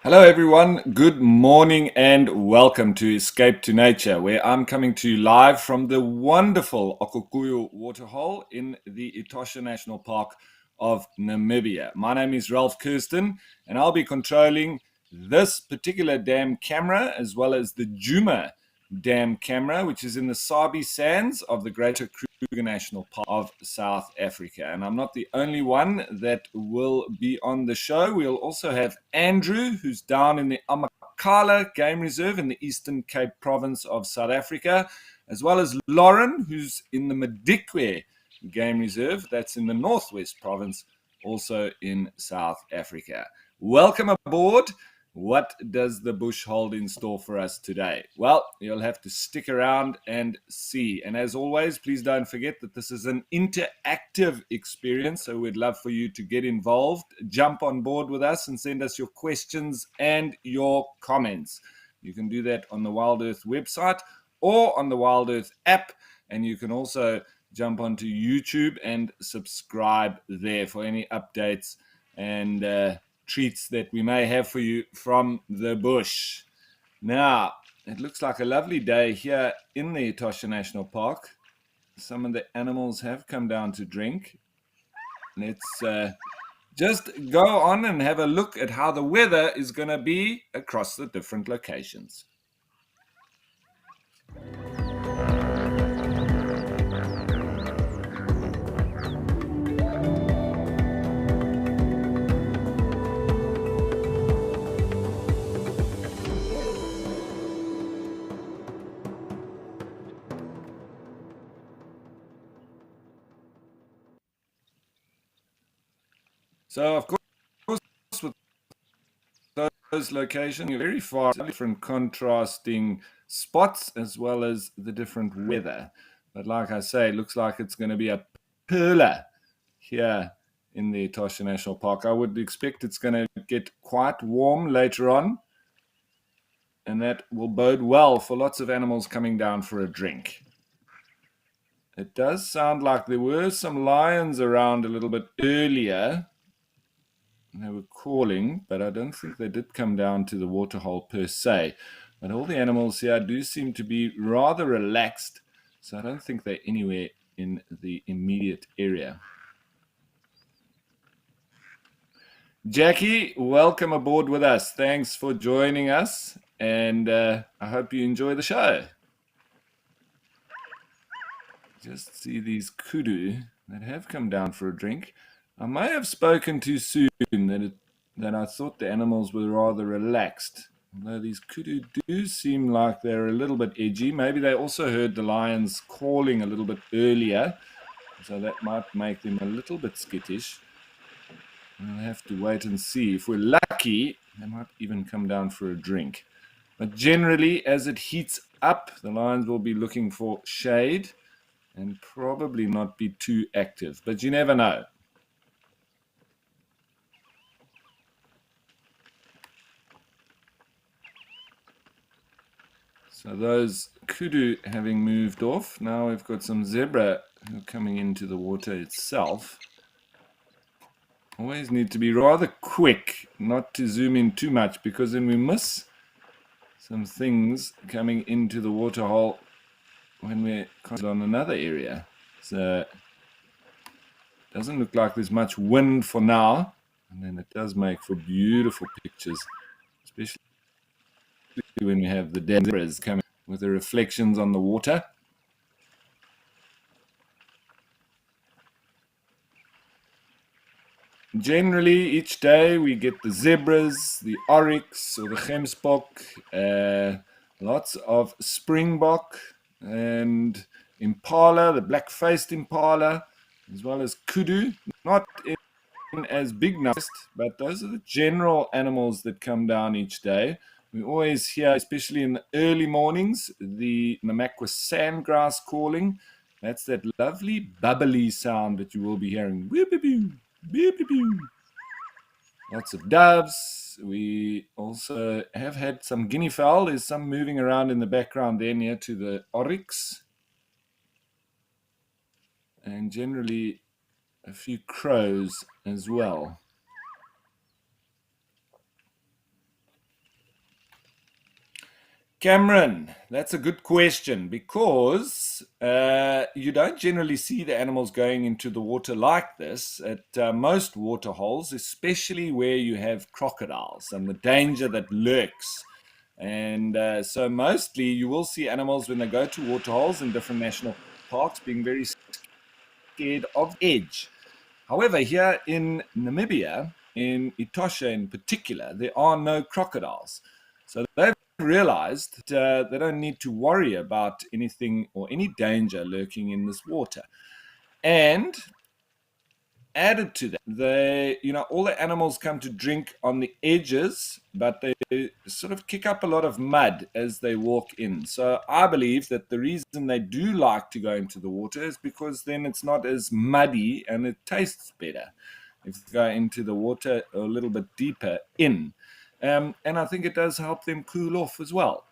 Hello, everyone. Good morning and welcome to Escape to Nature, where I'm coming to you live from the wonderful Okukuyu waterhole in the Etosha National Park of Namibia. My name is Ralph Kirsten, and I'll be controlling this particular dam camera as well as the Djuma dam camera, which is in the Sabi Sands of the Greater Kruger National Park of South Africa. And I'm not the only one that will be on the show. We'll also have Andrew, who's down in the Amakhala Game Reserve in the Eastern Cape Province of South Africa, as well as Lauren, who's in the Madikwe Game Reserve, that's in the Northwest Province, also in South Africa. Welcome aboard. What does the bush hold in store for us today? Well, you'll have to stick around and see. And as always, please don't forget that this is an interactive experience. So we'd love for you to get involved, jump on board with us and send us your questions and your comments. You can do that on the Wild Earth website or on the Wild Earth app. And you can also jump onto YouTube and subscribe there for any updates and treats that we may have for you from the bush. Now, it looks like a lovely day here in the Etosha National Park. Some of the animals have come down to drink. Let's just go on and have a look at how the weather is going to be across the different locations. So, of course, with those locations, you're very far different contrasting spots as well as the different weather. But like I say, it looks like it's going to be a perler here in the Etosha National Park. I would expect it's going to get quite warm later on, and that will bode well for lots of animals coming down for a drink. It does sound like there were some lions around a little bit earlier. They were calling, but I don't think they did come down to the waterhole per se. But all the animals here do seem to be rather relaxed, so I don't think they're anywhere in the immediate area. Jackie, welcome aboard with us. Thanks for joining us, and I hope you enjoy the show. Just see these kudu that have come down for a drink. I may have spoken too soon that I thought the animals were rather relaxed. Although these kudu do seem like they're a little bit edgy. Maybe they also heard the lions calling a little bit earlier, so that might make them a little bit skittish. We'll have to wait and see. If we're lucky, they might even come down for a drink. But generally, as it heats up, the lions will be looking for shade and probably not be too active. But you never know. So those kudu having moved off, now we've got some zebra coming into the water itself. Always need to be rather quick, not to zoom in too much, because then we miss some things coming into the waterhole when we're on another area. So it doesn't look like there's much wind for now, and then it does make for beautiful pictures, especially when we have the zebras coming with the reflections on the water. Generally, each day we get the zebras, the oryx or the gemsbok, lots of springbok and impala, the black-faced impala, as well as kudu. Not in as big numbers, but those are the general animals that come down each day. We always hear, especially in the early mornings, the Namakwa sandgrass calling. That's that lovely bubbly sound that you will be hearing. Lots of doves. We also have had some guinea fowl. There's some moving around in the background there near to the oryx. And generally a few crows as well. Cameron, that's a good question because you don't generally see the animals going into the water like this at most water holes, especially where you have crocodiles and the danger that lurks. And so, mostly, you will see animals when they go to water holes in different national parks being very scared of edge. However, here in Namibia, in Etosha in particular, there are no crocodiles. So they've realized that they don't need to worry about anything or any danger lurking in this water. And added to that, all the animals come to drink on the edges, but they sort of kick up a lot of mud as they walk in. So I believe that the reason they do like to go into the water is because then it's not as muddy and it tastes better if you go into the water a little bit deeper in. And I think it does help them cool off as well.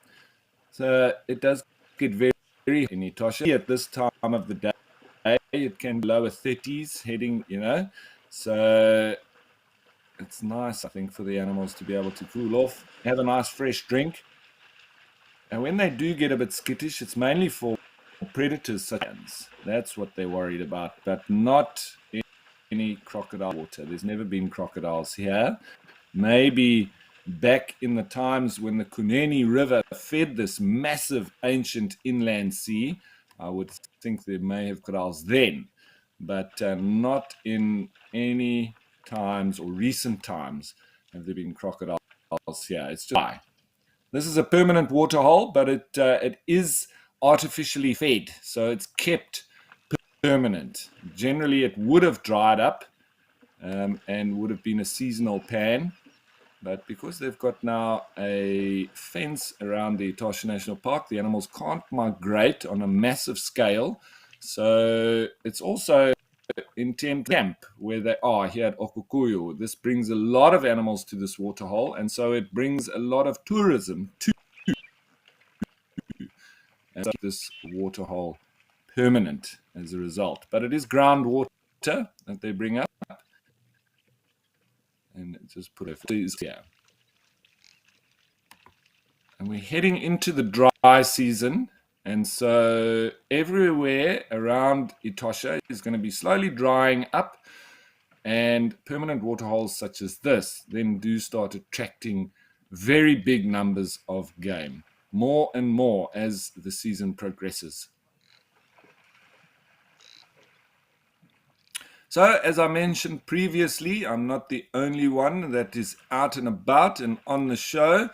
So it does get very in Etosha at this time of the day. It can be lower 30s heading, So it's nice, I think, for the animals to be able to cool off, have a nice fresh drink. And when they do get a bit skittish, it's mainly for predators such as. That's what they're worried about, but not any crocodile water. There's never been crocodiles here. Maybe back in the times when the Kunene River fed this massive ancient inland sea, I would think there may have crocodiles then, but not in any times or recent times have there been crocodiles here. It's just dry. This is a permanent water hole, but it is artificially fed, so it's kept permanent. Generally, it would have dried up and would have been a seasonal pan. But because they've got now a fence around the Etosha National Park, the animals can't migrate on a massive scale. So it's also in camp where they are here at Okukuyu. This brings a lot of animals to this waterhole, and so it brings a lot of tourism to this waterhole permanent as a result. But it is groundwater that they bring up. And just put it here. And we're heading into the dry season. And so everywhere around Etosha is going to be slowly drying up. And permanent waterholes such as this then do start attracting very big numbers of game, more and more as the season progresses. So, as I mentioned previously, I'm not the only one that is out and about and on the show.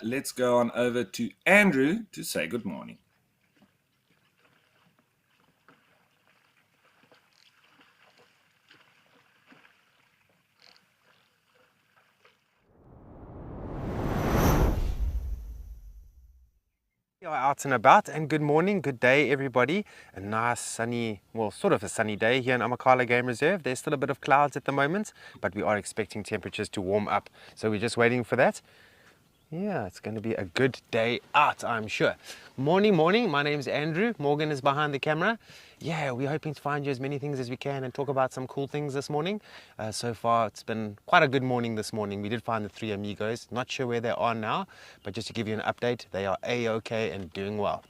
Let's go on over to Andrew to say good morning. We are out and about, and good morning, good day everybody. A nice sunny, well, sort of a sunny day here in Amakhala Game Reserve. There's still a bit of clouds at the moment, but we are expecting temperatures to warm up, so we're just waiting for that. Yeah, it's going to be a good day out, I'm sure. Morning, my name's Andrew. Morgan is behind the camera. Yeah, we're hoping to find you as many things as we can and talk about some cool things this morning. So far, it's been quite a good morning this morning. We did find the three amigos. Not sure where they are now, but just to give you an update, they are A-OK and doing well.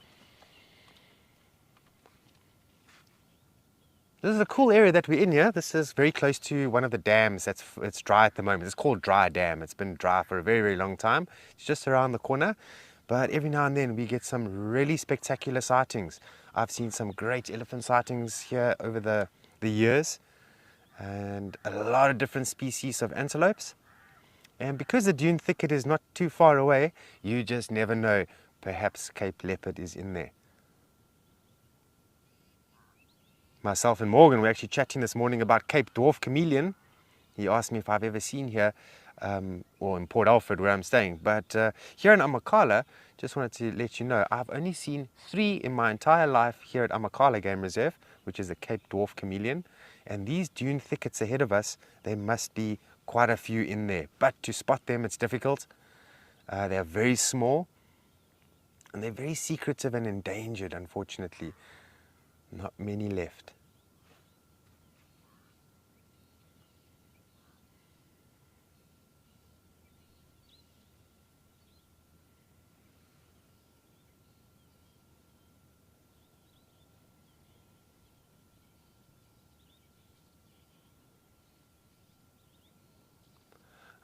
This is a cool area that we're in here. This is very close to one of the dams it's dry at the moment. It's called Dry Dam. It's been dry for a very, very long time. It's just around the corner. But every now and then we get some really spectacular sightings. I've seen some great elephant sightings here over the years, and a lot of different species of antelopes. And because the dune thicket is not too far away, you just never know. Perhaps Cape leopard is in there. Myself and Morgan were actually chatting this morning about Cape dwarf chameleon. He asked me if I've ever seen here, or in Port Alfred where I'm staying. But here in Amakhala, just wanted to let you know, I've only seen 3 in my entire life here at Amakhala Game Reserve, which is the Cape dwarf chameleon. And these dune thickets ahead of us, there must be quite a few in there. But to spot them, it's difficult. They are very small, and they're very secretive and endangered, unfortunately. Not many left.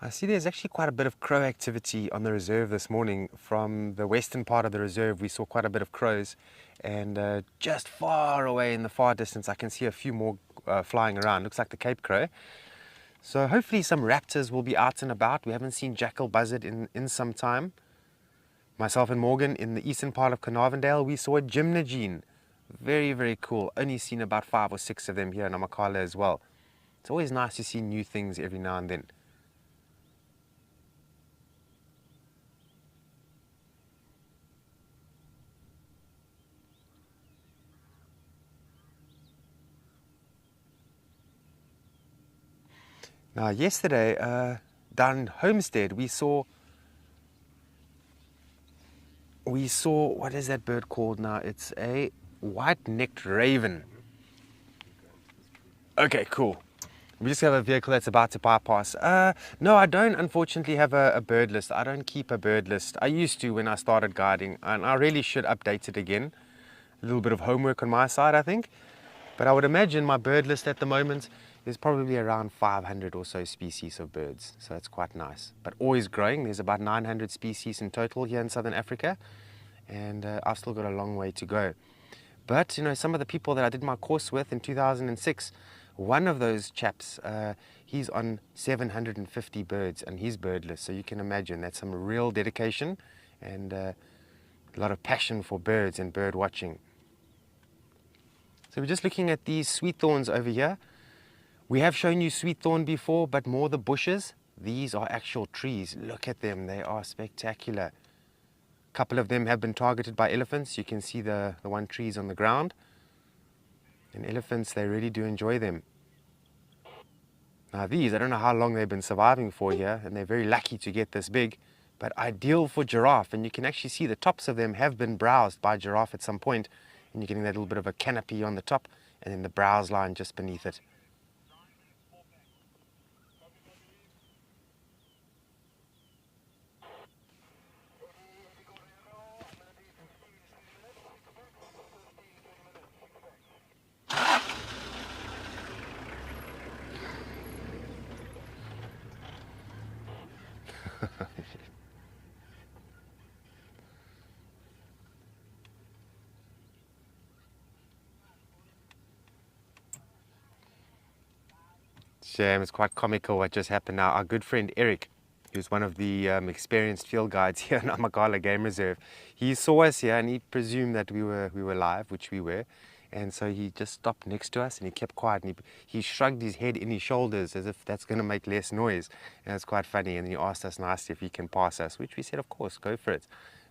I see there's actually quite a bit of crow activity on the reserve this morning. From the western part of the reserve, we saw quite a bit of crows, and just far away in the far distance, I can see a few more flying around. Looks like the Cape crow. So hopefully some raptors will be out and about. We haven't seen jackal buzzard in some time. Myself and Morgan, in the eastern part of Carnarvondale, we saw a gymnogene. Very, very cool. Only seen about 5 or 6 of them here in Amakhala as well. It's always nice to see new things every now and then. Now, yesterday, down in Homestead, we saw, what is that bird called now? It's a white-necked raven. Okay, cool. We just have a vehicle that's about to bypass. No, I don't unfortunately have a bird list. I don't keep a bird list. I used to when I started guiding, and I really should update it again. A little bit of homework on my side, I think. But I would imagine my bird list at the moment is probably around 500 or so species of birds. So that's quite nice. But always growing. There's about 900 species in total here in Southern Africa. And I've still got a long way to go. But, you know, some of the people that I did my course with in 2006, one of those chaps, he's on 750 birds on his bird list. So you can imagine that's some real dedication and a lot of passion for birds and bird watching. So we're just looking at these sweet thorns over here. We have shown you sweet thorn before, but more the bushes. These are actual trees. Look at them, they are spectacular. A couple of them have been targeted by elephants. You can see the one trees on the ground. And elephants, they really do enjoy them. Now these, I don't know how long they've been surviving for here, and they're very lucky to get this big, but ideal for giraffe. And you can actually see the tops of them have been browsed by giraffe at some point. And you're getting that little bit of a canopy on the top, and then the browse line just beneath it. Shame, it's quite comical what just happened now. Our good friend Eric, who's one of the experienced field guides here in Amakhala Game Reserve, he saw us here and he presumed that we were live, which we were. And so he just stopped next to us and he kept quiet and he shrugged his head in his shoulders as if that's going to make less noise. And it's quite funny. And he asked us nicely if he can pass us, which we said, of course, go for it.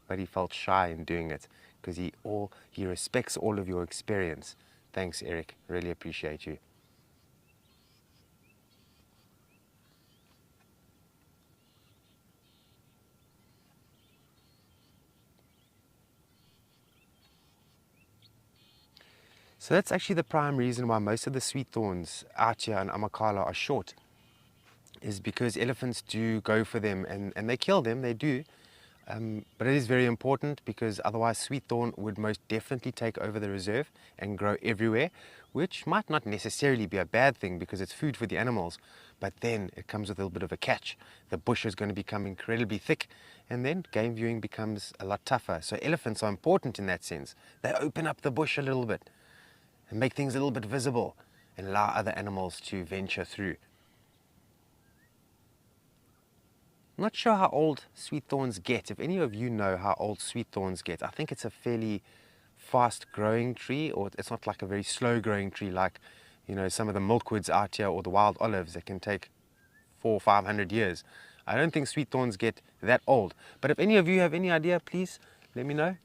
But he felt shy in doing it because he respects all of your experience. Thanks, Eric. Really appreciate you. So that's actually the prime reason why most of the sweet thorns out here in Amakhala are short, is because elephants do go for them and they kill them, they do. But it is very important because otherwise sweet thorn would most definitely take over the reserve and grow everywhere, which might not necessarily be a bad thing because it's food for the animals. But then it comes with a little bit of a catch. The bush is going to become incredibly thick and then game viewing becomes a lot tougher. So elephants are important in that sense. They open up the bush a little bit and make things a little bit visible and allow other animals to venture through. I'm not sure how old sweet thorns get. If any of you know how old sweet thorns get, I think it's a fairly fast growing tree, or it's not like a very slow growing tree like, you know, some of the milkwoods out here or the wild olives that can take 400 or 500 years. I don't think sweet thorns get that old. But if any of you have any idea, please let me know.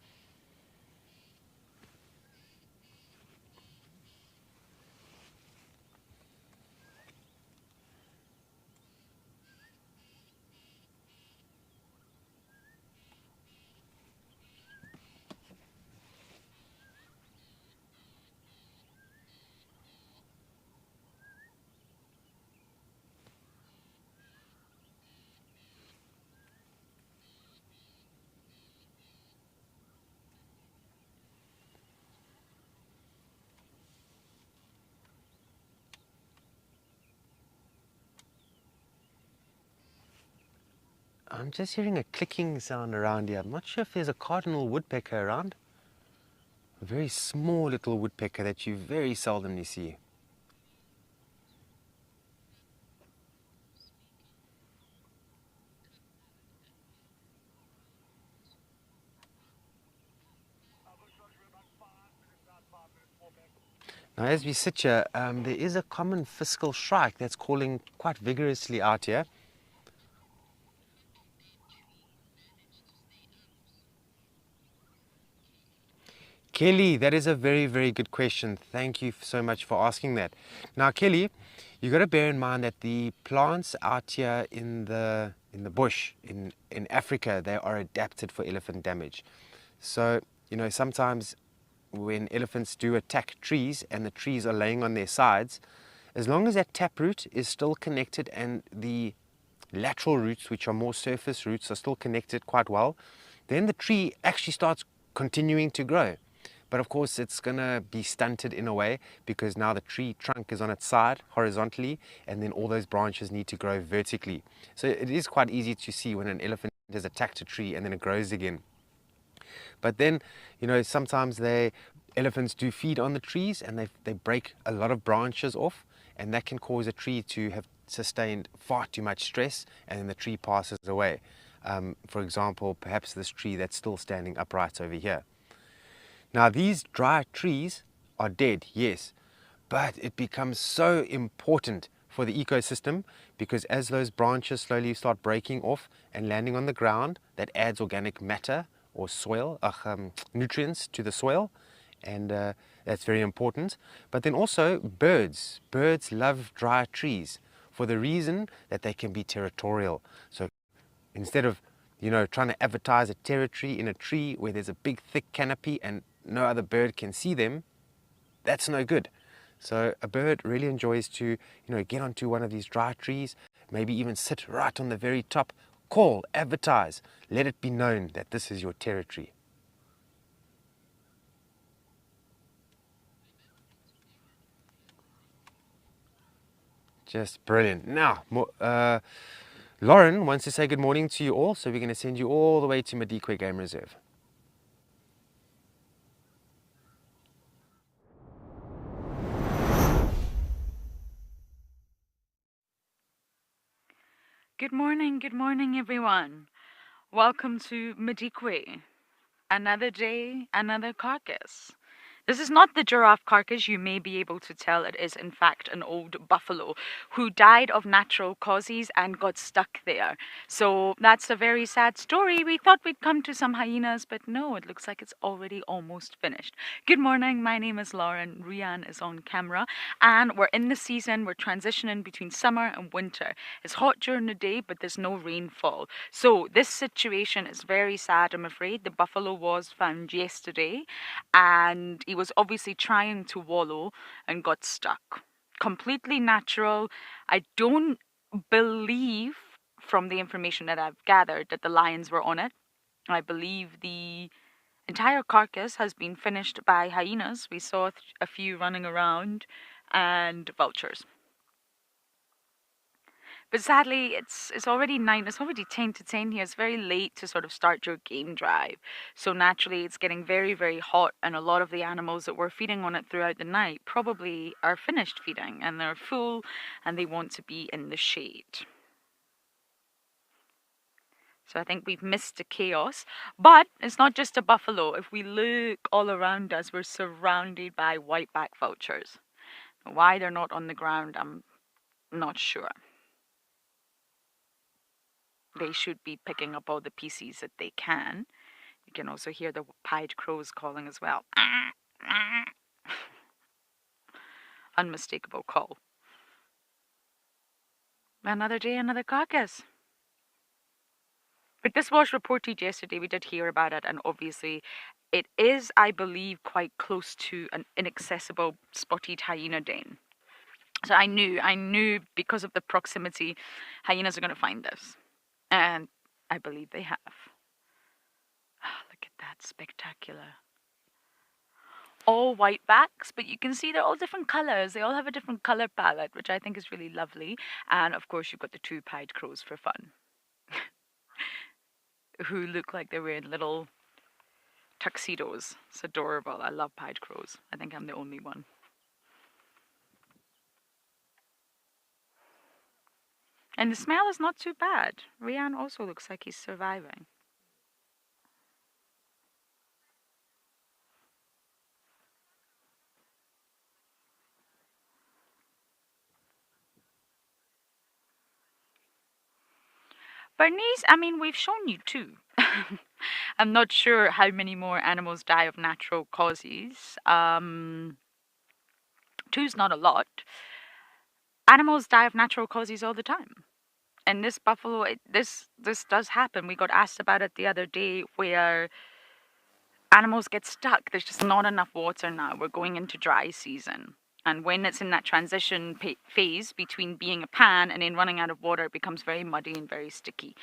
I'm just hearing a clicking sound around here. I'm not sure if there's a cardinal woodpecker around. A very small little woodpecker that you very seldomly see. Now, as we sit here, there is a common fiscal shrike that's calling quite vigorously out here. Kelly, that is a very, very good question. Thank you so much for asking that. Now, Kelly, you got to bear in mind that the plants out here in the bush in Africa, they are adapted for elephant damage. So, sometimes when elephants do attack trees and the trees are laying on their sides, as long as that taproot is still connected and the lateral roots, which are more surface roots, are still connected quite well, then the tree actually starts continuing to grow. But of course, it's going to be stunted in a way because now the tree trunk is on its side horizontally, and then all those branches need to grow vertically. So it is quite easy to see when an elephant has attacked a tree and then it grows again. But then, sometimes elephants do feed on the trees and they break a lot of branches off, and that can cause a tree to have sustained far too much stress, and then the tree passes away. For example, perhaps this tree that's still standing upright over here. Now, these dry trees are dead, yes, but it becomes so important for the ecosystem because as those branches slowly start breaking off and landing on the ground, that adds organic matter or soil, nutrients to the soil, and that's very important. But then also birds love dry trees for the reason that they can be territorial. So instead of trying to advertise a territory in a tree where there's a big thick canopy and no other bird can see them, that's no good. So a bird really enjoys to get onto one of these dry trees, maybe even sit right on the very top, call, advertise, let it be known that this is your territory. Just brilliant. Now, Lauren wants to say good morning to you all, so we're going to send you all the way to Madikwe Game Reserve. Good morning everyone. Welcome to Madikwe. Another day, another carcass. This is not the giraffe carcass. You may be able to tell it is in fact an old buffalo who died of natural causes and got stuck there. So that's a very sad story. We thought we'd come to some hyenas, but no, it looks like it's already almost finished. Good morning, my name is Lauren. Rian is on camera, and we're in the season. We're transitioning between summer and winter. It's hot during the day, but there's no rainfall. So this situation is very sad, I'm afraid. The buffalo was found yesterday, and he was obviously trying to wallow and got stuck. Completely natural. I don't believe, from the information that I've gathered, that the lions were on it. I believe the entire carcass has been finished by hyenas. We saw a few running around, and vultures. But sadly, it's already 9. It's already 10 to 10 here. It's very late to sort of start your game drive. So naturally, it's getting very, very hot, and a lot of the animals that were feeding on it throughout the night probably are finished feeding, and they're full, and they want to be in the shade. So I think we've missed the chaos. But it's not just a buffalo. If we look all around us, we're surrounded by whiteback vultures. Why they're not on the ground, I'm not sure. They should be picking up all the pieces that they can. You can also hear the pied crows calling as well. Unmistakable call. Another day, another carcass. But this was reported yesterday. We did hear about it, and obviously it is, I believe, quite close to an inaccessible spotted hyena den. So I knew because of the proximity, hyenas are going to find this. And I believe they have. Oh, look at that, spectacular. All white backs, but you can see they're all different colors. They all have a different color palette, which I think is really lovely. And of course, you've got the two pied crows for fun. who look like they're wearing little tuxedos. It's adorable. I love pied crows. I think I'm the only one. And the smell is not too bad. Rian also looks like he's surviving. Bernice, I mean, we've shown you two. I'm not sure how many more animals die of natural causes. Two's not a lot. Animals die of natural causes all the time. And this buffalo, this does happen. We got asked about it the other day, where animals get stuck. There's just not enough water now. We're going into dry season. And when it's in that transition phase between being a pan and then running out of water, it becomes very muddy and very sticky.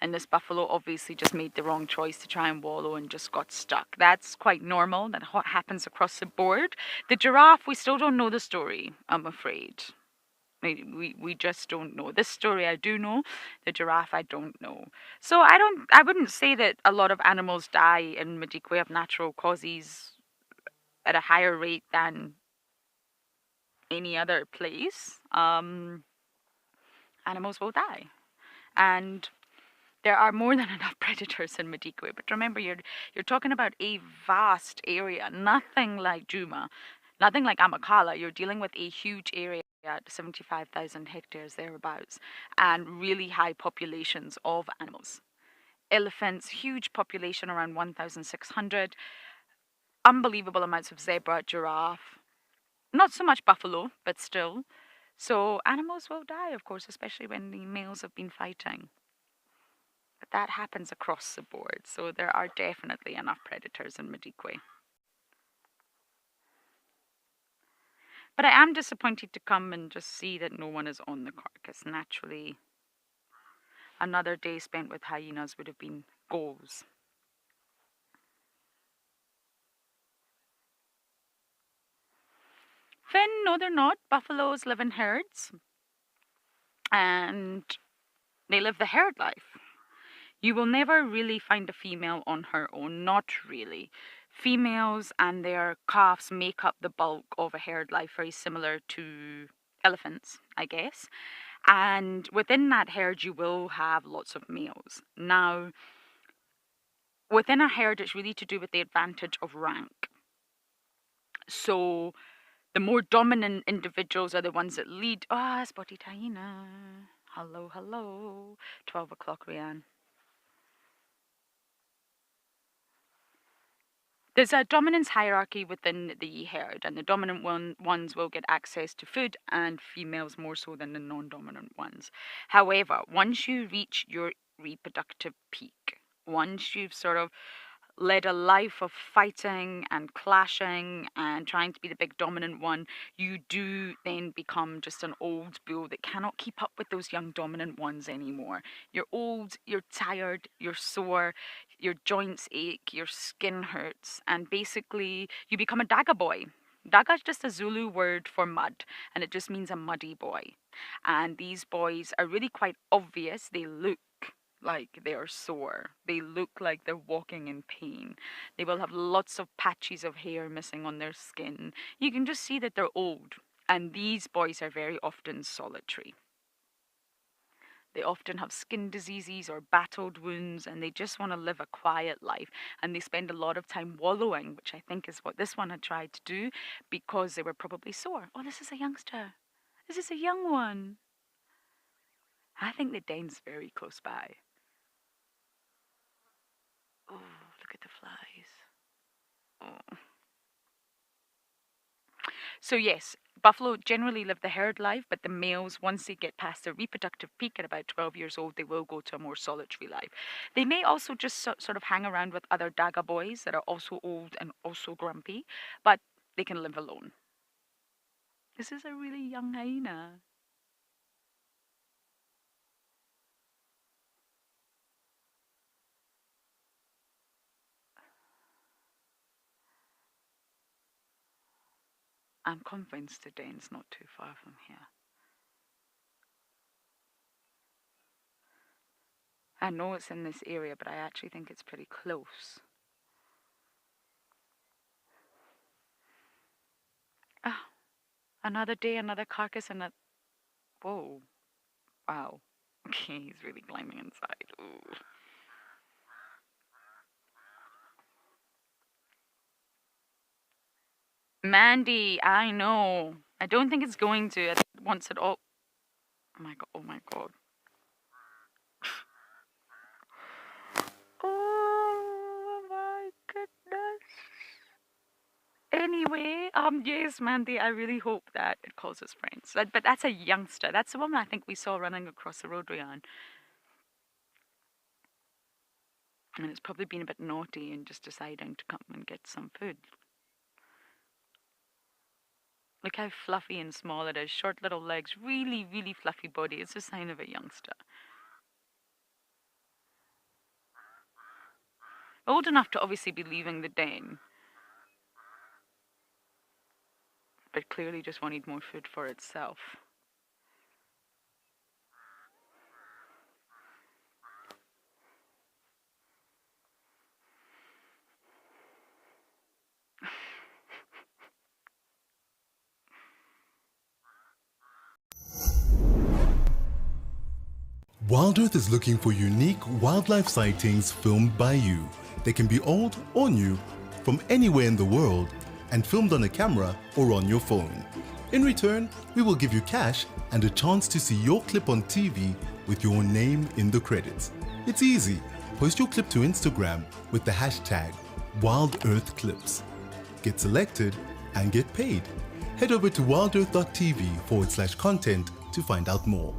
And this buffalo obviously just made the wrong choice to try and wallow and just got stuck. That's quite normal. That happens across the board. The giraffe, we still don't know the story, I'm afraid. We just don't know. This story I do know. The giraffe I don't know. So I wouldn't say that a lot of animals die in Madikwe of natural causes at a higher rate than any other place. Animals will die. And there are more than enough predators in Madikwe. But remember, you're talking about a vast area, nothing like Juma, nothing like Amakala. You're dealing with a huge area, 75,000 hectares thereabouts, and really high populations of animals. Elephants, huge population, around 1,600. Unbelievable amounts of zebra, giraffe. Not so much buffalo, but still. So animals will die, of course, especially when the males have been fighting. But that happens across the board, so there are definitely enough predators in Madikwe. But I am disappointed to come and just see that no one is on the carcass. Naturally, another day spent with hyenas would have been goals. Finn, no, they're not. Buffaloes live in herds, and they live the herd life. You will never really find a female on her own, not really. Females and their calves make up the bulk of a herd life, very similar to elephants, I guess. And within that herd, you will have lots of males. Now, within a herd, it's really to do with the advantage of rank. So, the more dominant individuals are the ones that lead. Ah, spotted hyena. Hello, hello. 12 o'clock, Rianne. There's a dominance hierarchy within the herd, and the dominant ones will get access to food, and females more so than the non-dominant ones. However, once you reach your reproductive peak, once you've sort of led a life of fighting and clashing and trying to be the big dominant one, you do then become just an old bull that cannot keep up with those young dominant ones anymore. You're old, you're tired, you're sore, your joints ache, your skin hurts, and basically you become a Daga boy. Daga is just a Zulu word for mud, and it just means a muddy boy. And these boys are really quite obvious. They look like they are sore. They look like they're walking in pain. They will have lots of patches of hair missing on their skin. You can just see that they're old. And these boys are very often solitary. They often have skin diseases or battled wounds, and they just want to live a quiet life. And they spend a lot of time wallowing, which I think is what this one had tried to do, because they were probably sore. Oh, this is a youngster. This is a young one. I think the den's very close by. Oh, look at the flies. Oh. So yes, buffalo generally live the herd life, but the males, once they get past their reproductive peak at about 12 years old, they will go to a more solitary life. They may also just sort of hang around with other Daga boys that are also old and also grumpy, but they can live alone. This is a really young hyena. I'm convinced the den's not too far from here. I know it's in this area, but I actually think it's pretty close. Ah, another day, another carcass, and a... Whoa. Wow. Okay, he's really climbing inside. Ooh. Mandy, I know. I don't think it's going to. I think it wants it all. Oh my god. Oh my god. Oh my goodness. Anyway, yes, Mandy, I really hope that it calls us friends. But that's a youngster. That's the one I think we saw running across the road, Ryan. And it's probably been a bit naughty and just deciding to come and get some food. Look how fluffy and small it is. Short little legs, really, really fluffy body. It's a sign of a youngster. Old enough to obviously be leaving the den, but clearly just wanted more food for itself. Wild Earth is looking for unique wildlife sightings filmed by you. They can be old or new, from anywhere in the world, and filmed on a camera or on your phone. In return, we will give you cash and a chance to see your clip on TV with your name in the credits. It's easy. Post your clip to Instagram with the hashtag WildEarthClips. Get selected and get paid. Head over to wildearth.tv/content to find out more.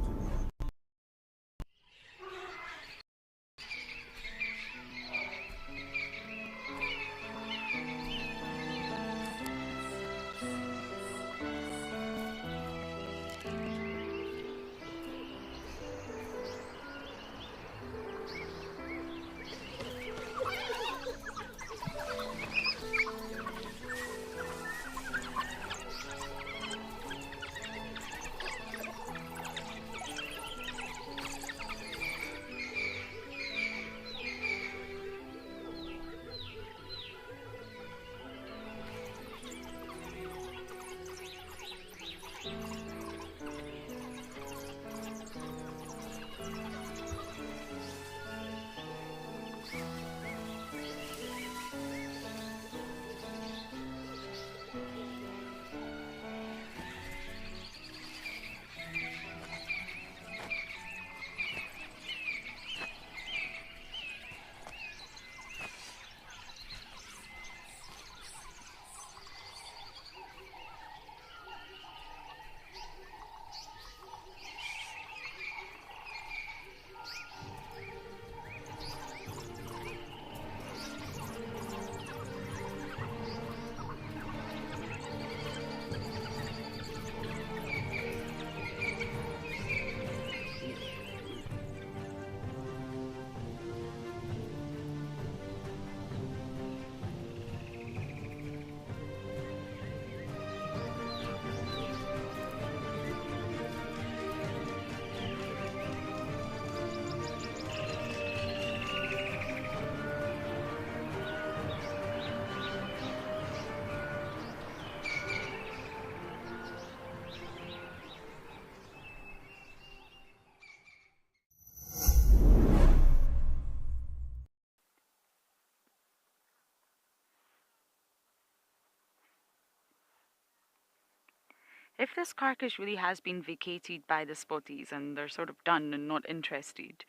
If this carcass really has been vacated by the spotties and they're sort of done and not interested,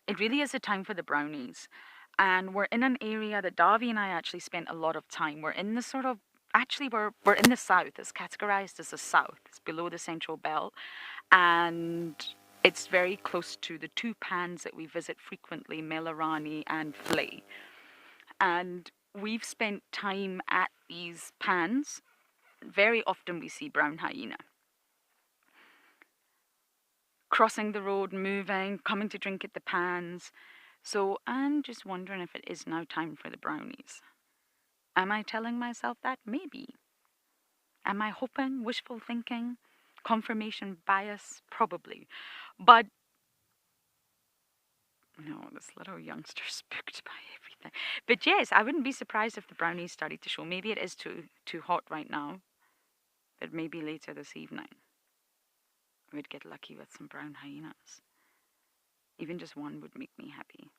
it really is a time for the brownies. And we're in an area that Davy and I actually spent a lot of time. We're in the sort of actually we're in the south. It's categorized as the south. It's below the central belt. And it's very close to the two pans that we visit frequently, Melarani and Flay. And we've spent time at these pans. Very often we see brown hyena. Crossing the road, moving, coming to drink at the pans. So I'm just wondering if it is now time for the brownies. Am I telling myself that? Maybe. Am I hoping, wishful thinking, confirmation bias? Probably. But know, this little youngster spooked by everything. But yes, I wouldn't be surprised if the brownies started to show. Maybe it is too hot right now, but maybe later this evening we'd get lucky with some brown hyenas. Even just one would make me happy.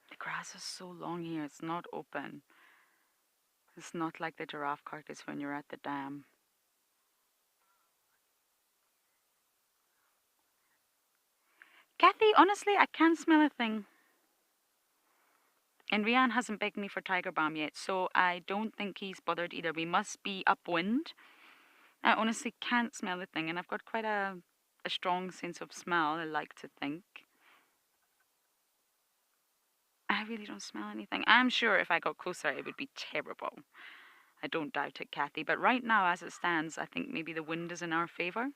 The grass is so long here, it's not open. It's not like the giraffe carcass when you're at the dam. Kathy, honestly, I can't smell a thing. And Rian hasn't begged me for tiger balm yet, so I don't think he's bothered either. We must be upwind. I honestly can't smell a thing, and I've got quite a strong sense of smell, I like to think. I really don't smell anything. I'm sure if I got closer, it would be terrible. I don't doubt it, Kathy. But right now, as it stands, I think maybe the wind is in our favour.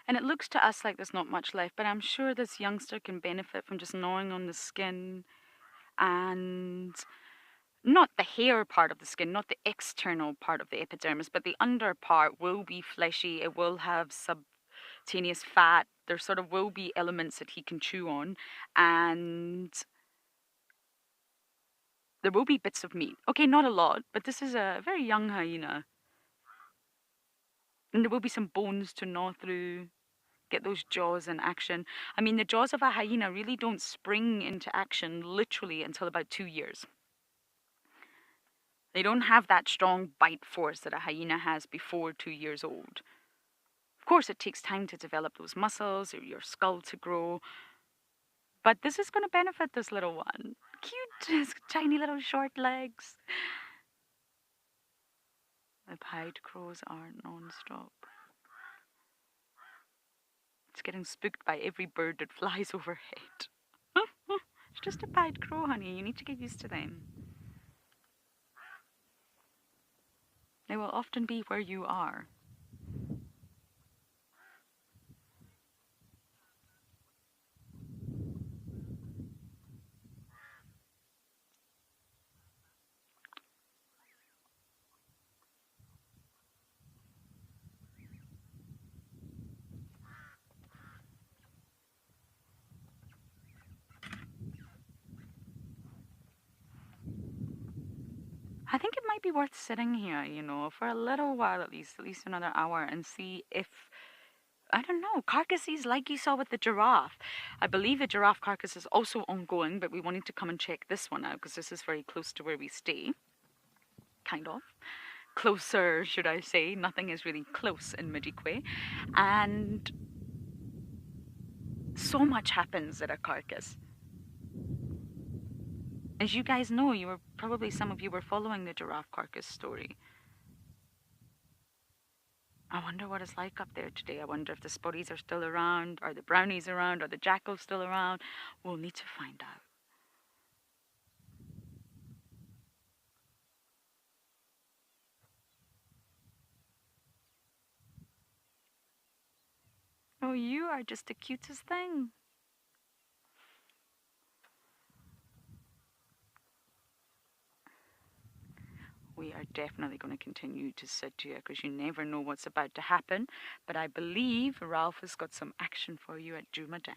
And it looks to us like there's not much left, but I'm sure this youngster can benefit from just gnawing on the skin and not the hair part of the skin, not the external part of the epidermis, but the under part will be fleshy. It will have subcutaneous fat. There sort of will be elements that he can chew on, and there will be bits of meat. Okay, not a lot, but this is a very young hyena. And there will be some bones to gnaw through, get those jaws in action. I mean, the jaws of a hyena really don't spring into action literally until about 2 years. They don't have that strong bite force that a hyena has before 2 years old. Of course, it takes time to develop those muscles or your skull to grow. But this is going to benefit this little one. Cute, his tiny little short legs. The pied crows are non-stop. It's getting spooked by every bird that flies overhead. It's just a pied crow, honey. You need to get used to them. They will often be where you are. I think it might be worth sitting here, you know, for a little while at least another hour, and see if, I don't know, carcasses like you saw with the giraffe. I believe the giraffe carcass is also ongoing, but we wanted to come and check this one out because this is very close to where we stay. Kind of. Closer, should I say. Nothing is really close in Madikwe. And so much happens at a carcass. As you guys know, some of you were following the giraffe carcass story. I wonder what it's like up there today. I wonder if the spotties are still around, are the brownies around, are the jackals still around? We'll need to find out. Oh, you are just the cutest thing. we are definitely going to continue to sit here because you never know what's about to happen. But I believe Ralph has got some action for you at Djuma Dam.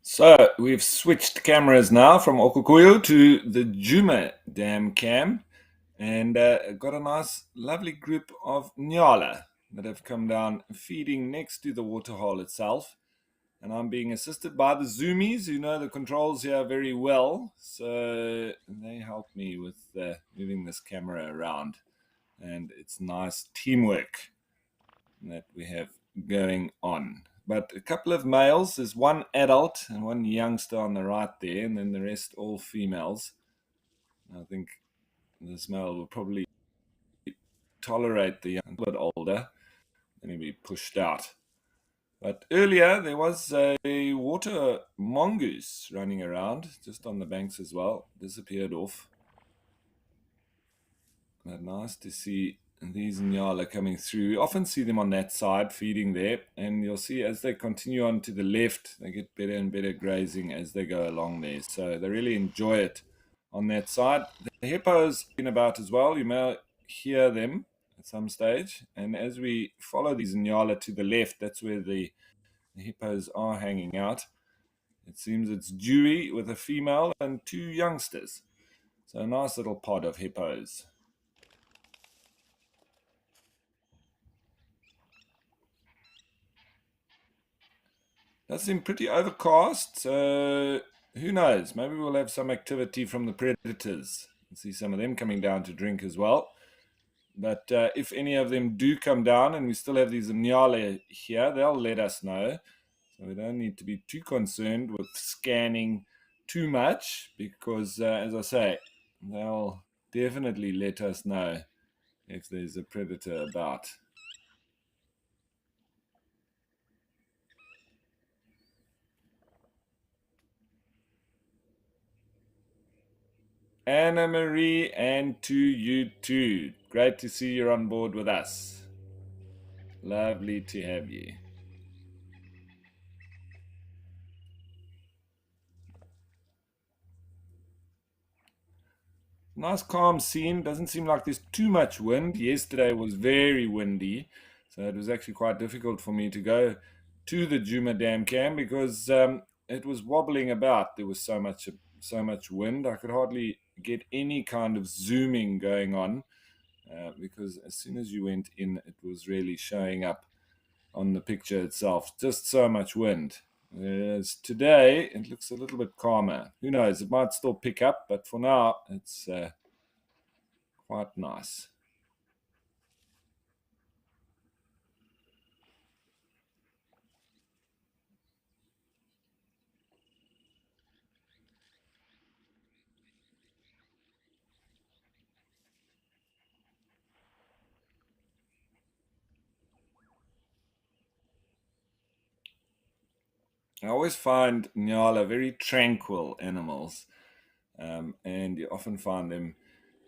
So we've switched cameras now from Okukuyu to the Djuma Dam cam, and got a nice, lovely group of nyala that have come down feeding next to the waterhole itself. And I'm being assisted by the zoomies who know the controls here very well. So they help me with moving this camera around. And it's nice teamwork that we have going on. But a couple of males, there's one adult and one youngster on the right there, and then the rest all females. I think this male will probably tolerate the young, a bit older, and he'll be pushed out. But earlier there was a water mongoose running around just on the banks as well, disappeared off. But nice to see these nyala coming through. We often see them on that side feeding there, and you'll see as they continue on to the left, they get better and better grazing as they go along there. So they really enjoy it on that side. The hippos in about as well. You may hear them at some stage. And as we follow these nyala to the left, that's where the hippos are hanging out. It seems it's Dewey with a female and two youngsters. So a nice little pod of hippos. Does seem pretty overcast, so who knows? Maybe we'll have some activity from the predators. I see some of them coming down to drink as well. But if any of them do come down and we still have these nyale here, they'll let us know. So we don't need to be too concerned with scanning too much because, as I say, they'll definitely let us know if there's a predator about. Anna Marie, and to you too. Great to see you're on board with us. Lovely to have you. Nice calm scene. Doesn't seem like there's too much wind. Yesterday was very windy, so it was actually quite difficult for me to go to the Djuma Dam cam because it was wobbling about. There was so much wind. I could hardly get any kind of zooming going on because as soon as you went in, it was really showing up on the picture itself. Just so much wind. Whereas today, it looks a little bit calmer. Who knows? It might still pick up, but for now, it's quite nice. I always find nyala very tranquil animals, and you often find them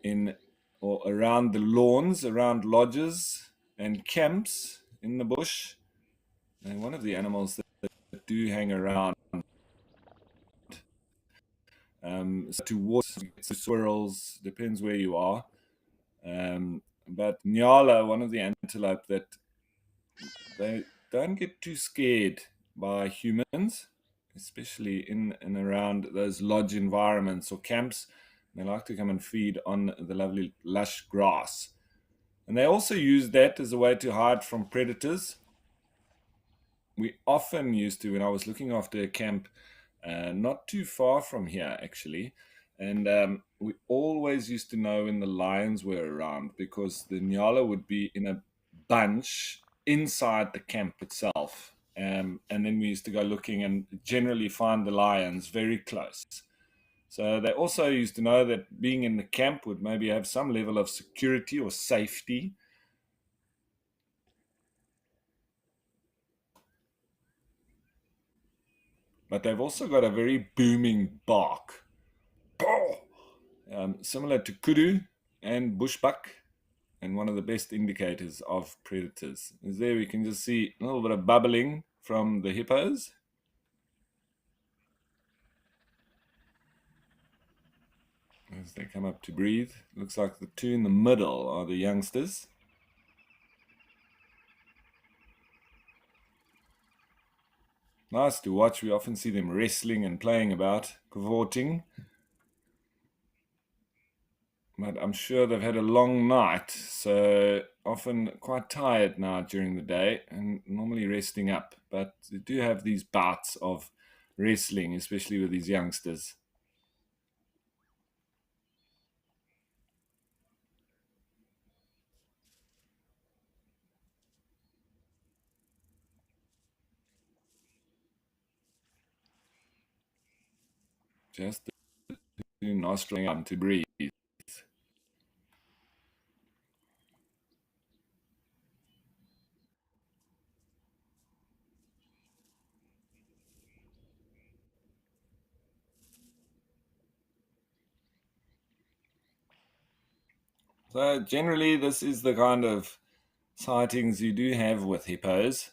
in or around the lawns, around lodges and camps in the bush. And one of the animals that do hang around towards squirrels, depends where you are. But nyala, one of the antelope that they don't get too scared by humans, especially in and around those lodge environments or camps. They like to come and feed on the lovely lush grass. And they also use that as a way to hide from predators. We often used to, when I was looking after a camp not too far from here, actually, and we always used to know when the lions were around because the nyala would be in a bunch inside the camp itself. And then we used to go looking and generally find the lions very close. So they also used to know that being in the camp would maybe have some level of security or safety. But they've also got a very booming bark. Similar to kudu and bushbuck. and one of the best indicators of predators. Is there we can just see a little bit of bubbling from the hippos. As they come up to breathe. Looks like the two in the middle are the youngsters. Nice to watch. We often see them wrestling and playing about, cavorting. But I'm sure they've had a long night, so often quite tired now during the day and normally resting up. But they do have these bouts of wrestling, especially with these youngsters. Just the nostril to breathe. So generally, this is the kind of sightings you do have with hippos.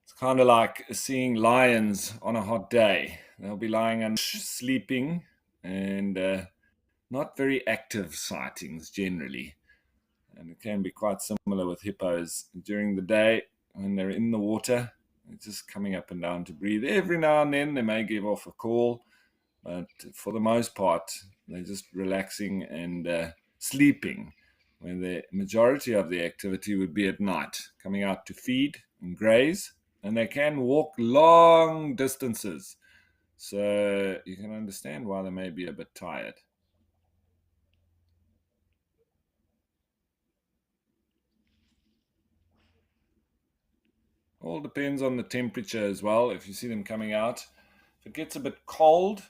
It's kind of like seeing lions on a hot day. They'll be lying and sleeping, and not very active sightings generally. And it can be quite similar with hippos during the day when they're in the water. They're just coming up and down to breathe. Every now and then they may give off a call, but for the most part, they're just relaxing and sleeping, when the majority of the activity would be at night, coming out to feed and graze. And they can walk long distances. So you can understand why they may be a bit tired. All depends on the temperature as well. If you see them coming out, if it gets a bit cold,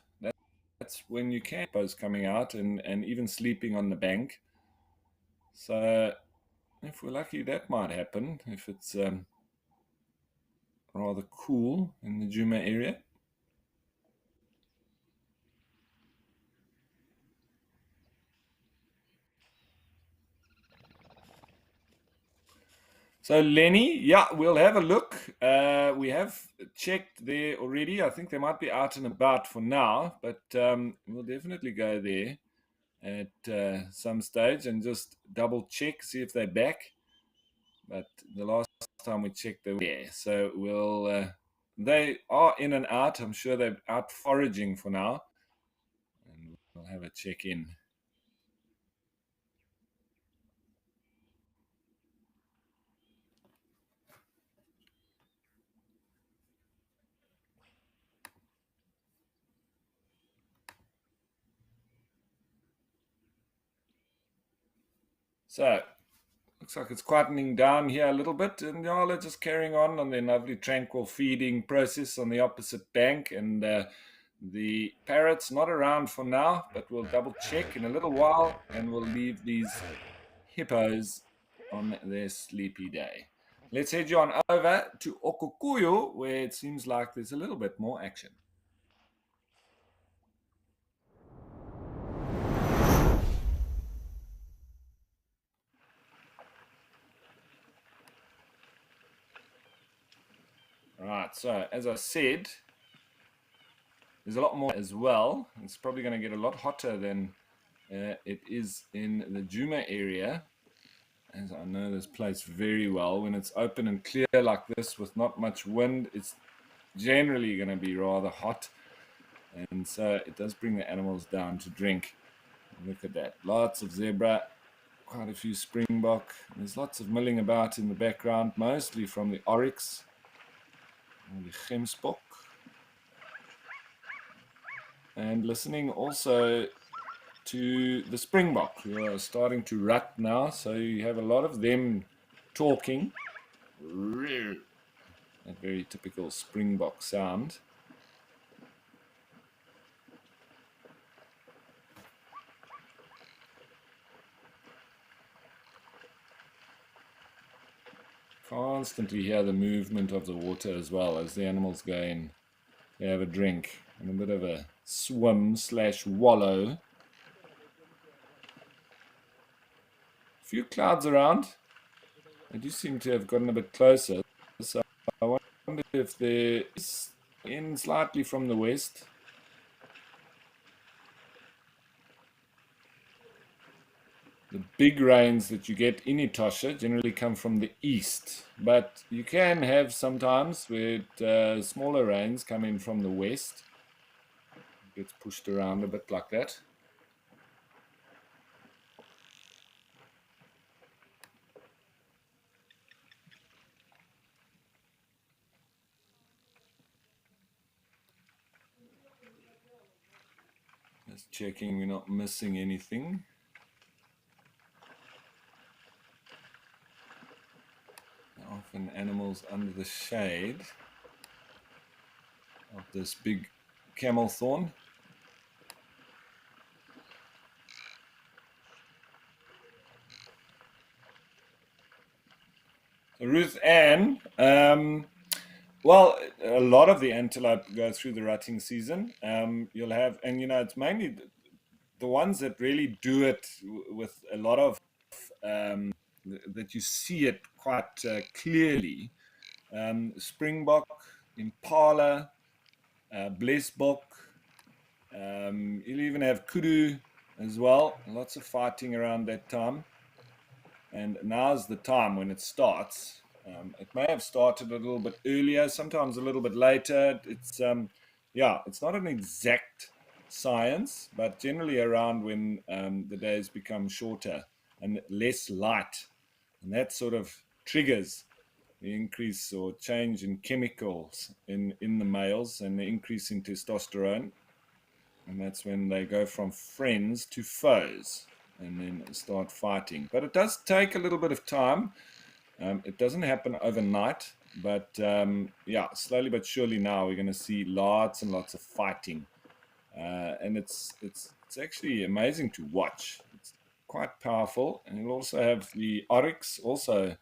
that's when you can hippos coming out and even sleeping on the bank. So if we're lucky, that might happen if it's rather cool in the Djuma area. So Lenny, yeah, we'll have a look. We have checked there already. I think they might be out and about for now, but we'll definitely go there at some stage and just double check, see if they're back. But the last time we checked, they were there. So they are in and out. I'm sure they're out foraging for now. And we'll have a check in. So, looks like it's quietening down here a little bit, and y'all are just carrying on their lovely tranquil feeding process on the opposite bank. And the parrot's not around for now, but we'll double check in a little while, and we'll leave these hippos on their sleepy day. Let's head you on over to Okukuyu, where it seems like there's a little bit more action. Right, so as I said, there's a lot more as well. It's probably going to get a lot hotter than it is in the Djuma area, as I know this place very well. When it's open and clear like this with not much wind, it's generally going to be rather hot, and so it does bring the animals down to drink. Look at that, lots of zebra, quite a few springbok. There's lots of milling about in the background, mostly from the oryx and the gemsbok. And listening also to the springbok, who are starting to rut now. So you have a lot of them talking. That very typical springbok sound. Constantly hear the movement of the water as well as the animals go in. They have a drink and a bit of a swim/wallow. few clouds around. They do seem to have gotten a bit closer. So I wonder if they're in slightly from the west. The big rains that you get in Etosha generally come from the east, but you can have sometimes where smaller rains come in from the west. It gets pushed around a bit like that. Just checking we're not missing anything. Often animals under the shade of this big camel thorn. So Ruth Ann, well, a lot of the antelope go through the rutting season. You'll have, and it's mainly the ones that really do it with a lot of, that you see it quite clearly. Springbok, impala, blesbok. You'll even have kudu as well. Lots of fighting around that time. And now's the time when it starts. It may have started a little bit earlier, sometimes a little bit later. It's it's not an exact science, but generally around when the days become shorter and less light, and that sort of triggers the increase or change in chemicals in the males and the increase in testosterone, and that's when they go from friends to foes and then start fighting. But it does take a little bit of time. It doesn't happen overnight, but slowly but surely now we're going to see lots and lots of fighting, and it's actually amazing to watch. It's quite powerful, and you'll also have the oryx also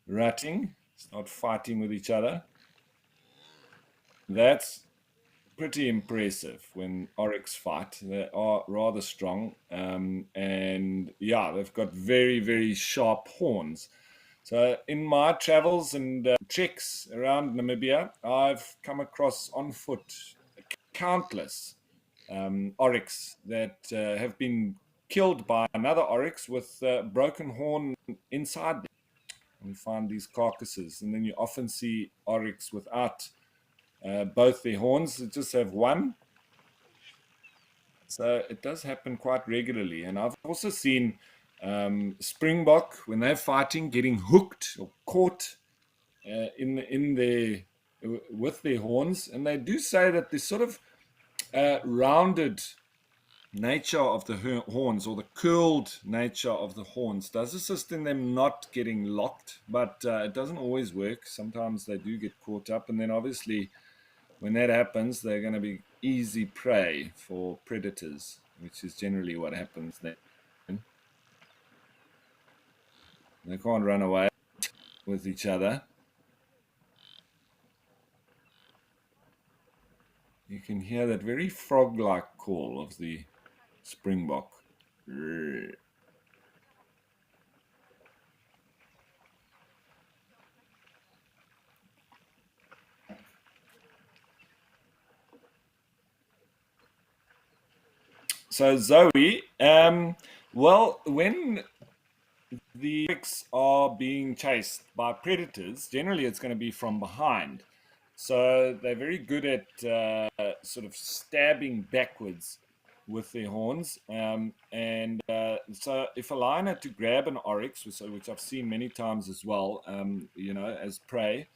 rutting, start fighting with each other. That's pretty impressive when oryx fight. They are rather strong, and they've got very, very sharp horns. So in my travels and treks around Namibia, I've come across on foot countless oryx that have been killed by another oryx with broken horn inside them. We find these carcasses, and then you often see oryx without both their horns. They just have one. So it does happen quite regularly. And I've also seen springbok, when they're fighting, getting hooked or caught in their with their horns. And they do say that the sort of rounded nature of the horns, or the curled nature of the horns, does assist in them not getting locked, but it doesn't always work. Sometimes they do get caught up, and then obviously when that happens, they're going to be easy prey for predators, which is generally what happens then. They can't run away with each other. You can hear that very frog-like call of the springbok. So Zoe, well, when the oryx are being chased by predators, generally it's going to be from behind. So they're very good at sort of stabbing backwards with their horns. So if a lion had to grab an oryx, which I've seen many times as well, as prey,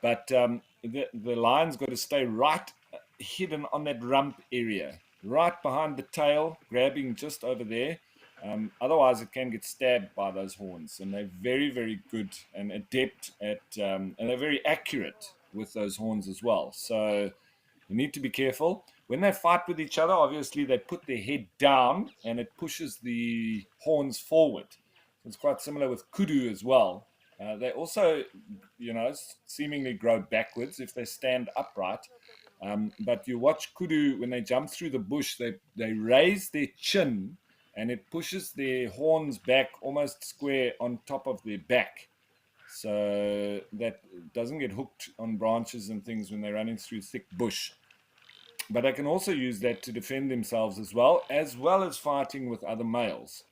but the lion's got to stay right hidden on that rump area, right behind the tail, grabbing just over there. Otherwise, it can get stabbed by those horns, and they're very, very good and adept at, and they're very accurate with those horns as well. So you need to be careful. When they fight with each other, obviously they put their head down, and it pushes the horns forward. So it's quite similar with kudu as well. They also, seemingly grow backwards if they stand upright. But you watch kudu when they jump through the bush, they raise their chin and it pushes their horns back almost square on top of their back, so that doesn't get hooked on branches and things when they're running through thick bush. But they can also use that to defend themselves as well as fighting with other males.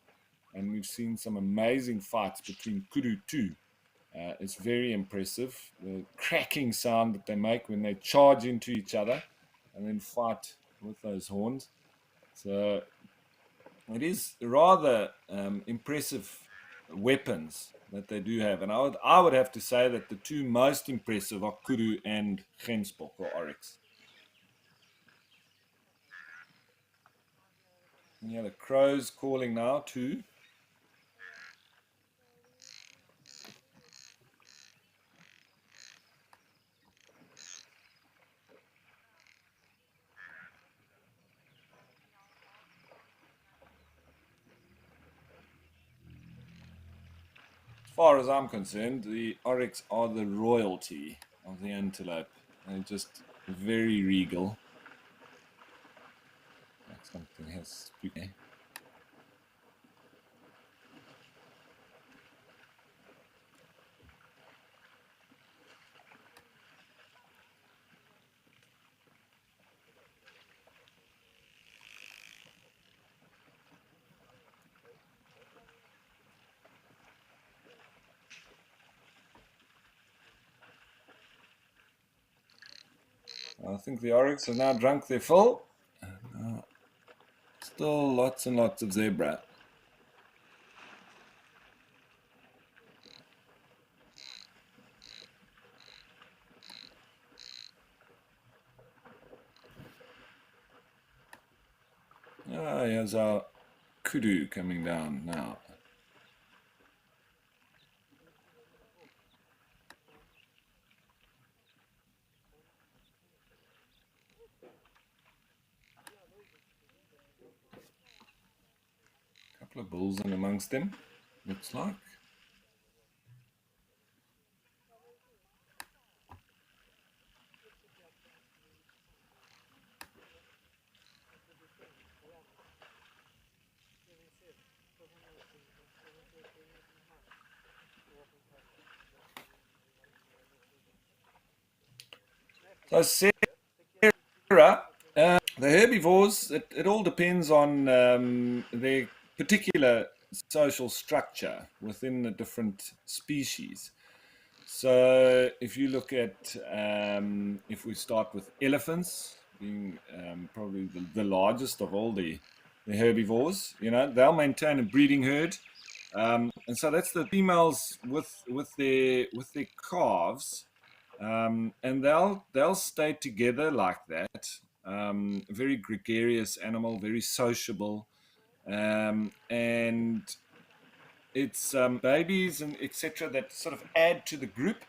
And we've seen some amazing fights between kudu too. It's very impressive, the cracking sound that they make when they charge into each other and then fight with those horns. So it is rather impressive weapons that they do have. And I would have to say that the two most impressive are kudu and Gemsbok or oryx. Yeah, the crow's calling now too. As far as I'm concerned, the oryx are the royalty of the antelope. They're just very regal. Like something has spooky. I think the oryx have now drunk their fill. Still lots and lots of zebra. Ah, here's our kudu coming down now. Couple of bulls in amongst them, looks like. So Sarah, the herbivores, it all depends on their particular social structure within the different species. So if you look at, if we start with elephants, being probably the largest of all the herbivores, they'll maintain a breeding herd. And so that's the females with their calves, and they'll stay together like that. Very gregarious animal, very sociable, and it's babies and etc. that sort of add to the group.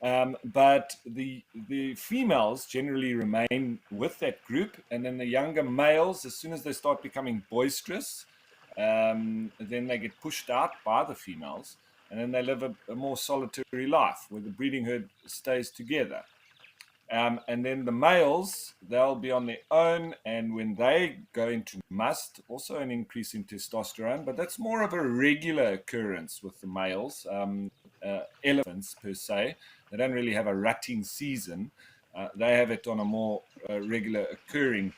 But the females generally remain with that group, and then the younger males, as soon as they start becoming boisterous, then they get pushed out by the females, and then they live a more solitary life where the breeding herd stays together. And then the males, they'll be on their own, and when they go into must, also an increase in testosterone, but that's more of a regular occurrence with the males. Elephants, per se, they don't really have a rutting season. They have it on a more regular occurring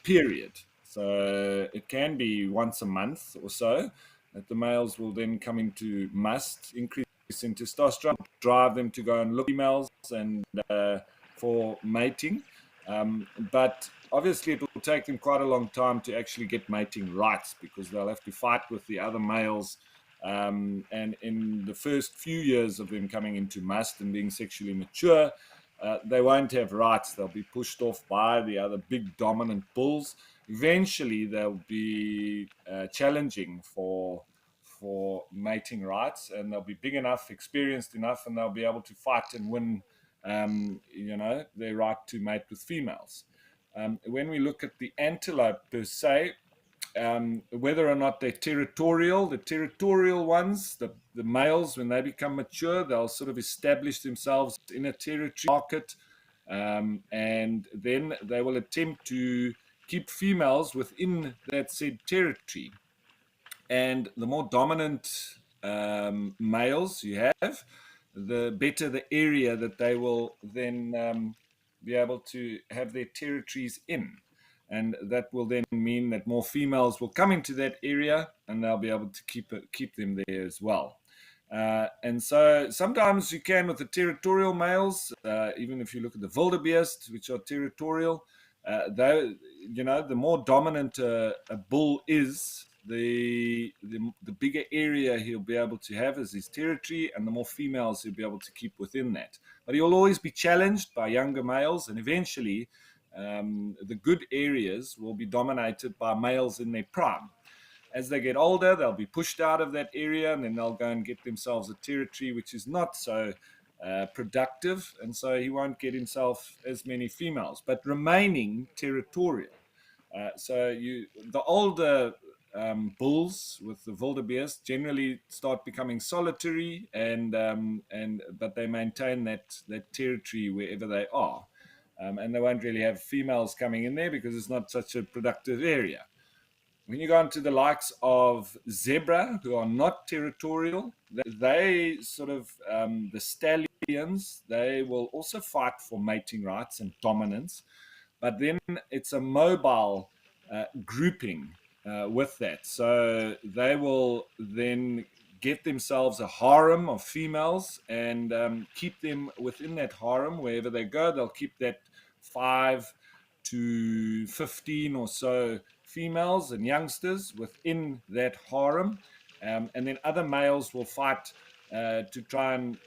period. So it can be once a month or so that the males will then come into must, increase in testosterone, drive them to go and look at females and for mating. But obviously it will take them quite a long time to actually get mating rights, because they'll have to fight with the other males. And in the first few years of them coming into must and being sexually mature, they won't have rights. They'll be pushed off by the other big dominant bulls. Eventually, they'll be challenging for mating rights, and they'll be big enough, experienced enough, and they'll be able to fight and win, their right to mate with females. When we look at the antelope per se, whether or not they're territorial, the territorial ones, the males, when they become mature, they'll sort of establish themselves in a territory market, and then they will attempt to keep females within that said territory. And the more dominant males you have, the better the area that they will then be able to have their territories in. And that will then mean that more females will come into that area, and they'll be able to keep them there as well. And so sometimes you can with the territorial males, even if you look at the wildebeest, which are territorial, though, the more dominant a bull is, the bigger area he'll be able to have as his territory, and the more females he'll be able to keep within that. But he'll always be challenged by younger males, and eventually the good areas will be dominated by males in their prime. As they get older, they'll be pushed out of that area, and then they'll go and get themselves a territory which is not so productive, and so he won't get himself as many females, but remaining territorial. The older bulls with the wildebeest generally start becoming solitary, but they maintain that territory wherever they are, and they won't really have females coming in there because it's not such a productive area. When you go into the likes of zebra, who are not territorial, they sort of, the stallions, they will also fight for mating rights and dominance, but then it's a mobile grouping with that. So they will then get themselves a harem of females and keep them within that harem. Wherever they go, they'll keep that 5 to 15 or so females and youngsters within that harem, and then other males will fight to try and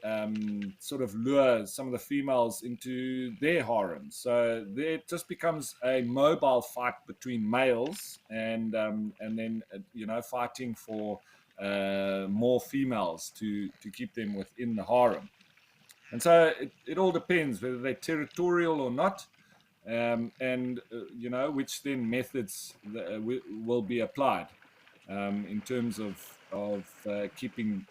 sort of lure some of the females into their harem. So there it just becomes a mobile fight between males, and then fighting for more females to keep them within the harem. And so it all depends whether they're territorial or not. Which then methods will be applied in terms of keeping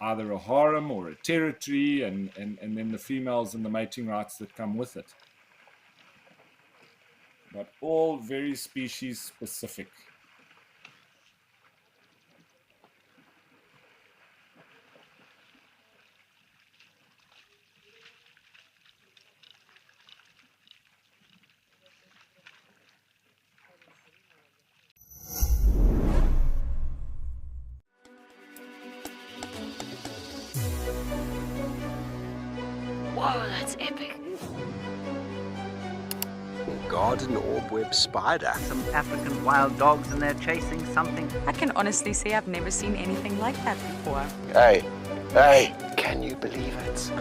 either a harem or a territory, and then the females and the mating rights that come with it. But all very species specific. Whoa, that's epic. Garden orb-web spider. Some African wild dogs and they're chasing something. I can honestly say I've never seen anything like that before. Hey, can you believe it?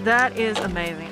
That is amazing.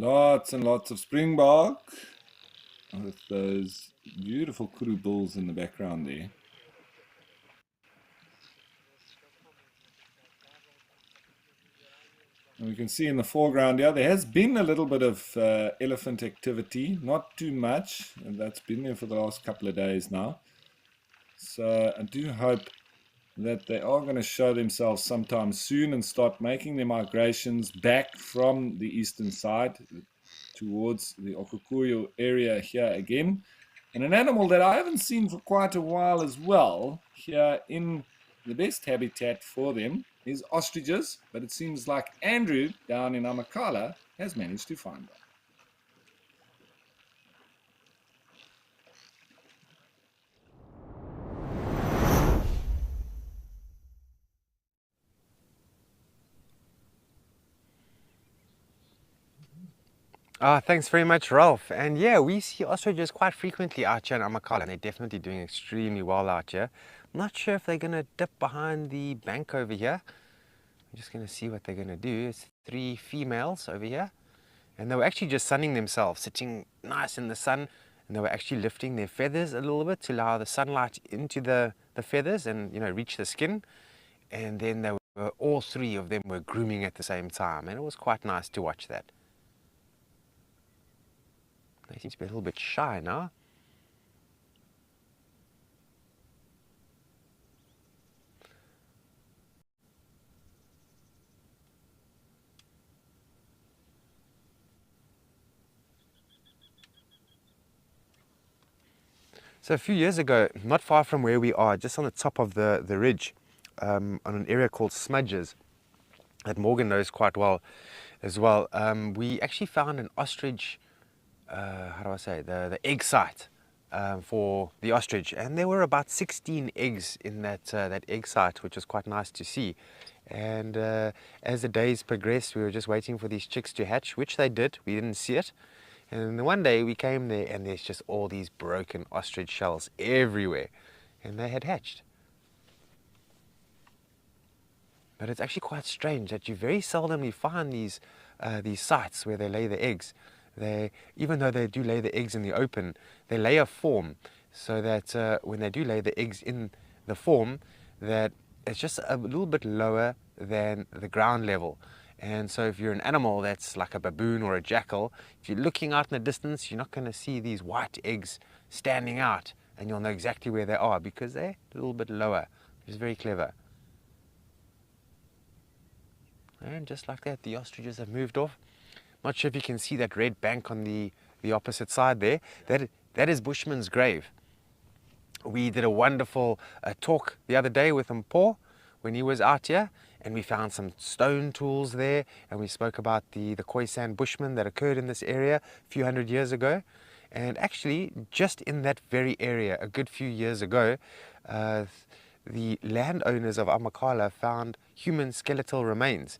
Lots and lots of springbok with those beautiful kudu bulls in the background there. And we can see in the foreground here, there has been a little bit of elephant activity, not too much, and that's been there for the last couple of days now. So I do hope that they are going to show themselves sometime soon and start making their migrations back from the eastern side towards the Okukuyu area here again. And an animal that I haven't seen for quite a while as well here in the best habitat for them is ostriches, but it seems like Andrew down in Amakhala has managed to find one. Thanks very much, Ralph. And yeah, we see ostriches quite frequently out here in Amakhala, and they're definitely doing extremely well out here. I'm not sure if they're going to dip behind the bank over here. I'm just going to see what they're going to do. It's 3 females over here, and they were actually just sunning themselves, sitting nice in the sun, and they were actually lifting their feathers a little bit to allow the sunlight into the feathers and, you know, reach the skin. And then they were, all 3 of them were grooming at the same time, and it was quite nice to watch that. They seem to be a little bit shy now. So a few years ago, not far from where we are, just on the top of the ridge, on an area called Smudges, that Morgan knows quite well as well, we actually found an ostrich, how do I say, the egg site for the ostrich, and there were about 16 eggs in that egg site, which was quite nice to see. And as the days progressed, we were just waiting for these chicks to hatch, which they did. We didn't see it. And one day we came there, and there's just all these broken ostrich shells everywhere, and they had hatched. But it's actually quite strange that you very seldomly find these sites where they lay the eggs. Even though they do lay the eggs in the open, they lay a form so that when they do lay the eggs in the form, that it's just a little bit lower than the ground level. And so if you're an animal that's like a baboon or a jackal, if you're looking out in the distance, you're not going to see these white eggs standing out, and you'll know exactly where they are because they're a little bit lower, which is very clever. And just like that, the ostriches have moved off. Not sure if you can see that red bank on the opposite side there. That is Bushman's grave. We did a wonderful talk the other day with Mpho when he was out here, and we found some stone tools there, and we spoke about the Khoisan Bushmen that occurred in this area a few hundred years ago. And actually, just in that very area, a good few years ago, the landowners of Amakhala found human skeletal remains,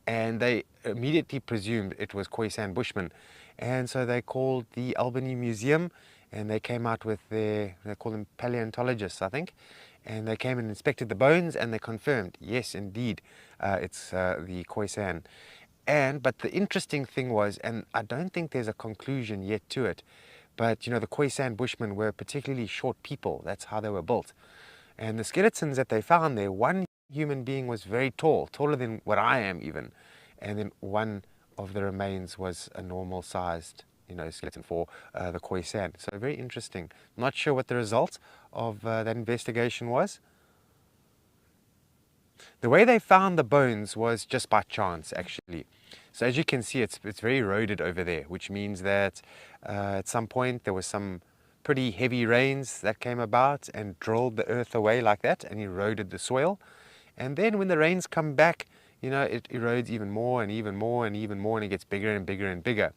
and they immediately presumed it was Khoisan Bushmen. And so they called the Albany Museum, and they came out with they call them paleontologists, I think, and they came and inspected the bones, and they confirmed, yes, indeed, it's the Khoisan. But the interesting thing was, and I don't think there's a conclusion yet to it, but you know, the Khoisan Bushmen were particularly short people. That's how they were built. And the skeletons that they found there, one human being was very tall, taller than what I am even, and then one of the remains was a normal sized, you know, skeleton for the Khoisan. So very interesting. Not sure what the result of that investigation was. The way they found the bones was just by chance, actually. So as you can see, it's very eroded over there, which means that at some point there was some pretty heavy rains that came about and drilled the earth away like that and eroded the soil. And then when the rains come back, you know, it erodes even more and even more and even more, and it gets bigger and bigger and bigger.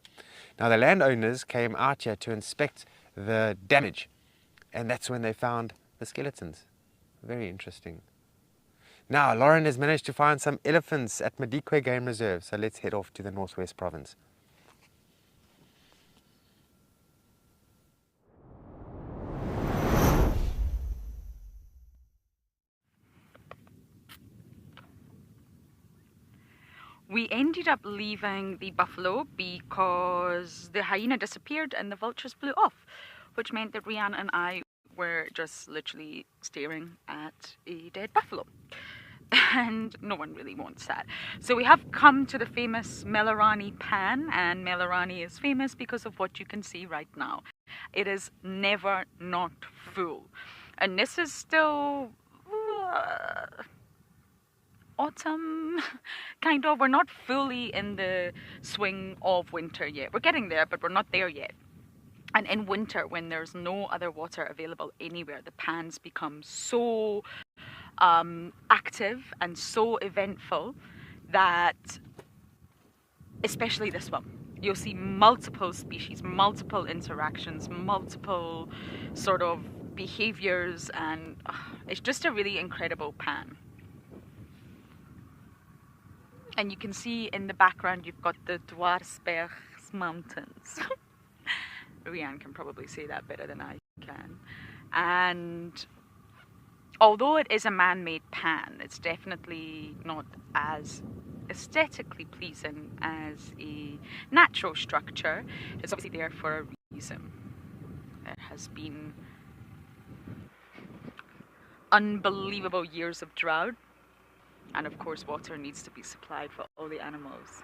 Now the landowners came out here to inspect the damage, and that's when they found the skeletons. Very interesting. Now Lauren has managed to find some elephants at Madikwe Game Reserve, so let's head off to the Northwest Province. We ended up leaving the buffalo because the hyena disappeared and the vultures flew off, which meant that Rianne and I were just literally staring at a dead buffalo. And no one really wants that. So we have come to the famous Melarani pan, and Melarani is famous because of what you can see right now. It is never not full. And this is still autumn, kind of. We're not fully in the swing of winter yet. We're getting there, but we're not there yet. And in winter, when there's no other water available anywhere, the pans become so active and so eventful that, especially this one, you'll see multiple species, multiple interactions, multiple sort of behaviors, and it's just a really incredible pan. And you can see in the background you've got the Dwarsbergs mountains. Rianne can probably say that better than I can. And although it is a man-made pan, it's definitely not as aesthetically pleasing as a natural structure. It's obviously there for a reason. There has been unbelievable years of drought, and of course water needs to be supplied for all the animals.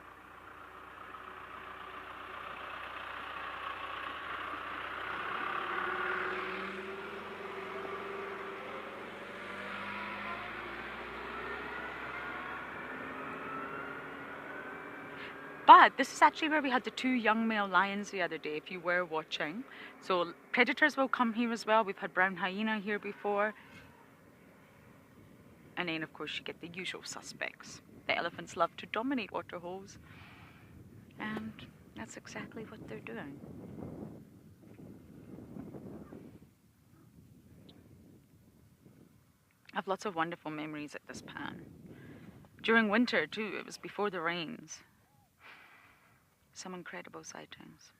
But this is actually where we had the 2 young male lions the other day, if you were watching. So predators will come here as well. We've had brown hyena here before. And then of course you get the usual suspects. The elephants love to dominate waterholes. And that's exactly what they're doing. I have lots of wonderful memories at this pan. During winter too, it was before the rains. Some incredible sightings.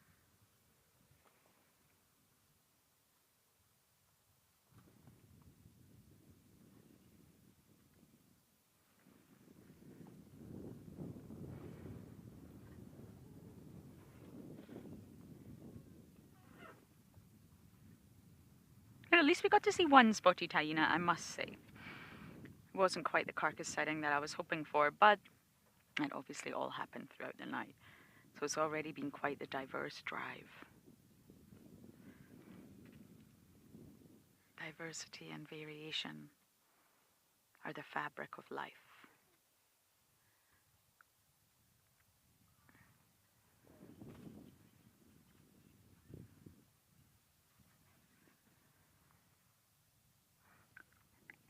But at least we got to see one spotted hyena, I must say. It wasn't quite the carcass sighting that I was hoping for, but it obviously all happened throughout the night. So it's already been quite a diverse drive. Diversity and variation are the fabric of life.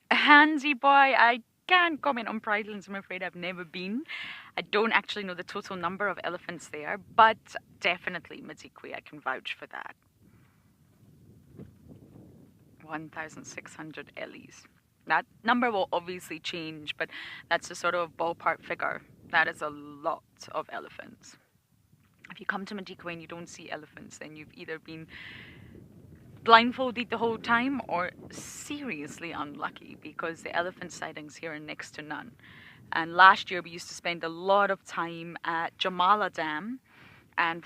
Handsy boy, I can't comment on Pridelands, I'm afraid. I've never been. I don't actually know the total number of elephants there, but definitely Madikwe, I can vouch for that. 1,600 Ellies. That number will obviously change, but that's a sort of ballpark figure. That is a lot of elephants. If you come to Madikwe and you don't see elephants, then you've either been blindfolded the whole time or seriously unlucky, because the elephant sightings here are next to none. And last year we used to spend a lot of time at Jamala Dam, and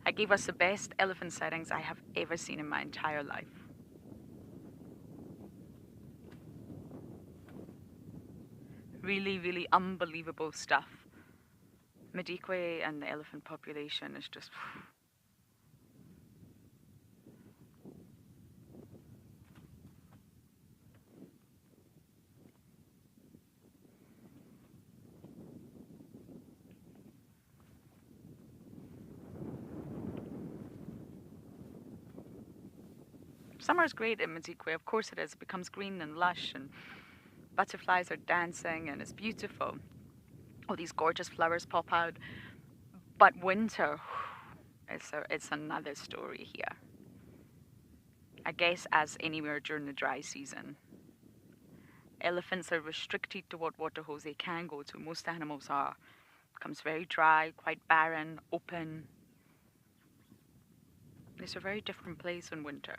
it gave us the best elephant sightings I have ever seen in my entire life. Really, really unbelievable stuff. Madikwe and the elephant population is just... Summer is great in Madikwe, of course it is. It becomes green and lush, and butterflies are dancing, and it's beautiful. All these gorgeous flowers pop out. But winter, it's another story here. I guess as anywhere during the dry season. Elephants are restricted to what waterholes they can go to. Most animals are. It becomes very dry, quite barren, open. It's a very different place in winter.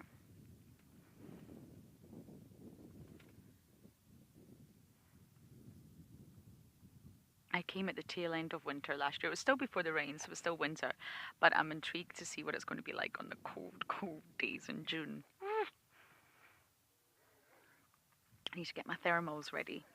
I came at the tail end of winter last year. It was still before the rains, it was still winter, but I'm intrigued to see what it's going to be like on the cold, cold days in June. I need to get my thermals ready.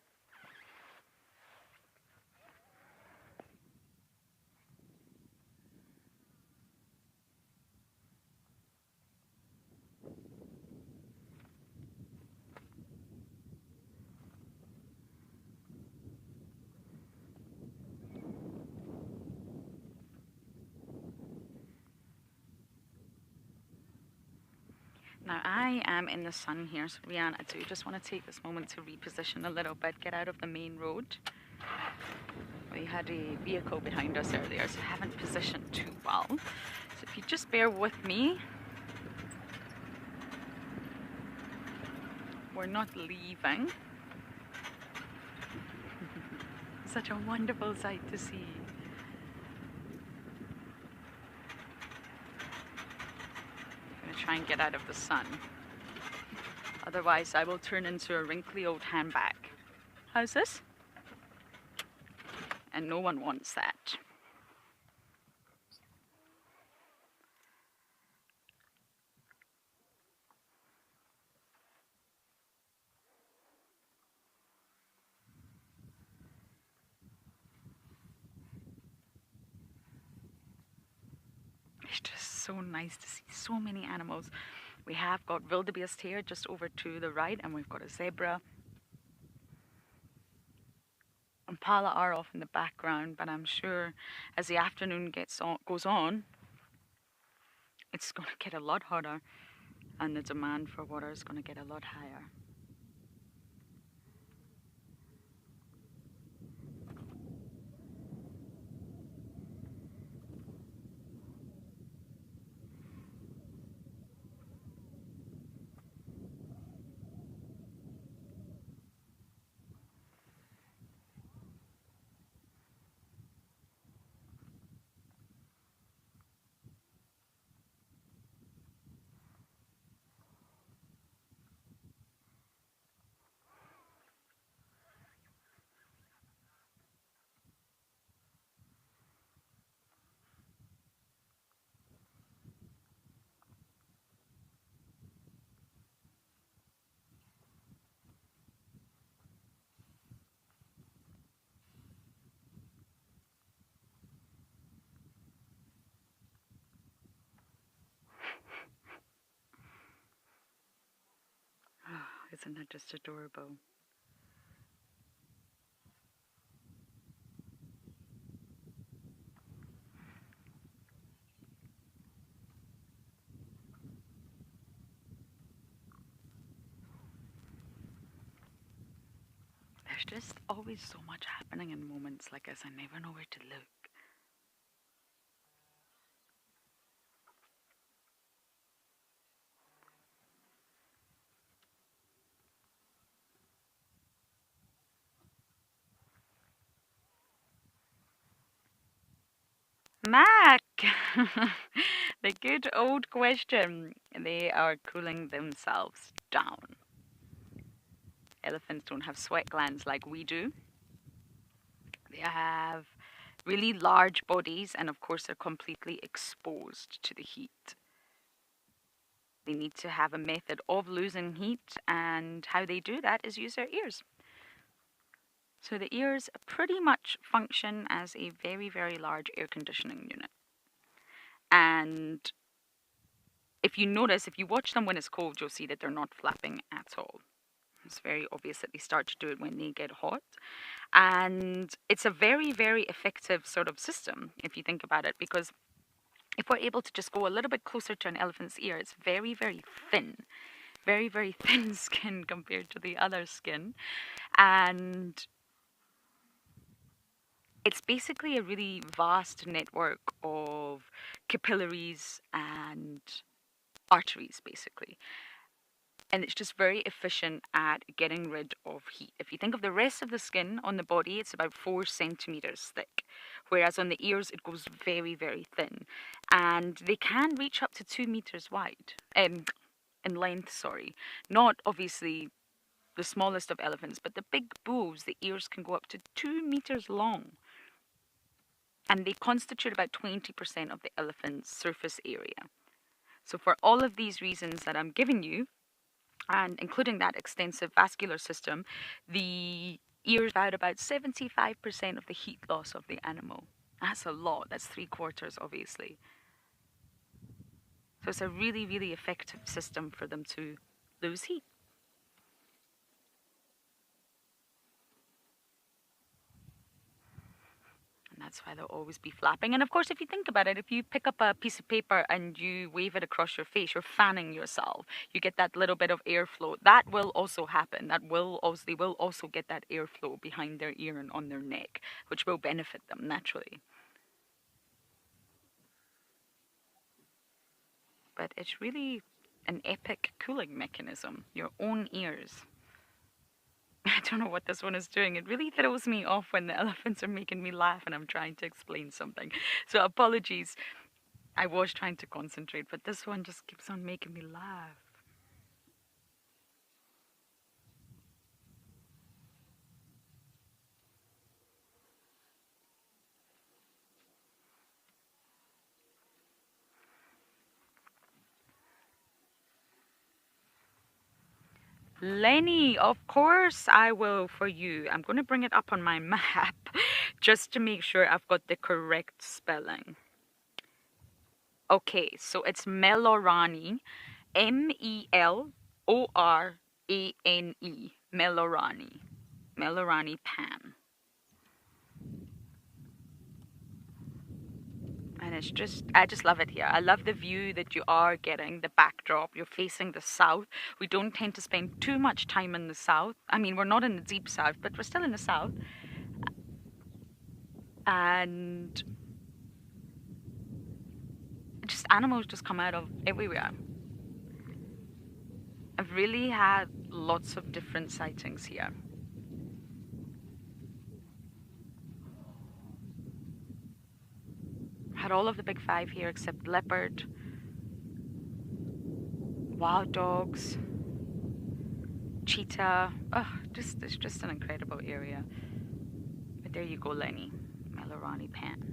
Now I am in the sun here, so Rianne, I do just want to take this moment to reposition a little bit, get out of the main road. We had a vehicle behind us earlier, so I haven't positioned too well. So if you just bear with me, we're not leaving. Such a wonderful sight to see. I'm gonna try and get out of the sun. Otherwise I will turn into a wrinkly old handbag. How's this? And no one wants that. It's just so nice to see so many animals. We have got wildebeest here just over to the right, and we've got a zebra. Impala are off in the background, but I'm sure as the afternoon goes on, it's going to get a lot hotter, and the demand for water is going to get a lot higher. Isn't that just adorable? There's just always so much happening in moments like this. I never know where to look. Mac! The good old question. They are cooling themselves down. Elephants don't have sweat glands like we do. They have really large bodies, and of course they're completely exposed to the heat. They need to have a method of losing heat, and how they do that is use their ears. So the ears pretty much function as a very, very large air conditioning unit. And if you notice, if you watch them when it's cold, you'll see that they're not flapping at all. It's very obvious that they start to do it when they get hot. And it's a very, very effective sort of system, if you think about it, because if we're able to just go a little bit closer to an elephant's ear, it's very, very thin. Very, very thin skin compared to the other skin. And it's basically a really vast network of capillaries and arteries, basically. And it's just very efficient at getting rid of heat. If you think of the rest of the skin on the body, it's about 4 centimeters thick, whereas on the ears it goes very, very thin. And they can reach up to 2 meters wide, in length, sorry. Not obviously the smallest of elephants, but the big bulls, the ears can go up to 2 meters long. and they constitute about 20% of the elephant's surface area. So for all of these reasons that I'm giving you, and including that extensive vascular system, the ears about 75% of the heat loss of the animal. That's a lot. That's 3/4, obviously. So it's a really, really effective system for them to lose heat. And that's why they'll always be flapping. And of course, if you think about it, if you pick up a piece of paper and you wave it across your face, you're fanning yourself. You get that little bit of airflow. That will also happen. They will also get that airflow behind their ear and on their neck, which will benefit them naturally. But it's really an epic cooling mechanism. Your own ears. I don't know what this one is doing. It really throws me off when the elephants are making me laugh and I'm trying to explain something. So apologies. I was trying to concentrate, but this one just keeps on making me laugh. Lenny, of course I will for you. I'm going to bring it up on my map just to make sure I've got the correct spelling. Okay, so it's Melorani, Melorane, Melorani, Melorani Pan. And it's just, I just love it here. I love the view that you are getting, the backdrop. You're facing the south. We don't tend to spend too much time in the south. I mean, we're not in the deep south, but we're still in the south. And just animals just come out of everywhere. I've really had lots of different sightings here. Had all of the big five here except leopard, wild dogs, cheetah. Oh, it's just an incredible area. But there you go, Lenny, Melorani Pan.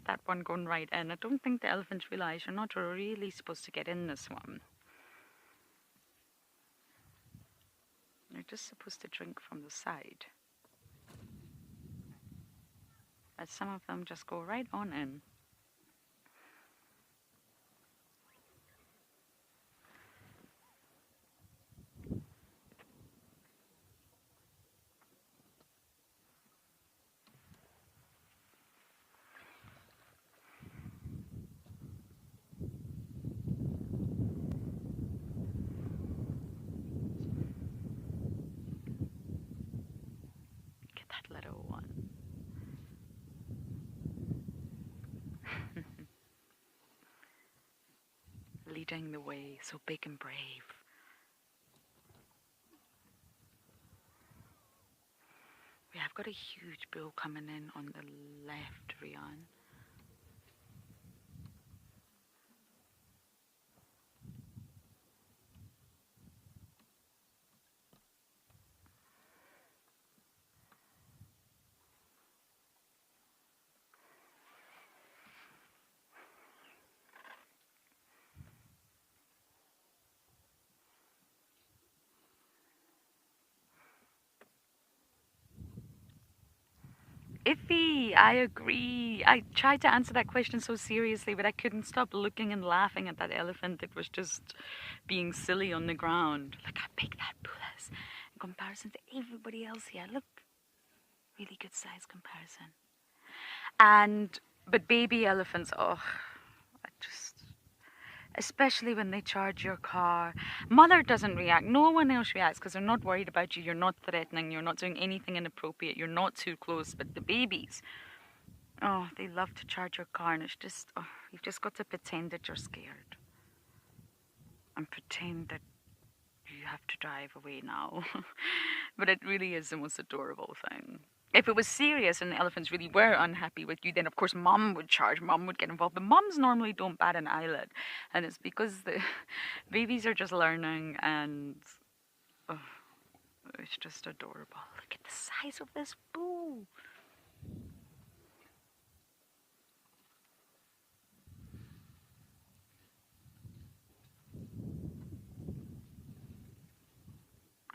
That one going right in. I don't think the elephants realize you're not really supposed to get in this one. You're just supposed to drink from the side. But some of them just go right on in. Leading the way, so big and brave. We have got a huge bull coming in on the left, Rian. Iffy, I agree. I tried to answer that question so seriously, but I couldn't stop looking and laughing at that elephant that was just being silly on the ground. Look how big that bull is in comparison to everybody else here. Look, really good size comparison. But baby elephants, oh, especially when they charge your car. Mother doesn't react. No one else reacts because they're not worried about you. You're not threatening. You're not doing anything inappropriate. You're not too close. But the babies, Oh, they love to charge your car, and it's just, oh, you've just got to pretend that you're scared. And pretend that you have to drive away now. But it really is the most adorable thing. If it was serious and the elephants really were unhappy with you, then of course mum would charge, mum would get involved. But mums normally don't bat an eyelid. And it's because the babies are just learning, and oh, it's just adorable. Look at the size of this bull.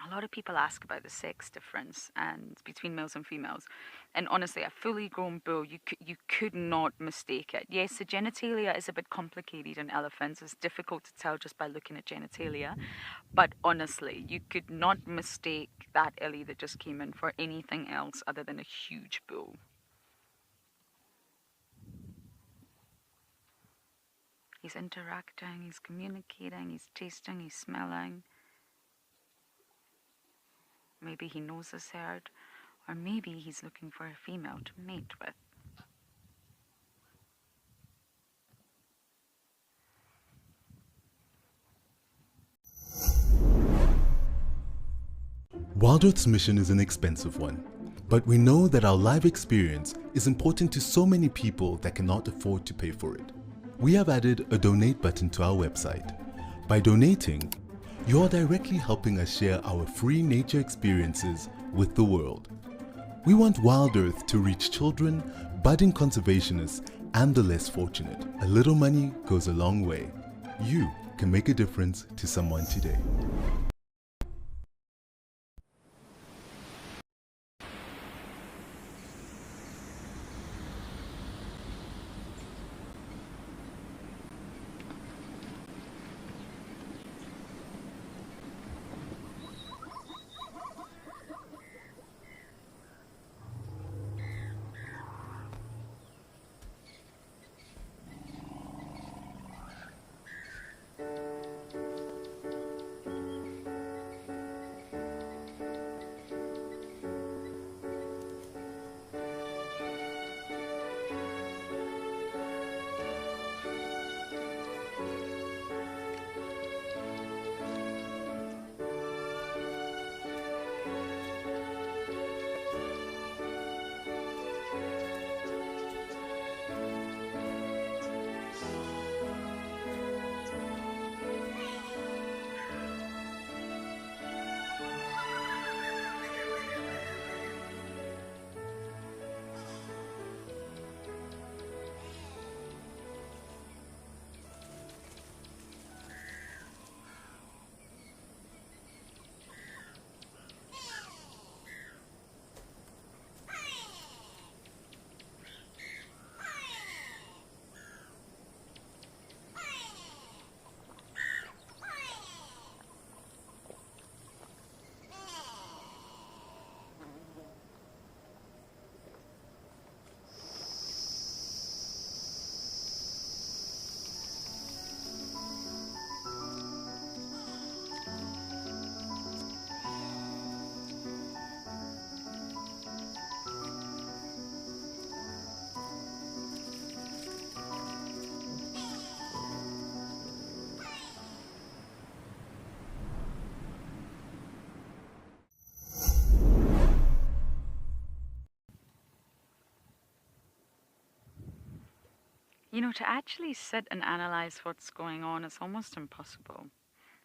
A lot of people ask about the sex difference and between males and females, and honestly, a fully grown bull, you could not mistake it. Yes, the genitalia is a bit complicated in elephants. It's difficult to tell just by looking at genitalia, but honestly, you could not mistake that Ellie that just came in for anything else other than a huge bull. He's interacting, he's communicating, he's tasting, he's smelling. Maybe he knows his herd, or maybe he's looking for a female to mate with. Wild Earth's mission is an expensive one, but we know that our live experience is important to so many people that cannot afford to pay for it. We have added a donate button to our website. By donating, you are directly helping us share our free nature experiences with the world. We want Wild Earth to reach children, budding conservationists, and the less fortunate. A little money goes a long way. You can make a difference to someone today. You know, to actually sit and analyze what's going on is almost impossible.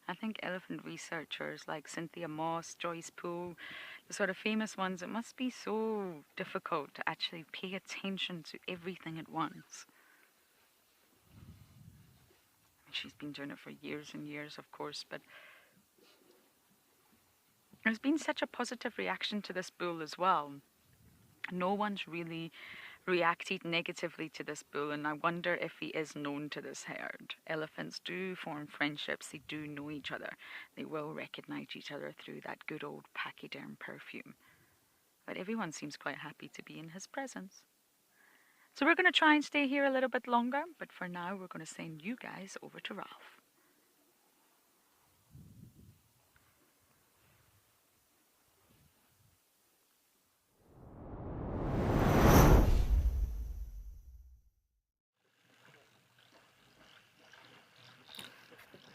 I think elephant researchers like Cynthia Moss, Joyce Poole, the sort of famous ones, it must be so difficult to actually pay attention to everything at once. She's been doing it for years and years, of course, but there's been such a positive reaction to this bull as well. No one's really reacted negatively to this bull, and I wonder if he is known to this herd. Elephants do form friendships, they do know each other. They will recognize each other through that good old pachyderm perfume. But everyone seems quite happy to be in his presence. So we're going to try and stay here a little bit longer, but for now we're going to send you guys over to Ralph.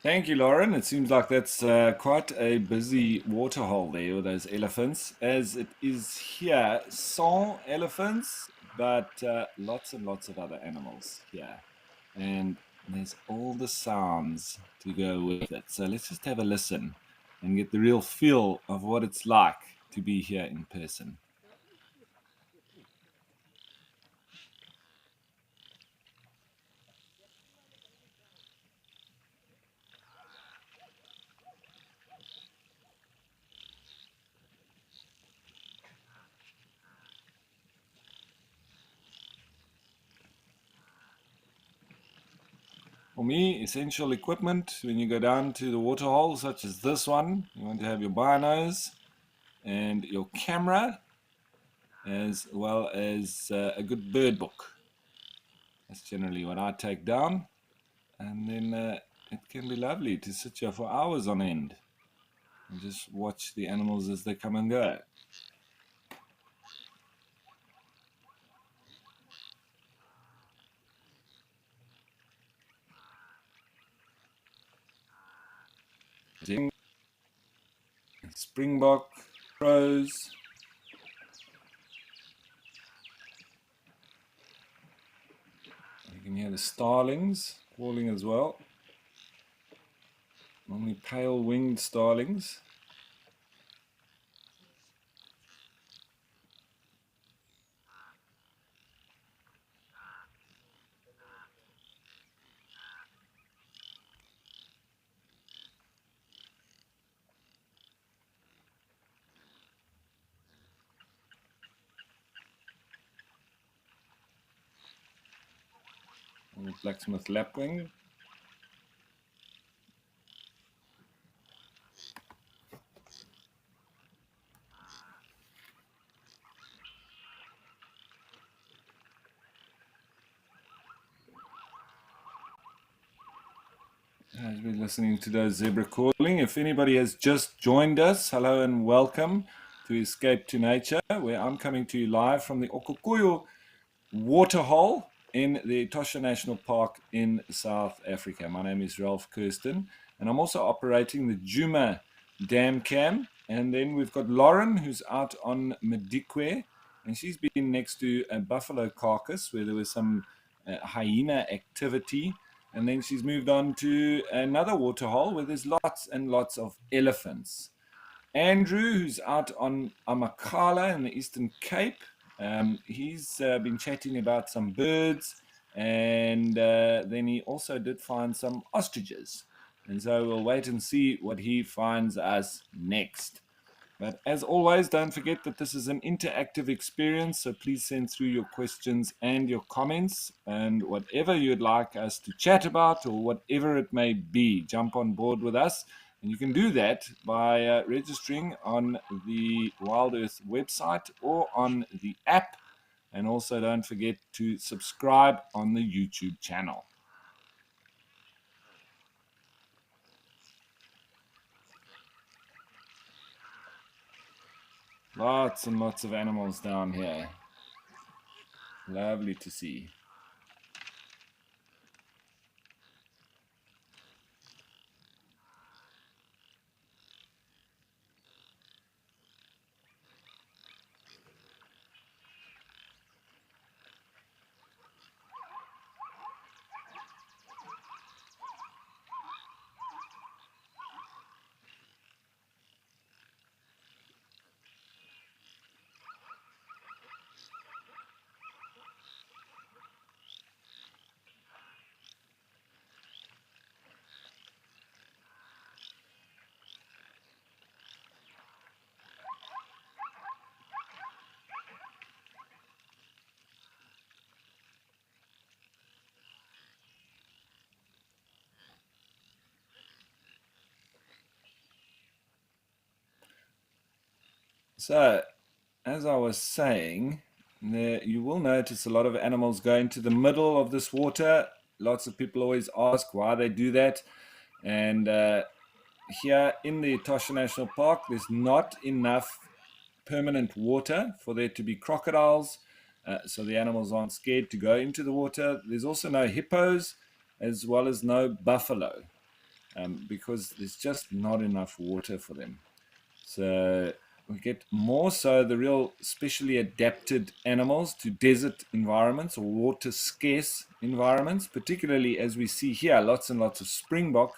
Thank you, Lauren. It seems like that's quite a busy waterhole there with those elephants, as it is here. 100 elephants, but lots and lots of other animals here. And there's all the sounds to go with it. So let's just have a listen and get the real feel of what it's like to be here in person. For me, essential equipment when you go down to the waterhole, such as this one, you want to have your binos and your camera, as well as a good bird book. That's generally what I take down, and then it can be lovely to sit here for hours on end and just watch the animals as they come and go. Springbok, crows. You can hear the starlings calling as well. Normally pale-winged starlings. And the blacksmith lapwing. As we're listening to those zebra calling, if anybody has just joined us, hello and welcome to Escape to Nature, where I'm coming to you live from the Okukuyu waterhole in the Etosha National Park in South Africa. My name is Ralph Kirsten, and I'm also operating the Djuma Dam Cam. And then we've got Lauren, who's out on Madikwe, and she's been next to a buffalo carcass where there was some hyena activity. And then she's moved on to another waterhole where there's lots and lots of elephants. Andrew, who's out on Amakhala in the Eastern Cape, he's been chatting about some birds, and then he also did find some ostriches. And so we'll wait and see what he finds us next. But as always, don't forget that this is an interactive experience, so please send through your questions and your comments and whatever you'd like us to chat about or whatever it may be. Jump on board with us, and you can do that by registering on the Wild Earth website or on the app. And also don't forget to subscribe on the YouTube channel. Lots and lots of animals down here. Lovely to see. So, as I was saying, you will notice a lot of animals go into the middle of this water. Lots of people always ask why they do that. And here in the Etosha National Park, there's not enough permanent water for there to be crocodiles. So the animals aren't scared to go into the water. There's also no hippos, as well as no buffalo. because there's just not enough water for them. So we get more so the real specially adapted animals to desert environments or water scarce environments, particularly as we see here, lots and lots of springbok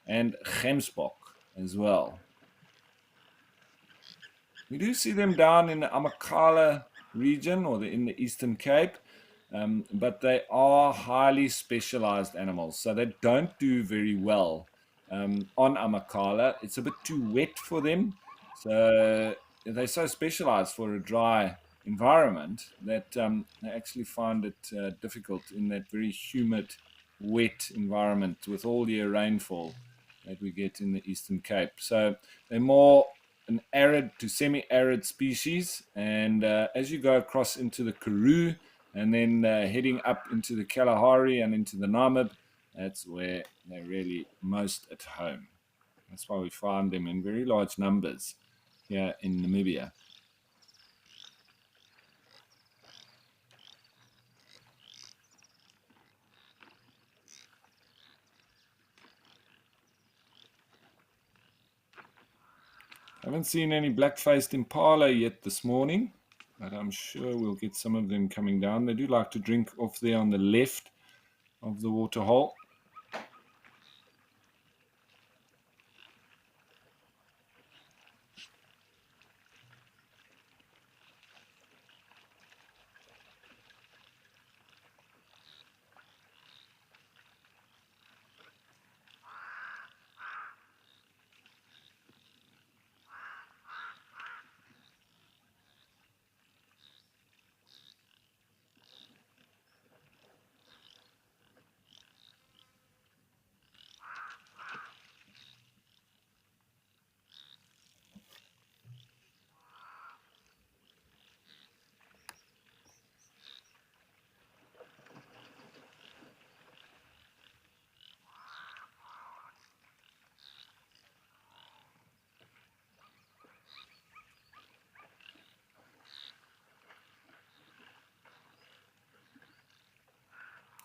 and gemsbok as well. We do see them down in the Amakhala region or in the Eastern Cape, but they are highly specialized animals, so they don't do very well on Amakhala. It's a bit too wet for them, so they're so specialized for a dry environment that they actually find it difficult in that very humid, wet environment with all year rainfall that we get in the Eastern Cape. So they're more an arid to semi-arid species, and as you go across into the Karoo and then heading up into the Kalahari and into the Namib, that's where they're really most at home. That's why we find them in very large numbers here in Namibia. I haven't seen any black-faced impala yet this morning, but I'm sure we'll get some of them coming down. They do like to drink off there on the left of the waterhole.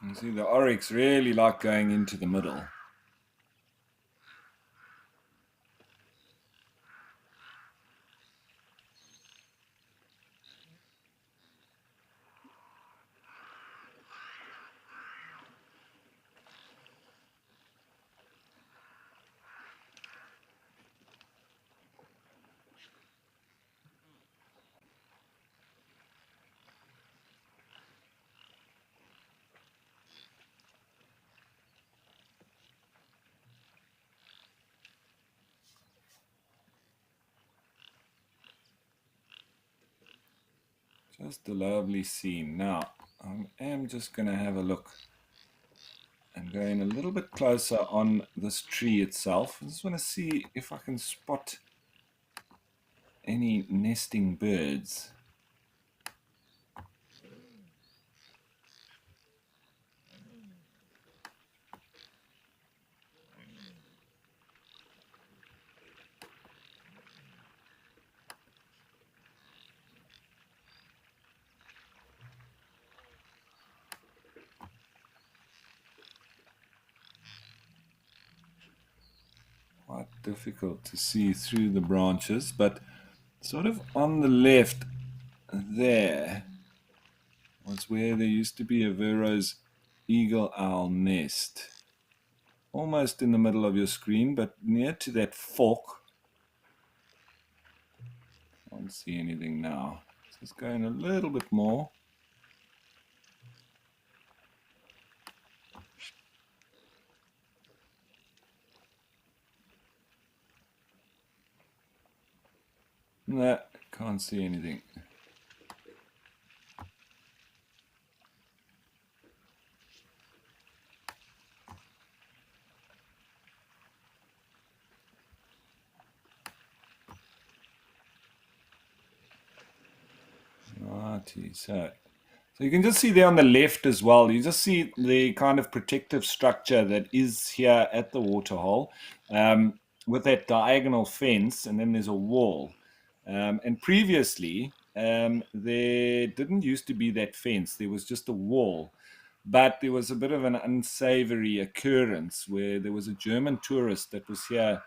You see, the oryx really like going into the middle. Just a lovely scene. Now, I am just going to have a look and go in a little bit closer on this tree itself. I just want to see if I can spot any nesting birds. Quite difficult to see through the branches, but sort of on the left there was where there used to be a Vero's eagle owl nest. Almost in the middle of your screen, but near to that fork. I don't see anything now. Just going a little bit more. No, can't see anything. Righty, so you can just see there on the left as well, you just see the kind of protective structure that is here at the waterhole with that diagonal fence, and then there's a wall. And previously, there didn't used to be that fence. There was just a wall. but there was a bit of an unsavory occurrence where there was a German tourist that was here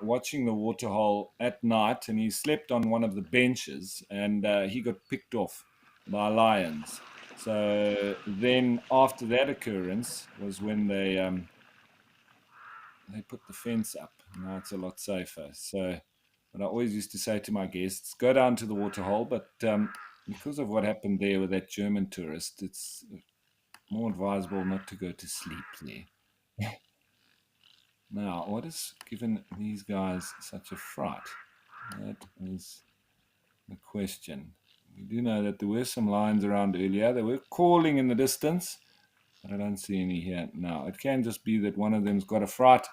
watching the waterhole at night, and he slept on one of the benches, and he got picked off by lions. So then, after that occurrence, was when they put the fence up. Now it's a lot safer. So, but I always used to say to my guests, go down to the waterhole, but because of what happened there with that German tourist, it's more advisable not to go to sleep there. Now, what has given these guys such a fright? That is the question. We do know that there were some lions around earlier. They were calling in the distance, but I don't see any here now. It can just be that one of them's got a fright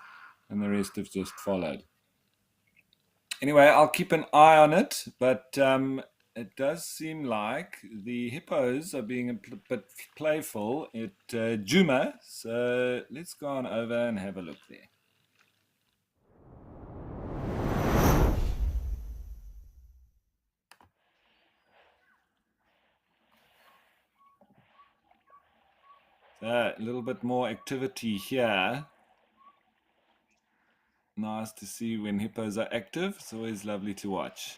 and the rest have just followed. Anyway, I'll keep an eye on it, but it does seem like the hippos are being a bit playful at Djuma, so let's go on over and have a look there. So a little bit more activity here. Nice to see when hippos are active. It's always lovely to watch.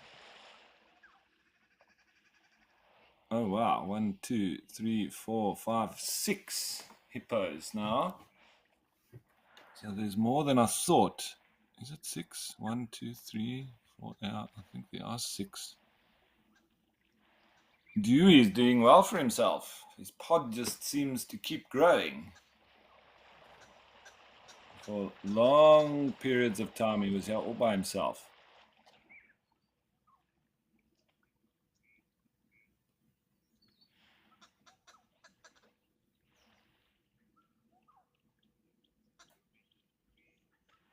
Oh wow, 1, 2, 3, 4, 5, 6 hippos now. So there's more than I thought. Is it 6? 1, 2, 3, 4. Yeah, I think there are 6. Dewey is doing well for himself. His pod just seems to keep growing. For long periods of time, he was here all by himself.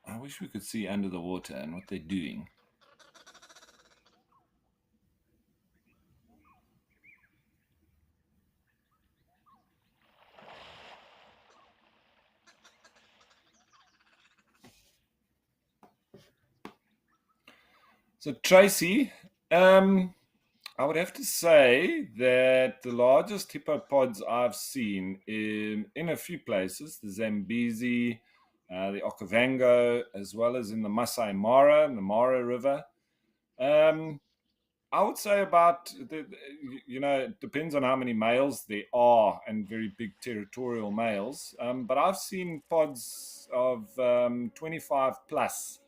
I wish we could see under the water and what they're doing. So Tracy, I would have to say that the largest hippopods I've seen in a few places, the Zambezi, the Okavango, as well as in the Masai Mara, the Mara River. I would say about, it depends on how many males there are and very big territorial males. But I've seen pods of 25 plus.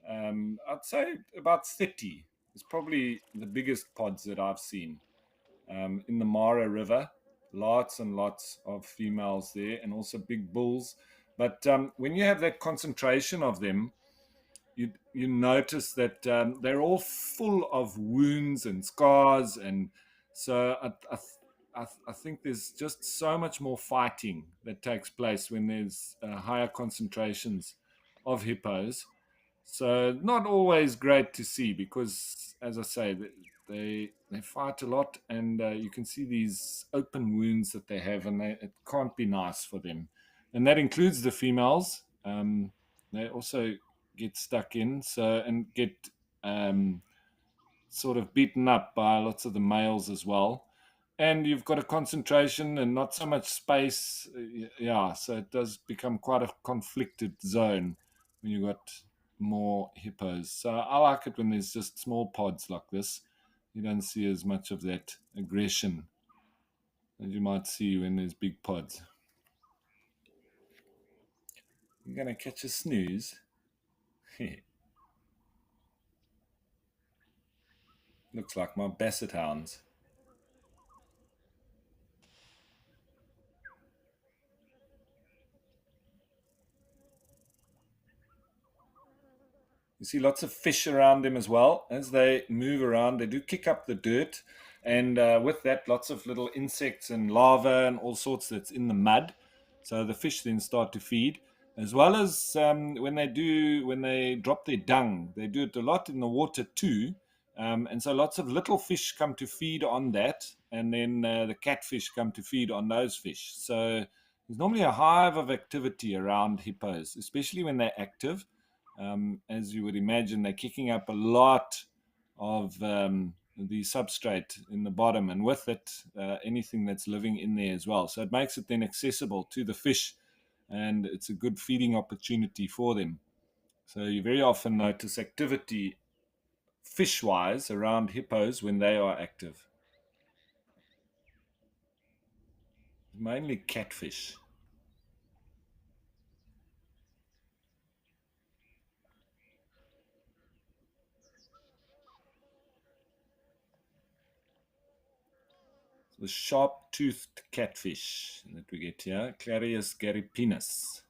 I'd say about 30 is probably the biggest pods that I've seen in the Mara River. Lots and lots of females there and also big bulls. But when you have that concentration of them, you notice that they're all full of wounds and scars. And so I think there's just so much more fighting that takes place when there's higher concentrations of hippos. So not always great to see because, as I say, they fight a lot, and you can see these open wounds that they have, and it can't be nice for them. And that includes the females. They also get stuck in, and get sort of beaten up by lots of the males as well. And you've got a concentration and not so much space. Yeah, so it does become quite a conflicted zone when you've got more hippos. So I like it when there's just small pods like this. You don't see as much of that aggression as you might see when there's big pods. I'm going to catch a snooze. Looks like my basset hounds. You see lots of fish around them as well. As they move around, they do kick up the dirt. And with that, lots of little insects and larvae and all sorts that's in the mud. So the fish then start to feed. As well as when they drop their dung, they do it a lot in the water too. And so lots of little fish come to feed on that. And then the catfish come to feed on those fish. So there's normally a hive of activity around hippos, especially when they're active. As you would imagine, they're kicking up a lot of the substrate in the bottom, and with it, anything that's living in there as well. So it makes it then accessible to the fish, and it's a good feeding opportunity for them. So you very often notice activity fish-wise around hippos when they are active. Mainly catfish. The sharp-toothed catfish that we get here, Clarius gariepinus.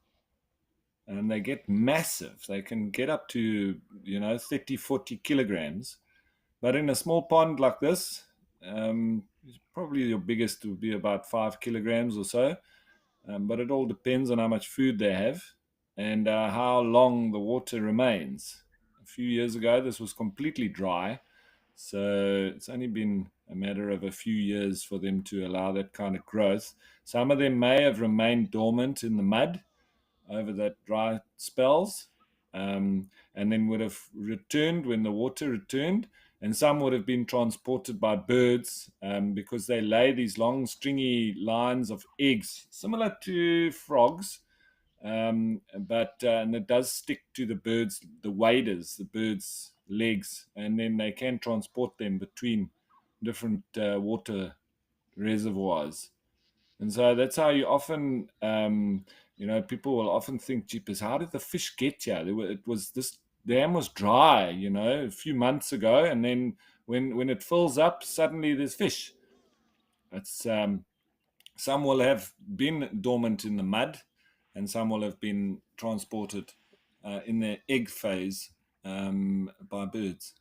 And they get massive. They can get up to, 30, 40 kilograms. But in a small pond like this, probably your biggest would be about 5 kilograms or so. But it all depends on how much food they have and how long the water remains. A few years ago, this was completely dry. So it's only been a matter of a few years for them to allow that kind of growth. Some of them may have remained dormant in the mud over that dry spells, and then would have returned when the water returned. And some would have been transported by birds because they lay these long, stringy lines of eggs, similar to frogs, but and it does stick to the birds, the waders, the birds' legs, and then they can transport them between different water reservoirs. And so that's how you often, people will often think, jeepers, how did the fish get here? This dam was dry, a few months ago, and then when it fills up, suddenly there's fish. It's some will have been dormant in the mud, and some will have been transported in their egg phase by birds.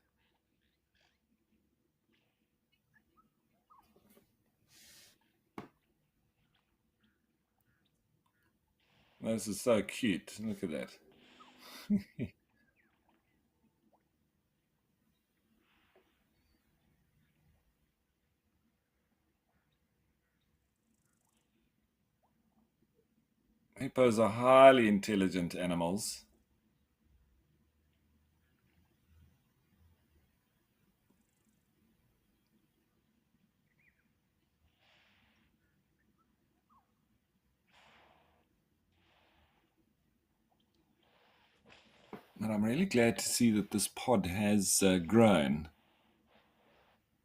This is so cute. Look at that. Hippos are highly intelligent animals. And I'm really glad to see that this pod has grown.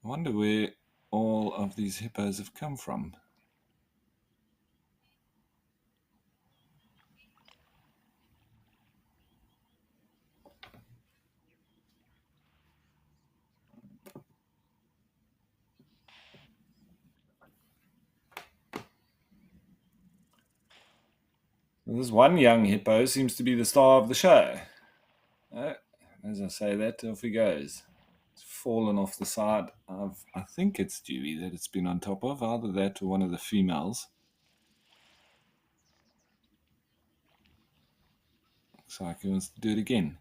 I wonder where all of these hippos have come from. This one young hippo seems to be the star of the show. As I say that, off he goes. It's fallen off the side of, I think it's Dewey that it's been on top of, either that or one of the females. Looks like he wants to do it again.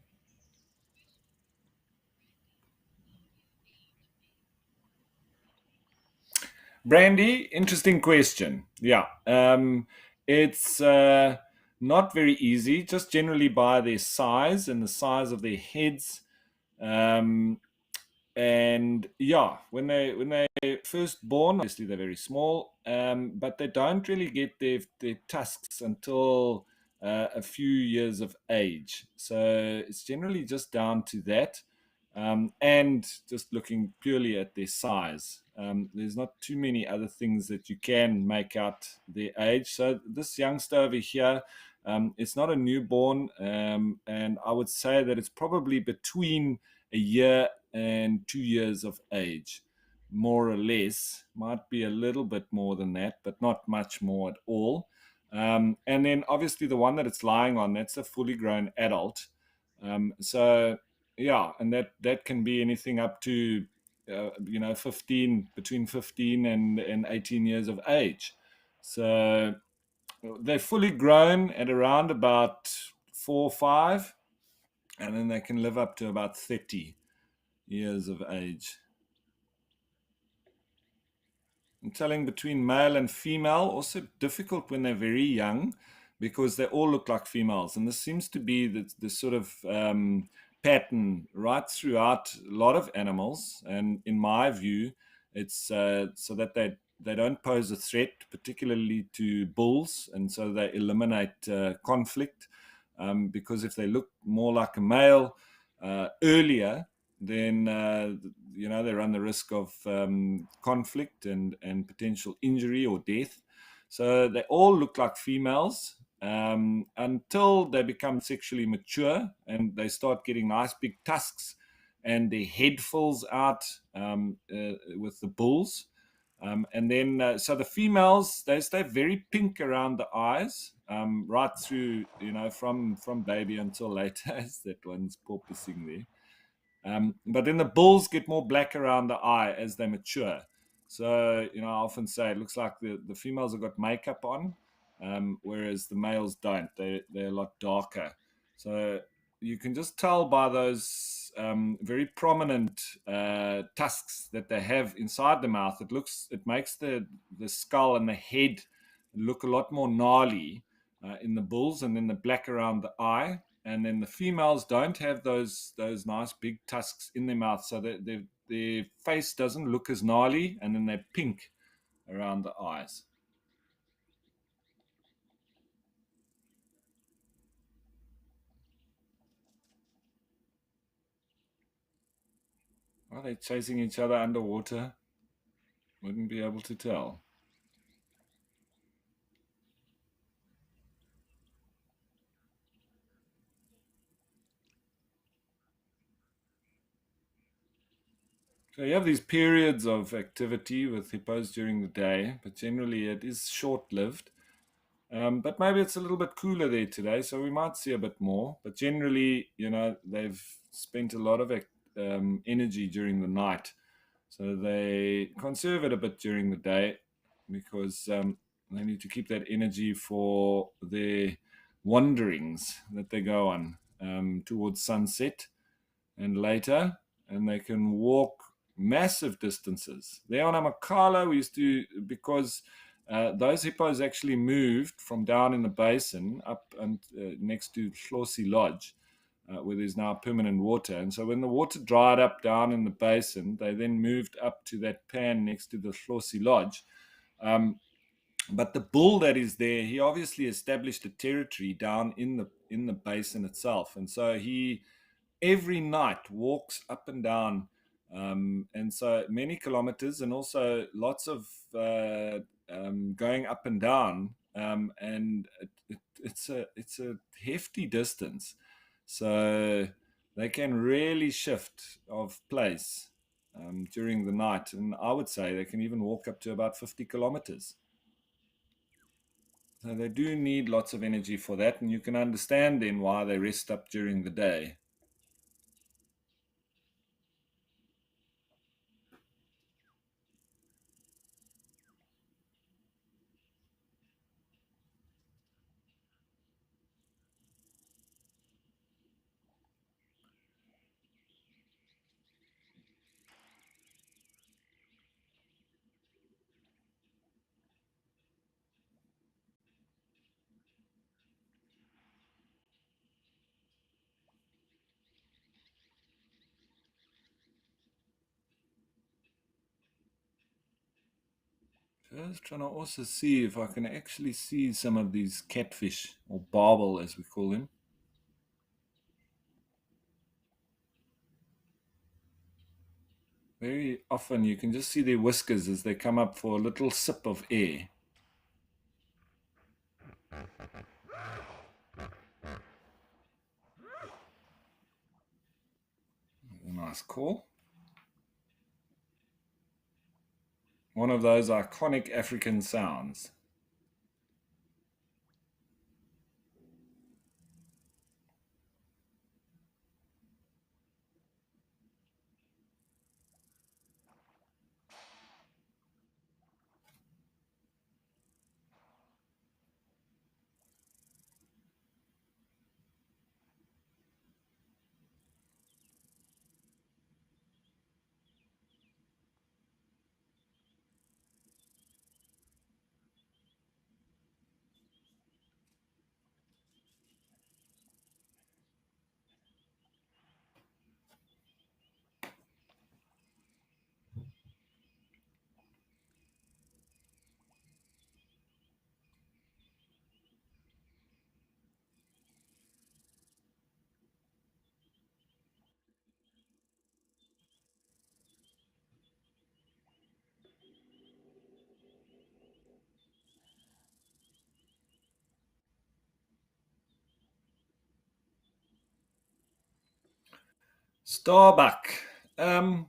Brandy, interesting question. Yeah, it's not very easy, just generally by their size and the size of their heads. And yeah, when they first born, obviously they're very small, but they don't really get their tusks until a few years of age. So it's generally just down to that, and just looking purely at their size. There's not too many other things that you can make out their age. So this youngster over here, it's not a newborn, and I would say that it's probably between a year and 2 years of age, more or less. Might be a little bit more than that, but not much more at all. And then obviously the one that it's lying on, that's a fully grown adult. So yeah, and that can be anything up to 15, between 15 and 18 years of age. So they're fully grown at around about 4 or 5, and then they can live up to about 30 years of age. And telling between male and female, also difficult when they're very young, because they all look like females. And this seems to be the sort of pattern right throughout a lot of animals, and in my view, it's so that they don't pose a threat, particularly to bulls, and so they eliminate conflict. Because if they look more like a male earlier, then they run the risk of conflict and potential injury or death. So they all look like females until they become sexually mature and they start getting nice big tusks and their head falls out with the bulls. And then, so the females, they stay very pink around the eyes, right through, from baby until later, as that one's porpoising there. But then the bulls get more black around the eye as they mature. So, I often say it looks like the females have got makeup on, whereas the males don't. They're a lot darker. So you can just tell by those very prominent tusks that they have inside the mouth. It makes the skull and the head look a lot more gnarly in the bulls, and then the black around the eye. And then the females don't have those nice big tusks in their mouth, so that their face doesn't look as gnarly, and then they're pink around the eyes. Are they chasing each other underwater? Wouldn't be able to tell. So you have these periods of activity with hippos during the day, but generally it is short-lived. But maybe it's a little bit cooler there today, so we might see a bit more. But generally, they've spent a lot of energy during the night. So they conserve it a bit during the day because they need to keep that energy for their wanderings that they go on towards sunset and later, and they can walk massive distances. There on Amakhala, we used to, because those hippos actually moved from down in the basin up and next to Hlosi Lodge, where there's now permanent water. And so when the water dried up down in the basin, they then moved up to that pan next to the Hlosi Lodge. But the bull that is there, he obviously established a territory down in the basin itself. And so he every night walks up and down, and so many kilometers, and also lots of going up and down, and it's a hefty distance. So they can really shift of place during the night, and I would say they can even walk up to about 50 kilometers. So they do need lots of energy for that, and you can understand then why they rest up during the day. Just trying to also see if I can actually see some of these catfish, or barbel as we call them. Very often you can just see their whiskers as they come up for a little sip of air. A nice call. One of those iconic African sounds. Starbuck. Yeah,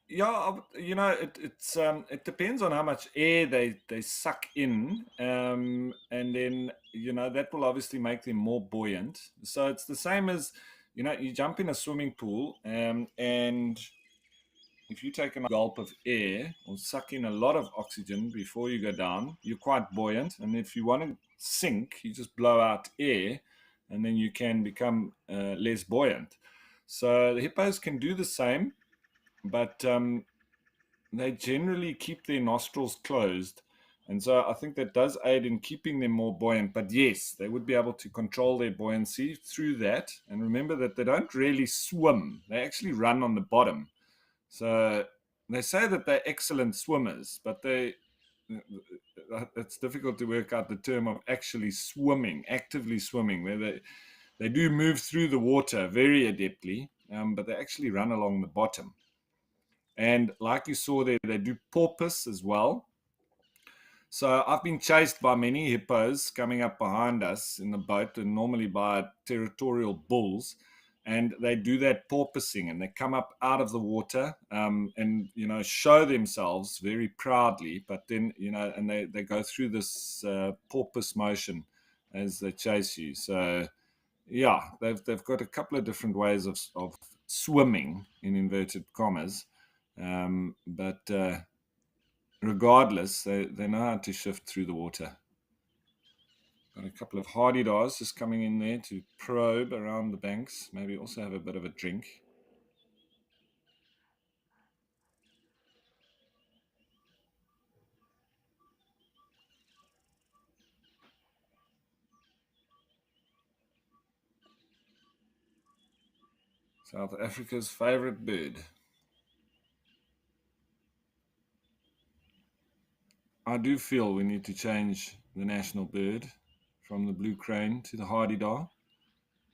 it depends on how much air they suck in, and then that will obviously make them more buoyant. So it's the same as you jump in a swimming pool, and if you take a gulp of air or suck in a lot of oxygen before you go down, you're quite buoyant. And if you want to sink, you just blow out air, and then you can become less buoyant. So the hippos can do the same, but they generally keep their nostrils closed. And so I think that does aid in keeping them more buoyant. But yes, they would be able to control their buoyancy through that. And remember that they don't really swim, they actually run on the bottom. So they say that they're excellent swimmers, but it's difficult to work out the term of actually swimming, actively swimming, where they do move through the water very adeptly, but they actually run along the bottom. And like you saw there, they do porpoise as well. So I've been chased by many hippos coming up behind us in the boat, and normally by territorial bulls. And they do that porpoising, and they come up out of the water, and show themselves very proudly. But then and they go through this porpoise motion as they chase you. So yeah, they've got a couple of different ways of swimming in inverted commas, but regardless, they know how to shift through the water. Got a couple of hardy-daws just coming in there to probe around the banks, maybe also have a bit of a drink. South Africa's favorite bird. I do feel we need to change the national bird from the blue crane to the hardy-daw,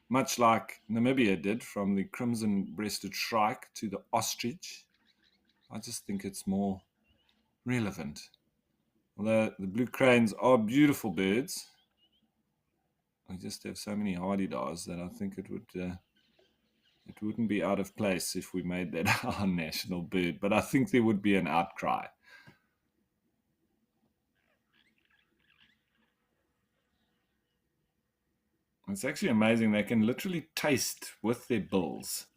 much like Namibia did from the crimson-breasted shrike to the ostrich. I just think it's more relevant. Although the blue cranes are beautiful birds, we just have so many hardy-daws that I think it wouldn't be out of place if we made that our national bird. But I think there would be an outcry. It's actually amazing. They can literally taste with their bills.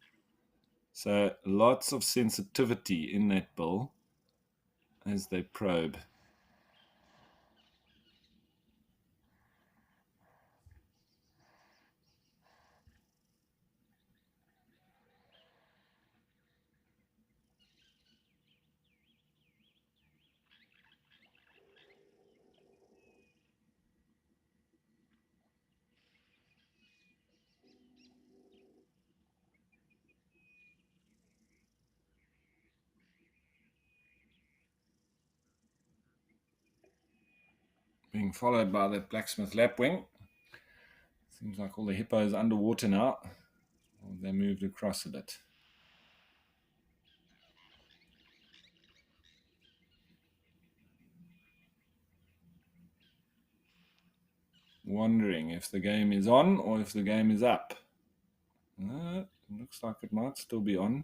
So lots of sensitivity in that bill as they probe. Being followed by that blacksmith lapwing. Seems like all the hippos are underwater now. They moved across a bit. Wondering if the game is on or if the game is up. Looks like it might still be on.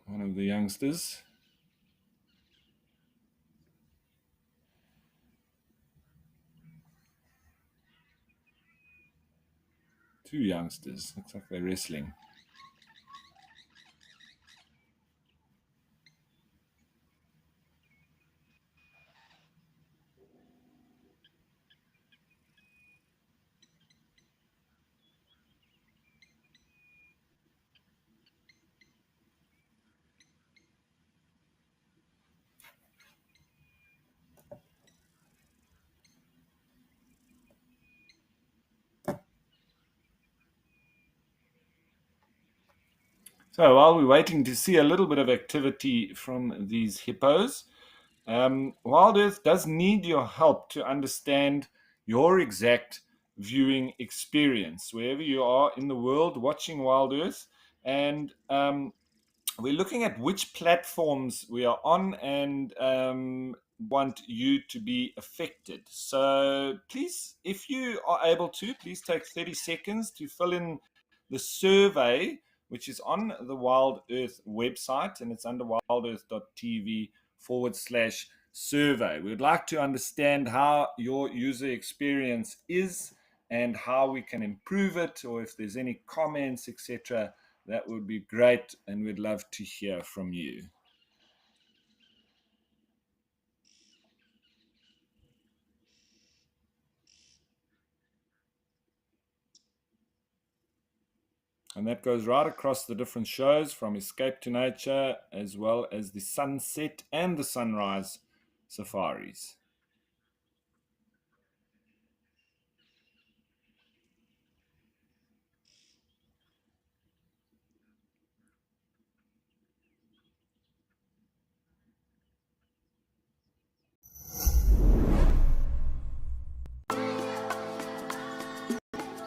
One of the youngsters. Two youngsters. Looks like they're wrestling. So while we're waiting to see a little bit of activity from these hippos, Wild Earth does need your help to understand your exact viewing experience wherever you are in the world watching Wild Earth. And we're looking at which platforms we are on, and want you to be affected. So please, if you are able to, please take 30 seconds to fill in the survey, which is on the Wild Earth website, and it's under wildearth.tv/survey. We'd like to understand how your user experience is and how we can improve it, or if there's any comments, etc. That would be great, and we'd love to hear from you. And that goes right across the different shows, from Escape to Nature, as well as the sunset and the sunrise safaris.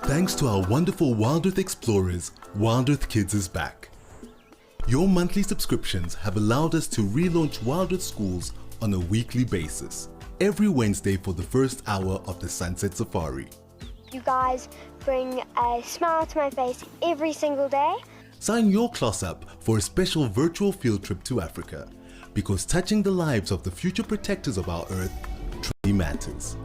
Thanks to our wonderful Wild Earth explorers, Wild Earth Kids is back. Your monthly subscriptions have allowed us to relaunch Wild Earth Schools on a weekly basis, every Wednesday for the first hour of the Sunset Safari. You guys bring a smile to my face every single day. Sign your class up for a special virtual field trip to Africa, because touching the lives of the future protectors of our Earth truly matters.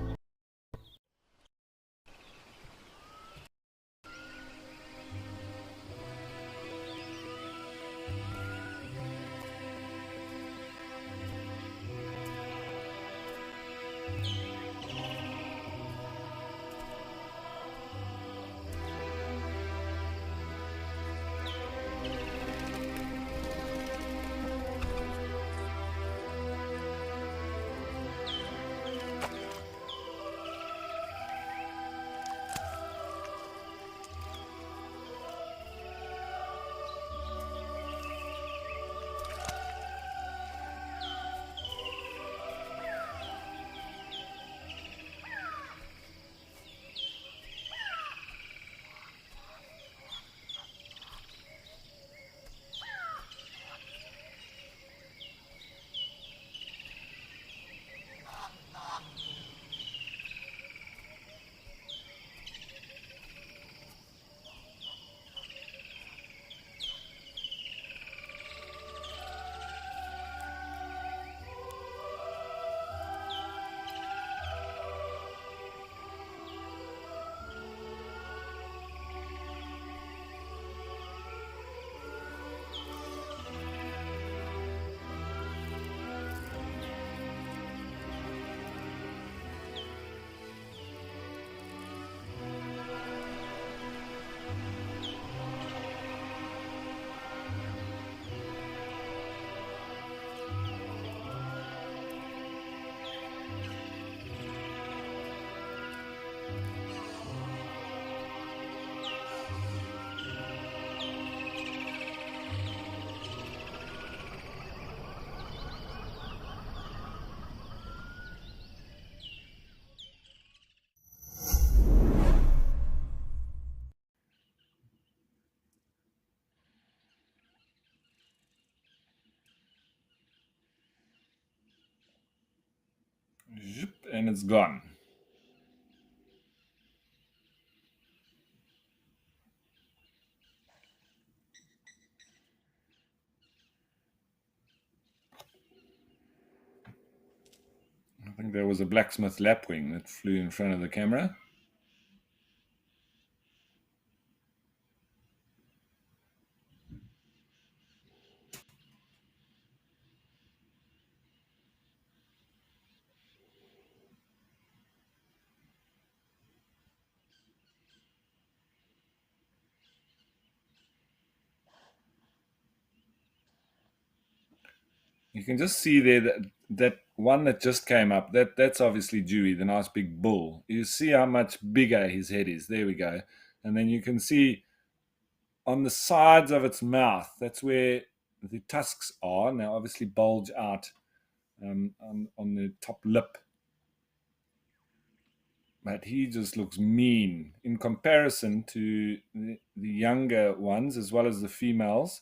And it's gone. I think there was a blacksmith lapwing that flew in front of the camera. You can just see there that one that just came up, that's obviously Dewey, the nice big bull. You see how much bigger his head is. There we go. And then you can see on the sides of its mouth, that's where the tusks are. Now obviously bulge out on the top lip. But he just looks mean in comparison to the younger ones, as well as the females.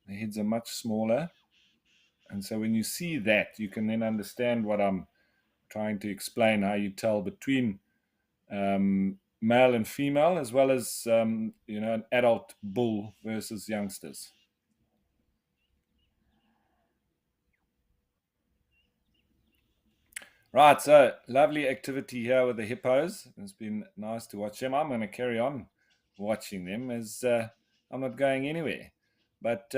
The heads are much smaller. And so when you see that, you can then understand what I'm trying to explain, how you tell between male and female, as well as, an adult bull versus youngsters. Right, so lovely activity here with the hippos. It's been nice to watch them. I'm going to carry on watching them as I'm not going anywhere. But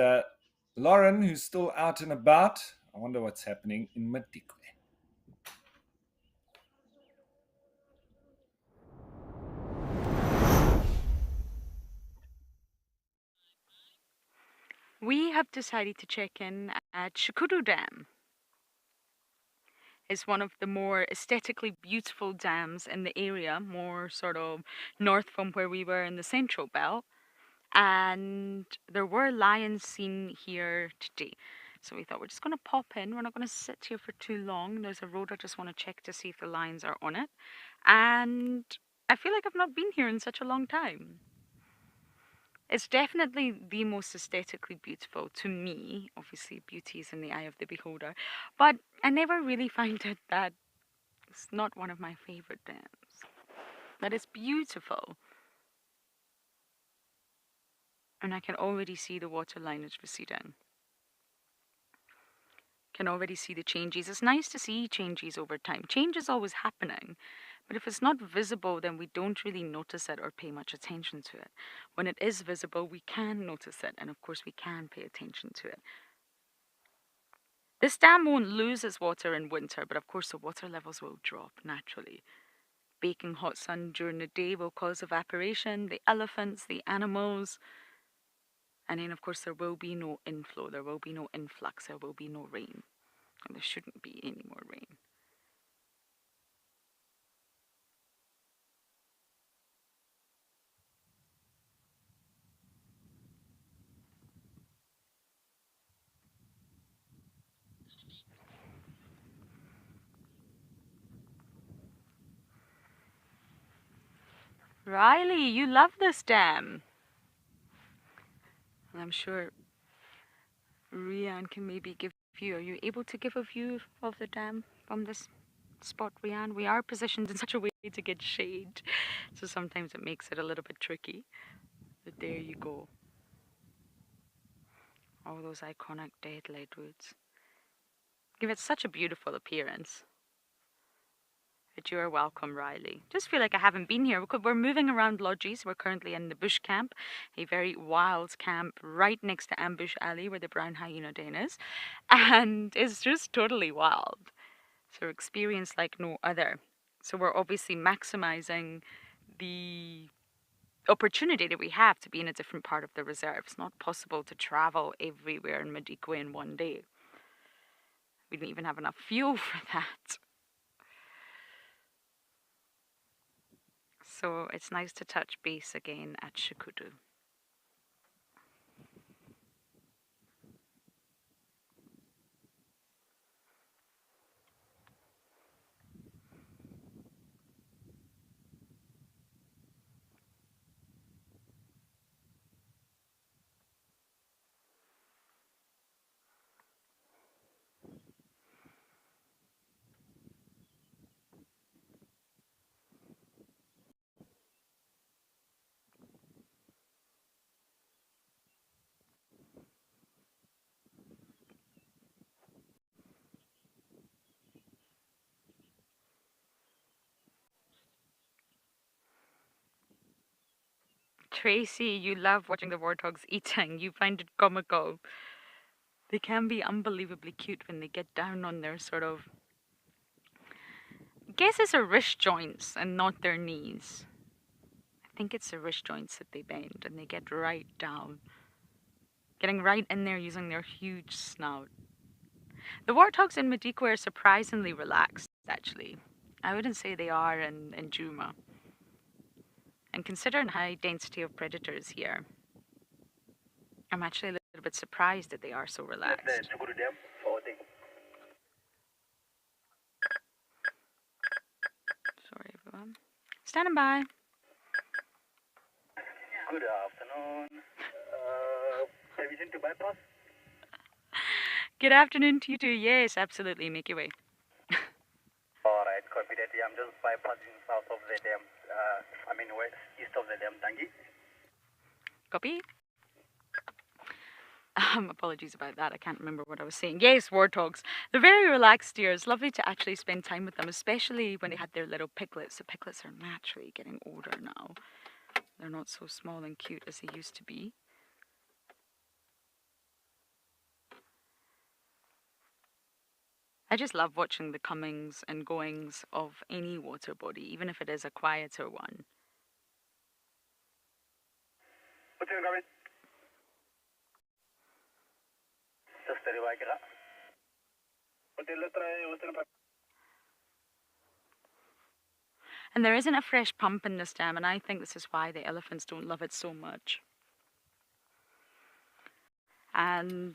Lauren, who's still out and about, I wonder what's happening in Madikwe. We have decided to check in at Shukuru Dam. It's one of the more aesthetically beautiful dams in the area, more sort of north from where we were in the Central Belt. And there were lions seen here today. So we thought we're just going to pop in. We're not going to sit here for too long. There's a road I just want to check to see if the lions are on it. And I feel like I've not been here in such a long time. It's definitely the most aesthetically beautiful to me. Obviously, beauty is in the eye of the beholder. But I never really find it that it's not one of my favorite dams. That is beautiful. And I can already see the water lineage receding. Can already see the changes. It's nice to see changes over time. Change is always happening. But if it's not visible, then we don't really notice it or pay much attention to it. When it is visible, we can notice it, and of course we can pay attention to it. This dam won't lose its water in winter, but of course the water levels will drop naturally. Baking hot sun during the day will cause evaporation, the elephants, the animals, and then of course there will be no inflow, there will be no influx, there will be no rain. And there shouldn't be any more rain. Riley, you love this dam. And I'm sure Rian can maybe give you. Are you able to give a view of the dam from this spot, Rian? We are positioned in such a way to get shade, so sometimes it makes it a little bit tricky. But there you go. All those iconic dead leadwoods give it such a beautiful appearance. But you are welcome, Riley. Just feel like I haven't been here. We're moving around lodges. We're currently in the bush camp, a very wild camp right next to Ambush Alley where the brown hyena den is. And it's just totally wild. So experience like no other. So we're obviously maximizing the opportunity that we have to be in a different part of the reserve. It's not possible to travel everywhere in Madikwe in one day. We don't even have enough fuel for that. So it's nice to touch base again at Shukuru. Tracy, you love watching the warthogs eating. You find it comical. They can be unbelievably cute when they get down on their sort of... I guess it's their wrist joints and not their knees. I think it's the wrist joints that they bend and they get right down. Getting right in there using their huge snout. The warthogs in Madikwe are surprisingly relaxed, actually. I wouldn't say they are in Djuma. And considering high density of predators here, I'm actually a little bit surprised that they are so relaxed. Sorry, everyone. Standing by. Good afternoon. Have you been to bypass? Good afternoon to you too. Yes, absolutely. Make your way. Alright, copy that. Yeah, I'm just bypassing south of the dam. East of the dam, thank you. Copy. Apologies about that. I can't remember what I was saying. Yes, warthogs. They're very relaxed deer. It's lovely to actually spend time with them, especially when they had their little piglets. The piglets are naturally getting older now. They're not so small and cute as they used to be. I just love watching the comings and goings of any water body, even if it is a quieter one. What's your comment? Just steady like that. And there isn't a fresh pump in this dam, and I think this is why the elephants don't love it so much. And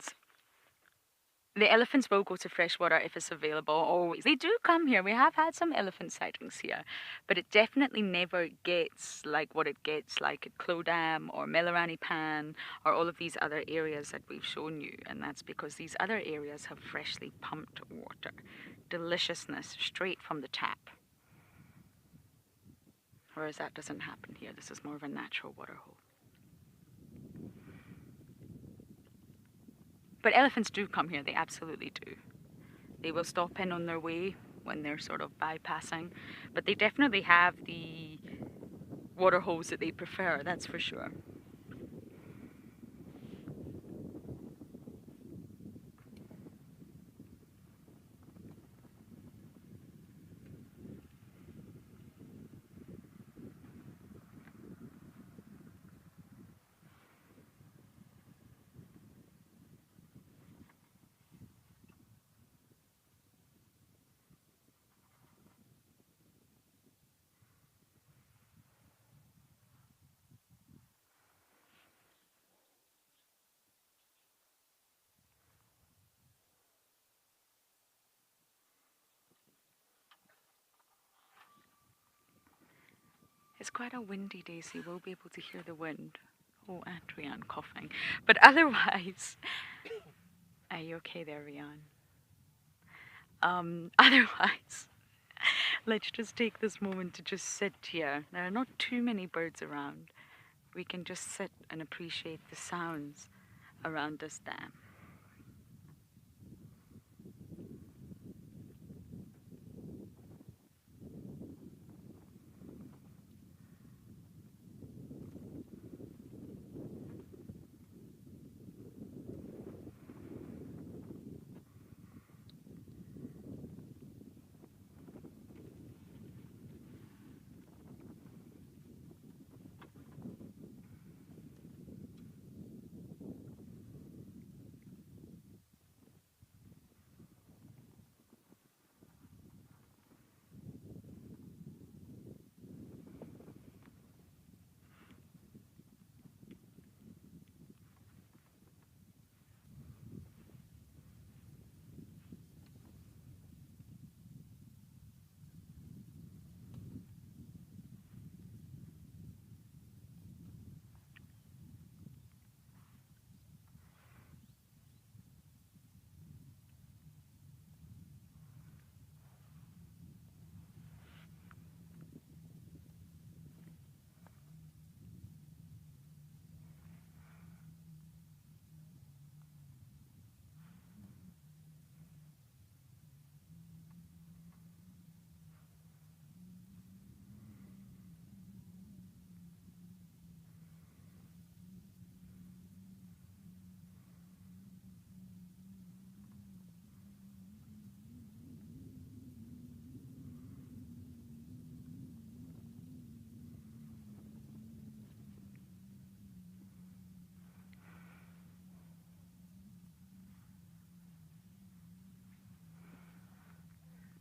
the elephants will go to freshwater if it's available, always. They do come here. We have had some elephant sightings here, but it definitely never gets like what it gets like at Clo Dam or Melarani Pan or all of these other areas that we've shown you. And that's because these other areas have freshly pumped water. Deliciousness straight from the tap. Whereas that doesn't happen here. This is more of a natural water hole. But elephants do come here, they absolutely do. They will stop in on their way when they're sort of bypassing, but they definitely have the water holes that they prefer, that's for sure. It's quite a windy day, so you will be able to hear the wind. Oh, and Rian coughing. But otherwise, are you okay there, Rian? Otherwise, let's just take this moment to just sit here. There are not too many birds around. We can just sit and appreciate the sounds around this dam.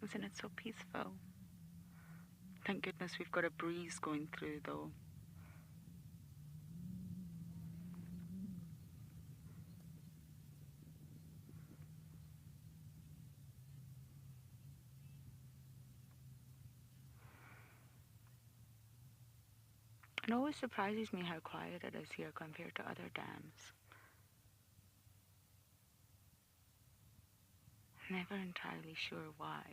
Isn't it so peaceful? Thank goodness we've got a breeze going through, though. It always surprises me how quiet it is here compared to other dams. Never entirely sure why.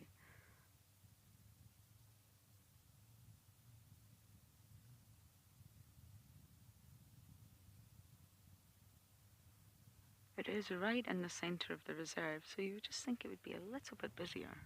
It is right in the center of the reserve, so you would just think it would be a little bit busier.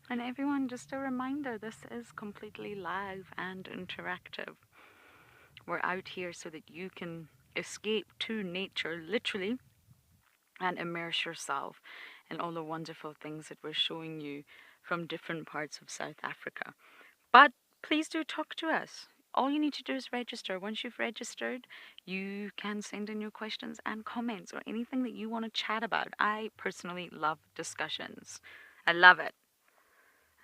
And everyone, just a reminder, this is completely live and interactive. We're out here so that you can escape to nature, literally, and immerse yourself in all the wonderful things that we're showing you from different parts of South Africa. But please do talk to us. All you need to do is register. Once you've registered, you can send in your questions and comments or anything that you want to chat about. I personally love discussions. I love it.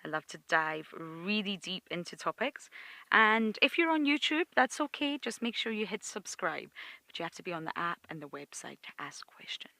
I love to dive really deep into topics. And if you're on YouTube, that's okay. Just make sure you hit subscribe. But you have to be on the app and the website to ask questions.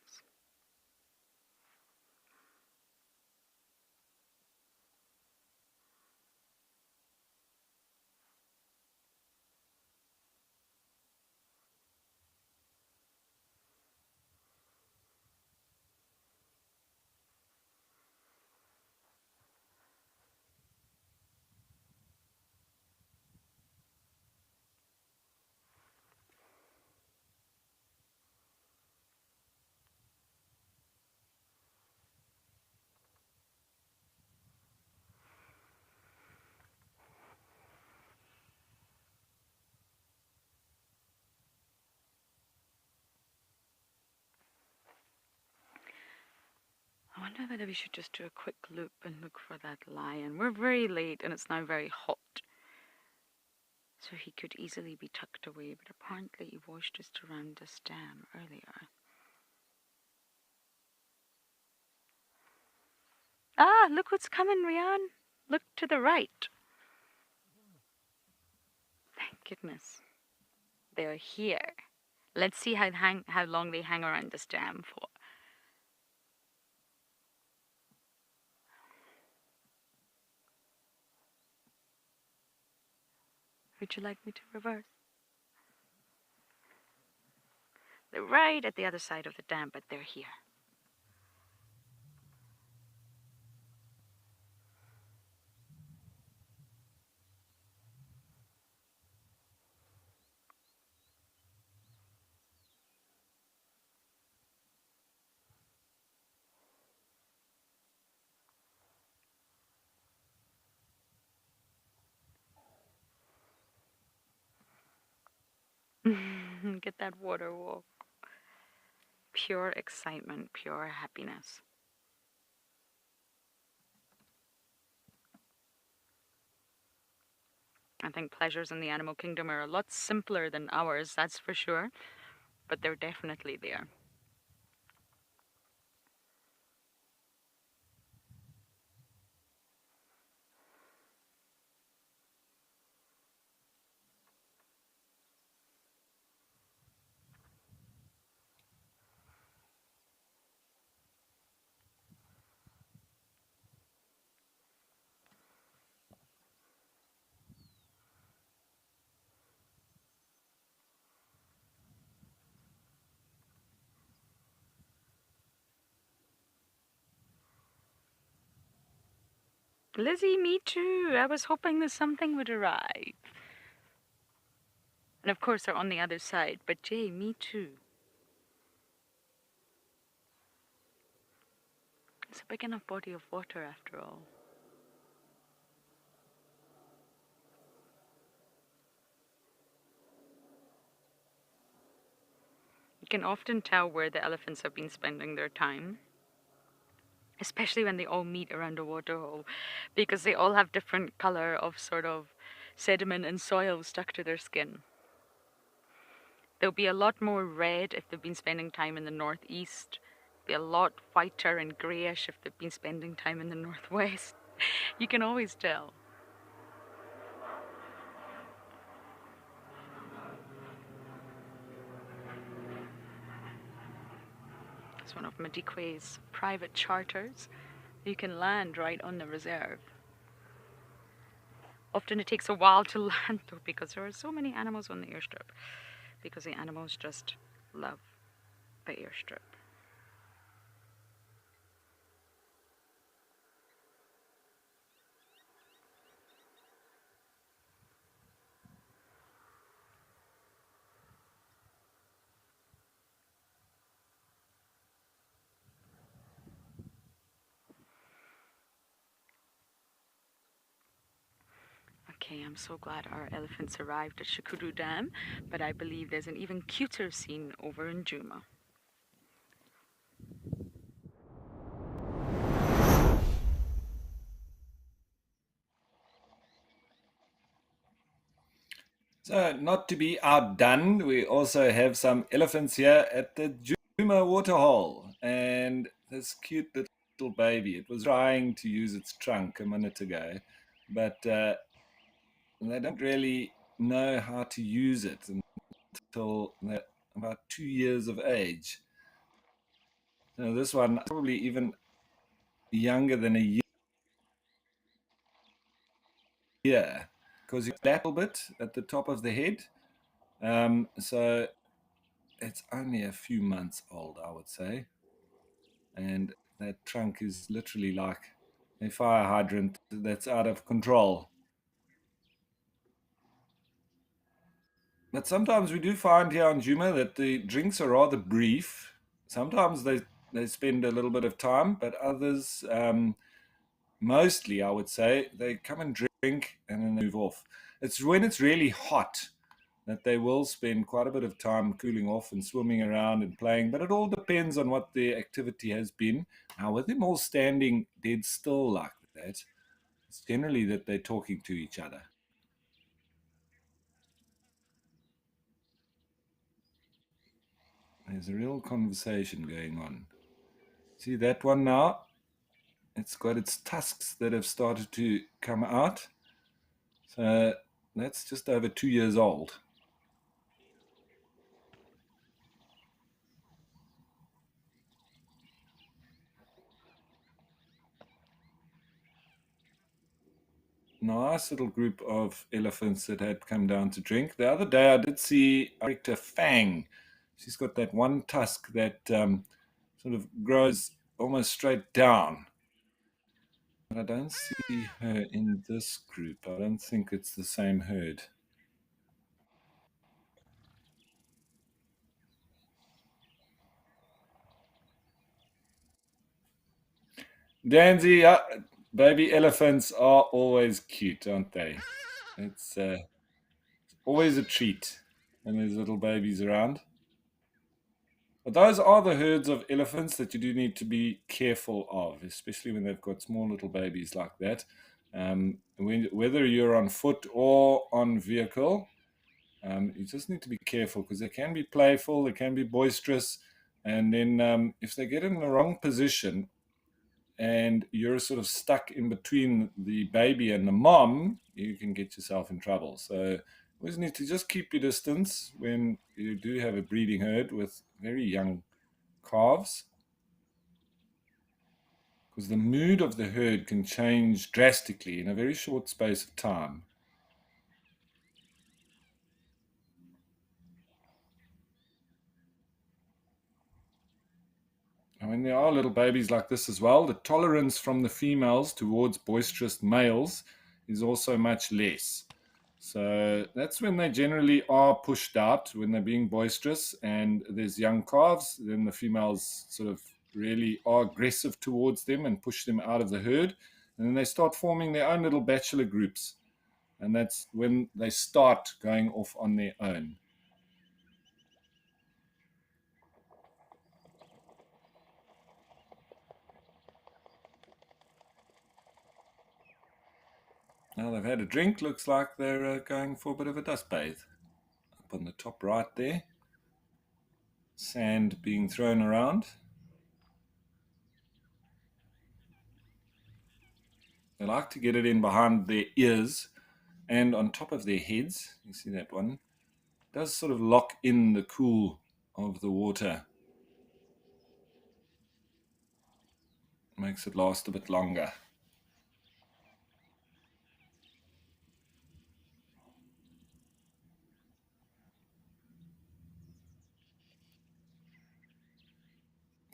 I wonder whether we should just do a quick loop and look for that lion. We're very late and it's now very hot. So he could easily be tucked away, but apparently he was just around this dam earlier. Ah, look what's coming, Rian. Look to the right. Thank goodness. They're here. Let's see how long they hang around this dam for. Would you like me to reverse? They're right at the other side of the dam, but they're here. Get that water walk. Pure excitement, pure happiness. I think pleasures in the animal kingdom are a lot simpler than ours, that's for sure. But they're definitely there. Lizzie, me too. I was hoping that something would arrive. And of course they're on the other side, but Jay, me too. It's a big enough body of water after all. You can often tell where the elephants have been spending their time. especially when they all meet around a waterhole, because they all have different color of sort of sediment and soil stuck to their skin. They'll be a lot more red if they've been spending time in the northeast, be a lot whiter and greyish if they've been spending time in the northwest. You can always tell. It's one of Madikwe's private charters. You can land right on the reserve. Often it takes a while to land though, because there are so many animals on the airstrip, because the animals just love the airstrip. Okay, I'm so glad our elephants arrived at Shukuru Dam, but I believe there's an even cuter scene over in Djuma. So, not to be outdone, we also have some elephants here at the Djuma waterhole. And this cute little baby, it was trying to use its trunk a minute ago, but they don't really know how to use it until they're about 2 years of age. So this one probably even younger than a year, because it's a little bit at the top of the head. So it's only a few months old, I would say. And that trunk is literally like a fire hydrant that's out of control. But sometimes we do find here on Djuma that the drinks are rather brief. Sometimes they spend a little bit of time, but others, mostly I would say, they come and drink and then they move off. It's when it's really hot that they will spend quite a bit of time cooling off and swimming around and playing, but it all depends on what the activity has been. Now, with them all standing dead still like that, it's generally that they're talking to each other. There's a real conversation going on. See that one now? It's got its tusks that have started to come out. So that's just over 2 years old. Nice little group of elephants that had come down to drink. The other day I did see Director Fang. She's got that one tusk that sort of grows almost straight down. But I don't see her in this group. I don't think it's the same herd. Danzy, baby elephants are always cute, aren't they? It's always a treat when there's little babies around. But those are the herds of elephants that you do need to be careful of, especially when they've got small little babies like that. Whether you're on foot or on vehicle, you just need to be careful because they can be playful, they can be boisterous, and then if they get in the wrong position and you're sort of stuck in between the baby and the mom, you can get yourself in trouble. So always need to just keep your distance when you do have a breeding herd with very young calves, because the mood of the herd can change drastically in a very short space of time. And when there are little babies like this as well, the tolerance from the females towards boisterous males is also much less. So that's when they generally are pushed out, when they're being boisterous and there's young calves, then the females sort of really are aggressive towards them and push them out of the herd. And then they start forming their own little bachelor groups. And that's when they start going off on their own. Now they've had a drink. Looks like they're going for a bit of a dust bathe. Up on the top right there. Sand being thrown around. They like to get it in behind their ears and on top of their heads. You see that one? It does sort of lock in the cool of the water. Makes it last a bit longer.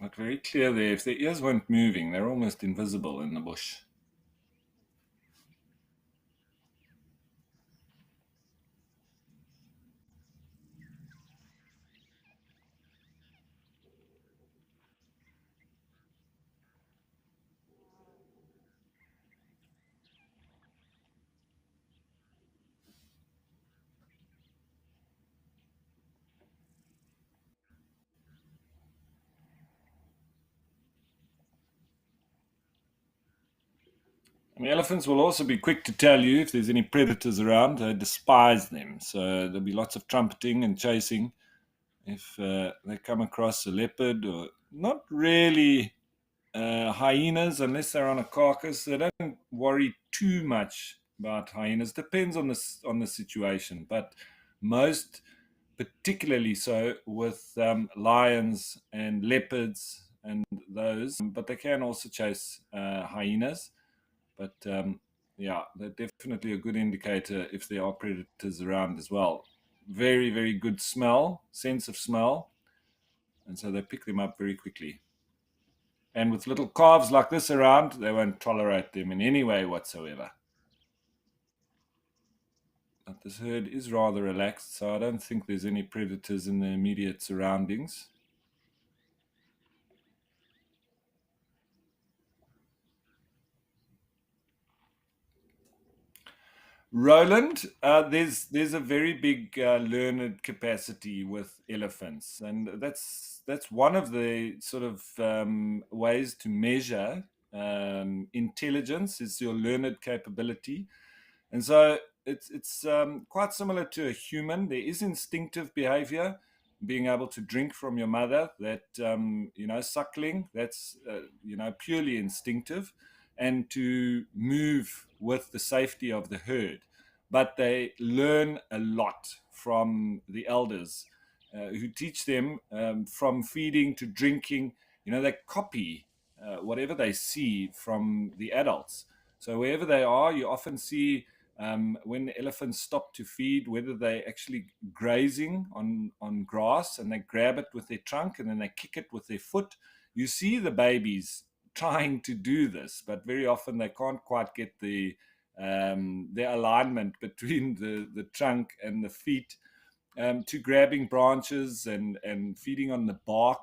But very clear there. If their ears weren't moving, they're almost invisible in the bush. And the elephants will also be quick to tell you if there's any predators around. They despise them. So there'll be lots of trumpeting and chasing if they come across a leopard, or not really hyenas unless they're on a carcass. They don't worry too much about hyenas. Depends on the situation, but most, particularly so with lions and leopards and those. But they can also chase hyenas. But yeah, they're definitely a good indicator if there are predators around as well. Very, very good sense of smell. And so they pick them up very quickly. And with little calves like this around, they won't tolerate them in any way whatsoever. But this herd is rather relaxed, so I don't think there's any predators in the immediate surroundings. Roland, there's a very big learned capacity with elephants, and that's one of the sort of ways to measure intelligence is your learned capability, and so it's quite similar to a human. There is instinctive behavior, being able to drink from your mother, that suckling, that's purely instinctive, and to move with the safety of the herd. But they learn a lot from the elders who teach them from feeding to drinking. They copy whatever they see from the adults. So wherever they are, you often see when the elephants stop to feed, whether they're actually grazing on grass and they grab it with their trunk and then they kick it with their foot. You see the babies trying to do this, but very often they can't quite get the alignment between the trunk and the feet to grabbing branches and feeding on the bark.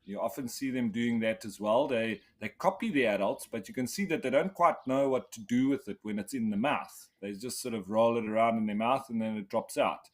You often see them doing that as well. They copy the adults, but you can see that they don't quite know what to do with it when it's in the mouth. They just sort of roll it around in their mouth and then it drops out.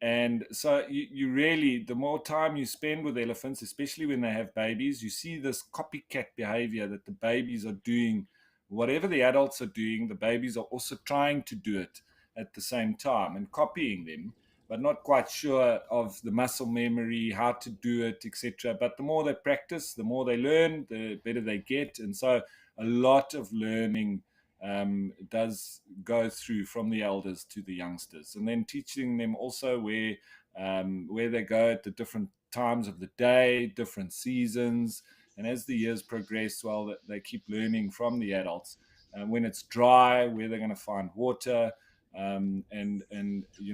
And so you really, the more time you spend with elephants, especially when they have babies, you see this copycat behavior that the babies are doing. Whatever the adults are doing, the babies are also trying to do it at the same time and copying them, but not quite sure of the muscle memory, how to do it, etc. But the more they practice, the more they learn, the better they get. And so a lot of learning does go through from the elders to the youngsters, and then teaching them also where they go at the different times of the day, different seasons. And as the years progress, well, they keep learning from the adults. When it's dry, where they're going to find water, and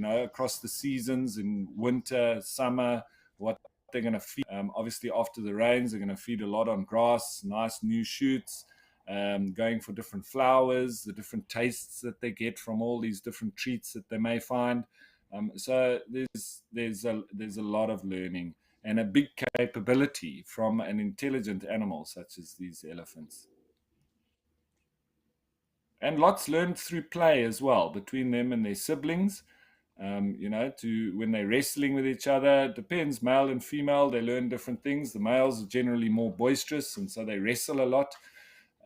across the seasons, in winter, summer, what they're going to feed. Obviously, after the rains, they're going to feed a lot on grass, nice new shoots, going for different flowers, the different tastes that they get from all these different treats that they may find. So there's a lot of learning and a big capability from an intelligent animal such as these elephants. And lots learned through play as well between them and their siblings. To when they're wrestling with each other, it depends, male and female, they learn different things. The males are generally more boisterous, and so they wrestle a lot.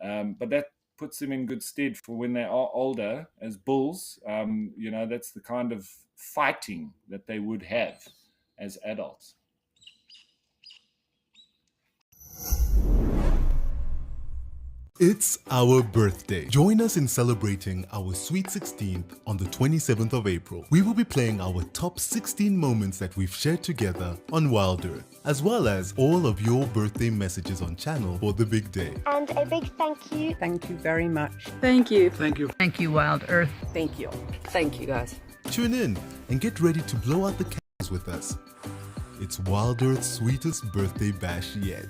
But puts them in good stead for when they are older as bulls. That's the kind of fighting that they would have as adults. It's our birthday. Join us in celebrating our sweet 16th on the 27th of April. We will be playing our top 16 moments that we've shared together on Wild Earth, as well as all of your birthday messages on channel for the big day. And a big thank you. Thank you very much. Thank you. Thank you. Thank you, Wild Earth. Thank you. Thank you, guys. Tune in and get ready to blow out the candles with us. It's Wild Earth's sweetest birthday bash yet.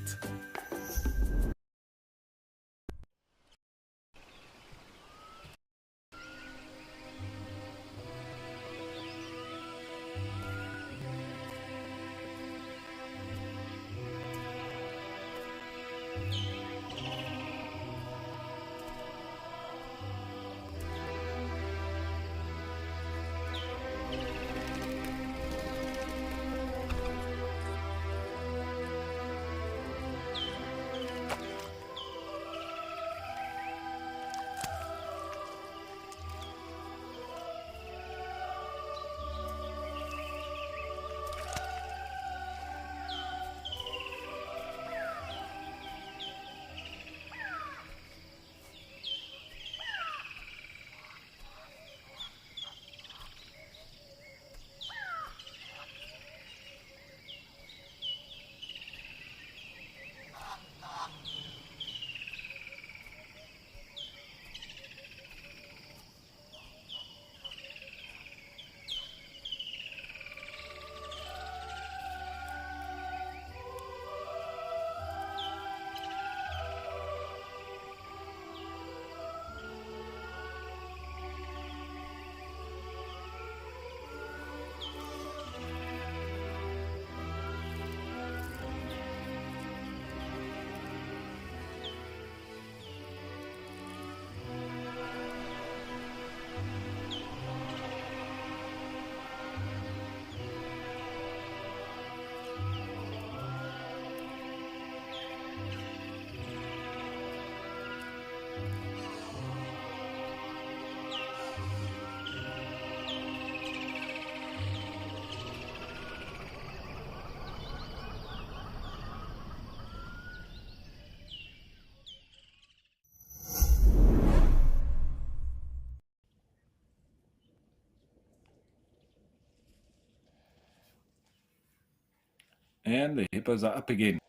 And the hippos are up again.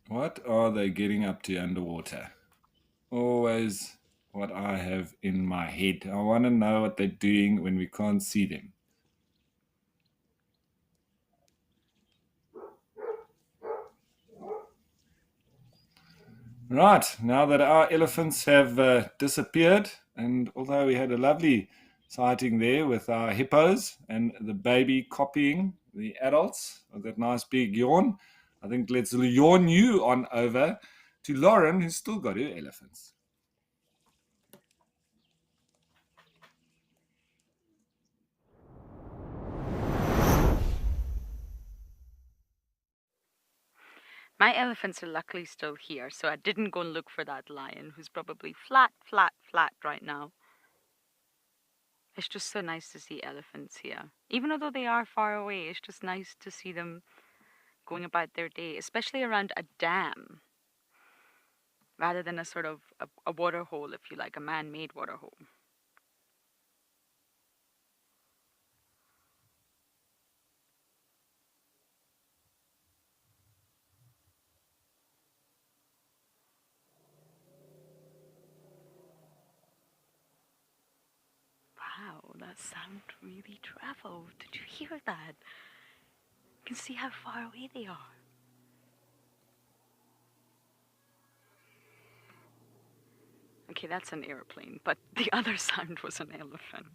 What are they getting up to underwater? Always what I have in my head. I want to know what they're doing when we can't see them. Right, now that our elephants have disappeared, and although we had a lovely sighting there with our hippos and the baby copying the adults with that nice big yawn, I think let's yawn you on over to Lauren, who's still got her elephants. My elephants are luckily still here, so I didn't go and look for that lion who's probably flat right now. It's just so nice to see elephants here. Even though they are far away, it's just nice to see them going about their day, especially around a dam, rather than a sort of a water hole, if you like, a man-made water hole. Wow, that sound really traveled. Did you hear that? You can see how far away they are. Okay, that's an airplane, but the other sound was an elephant.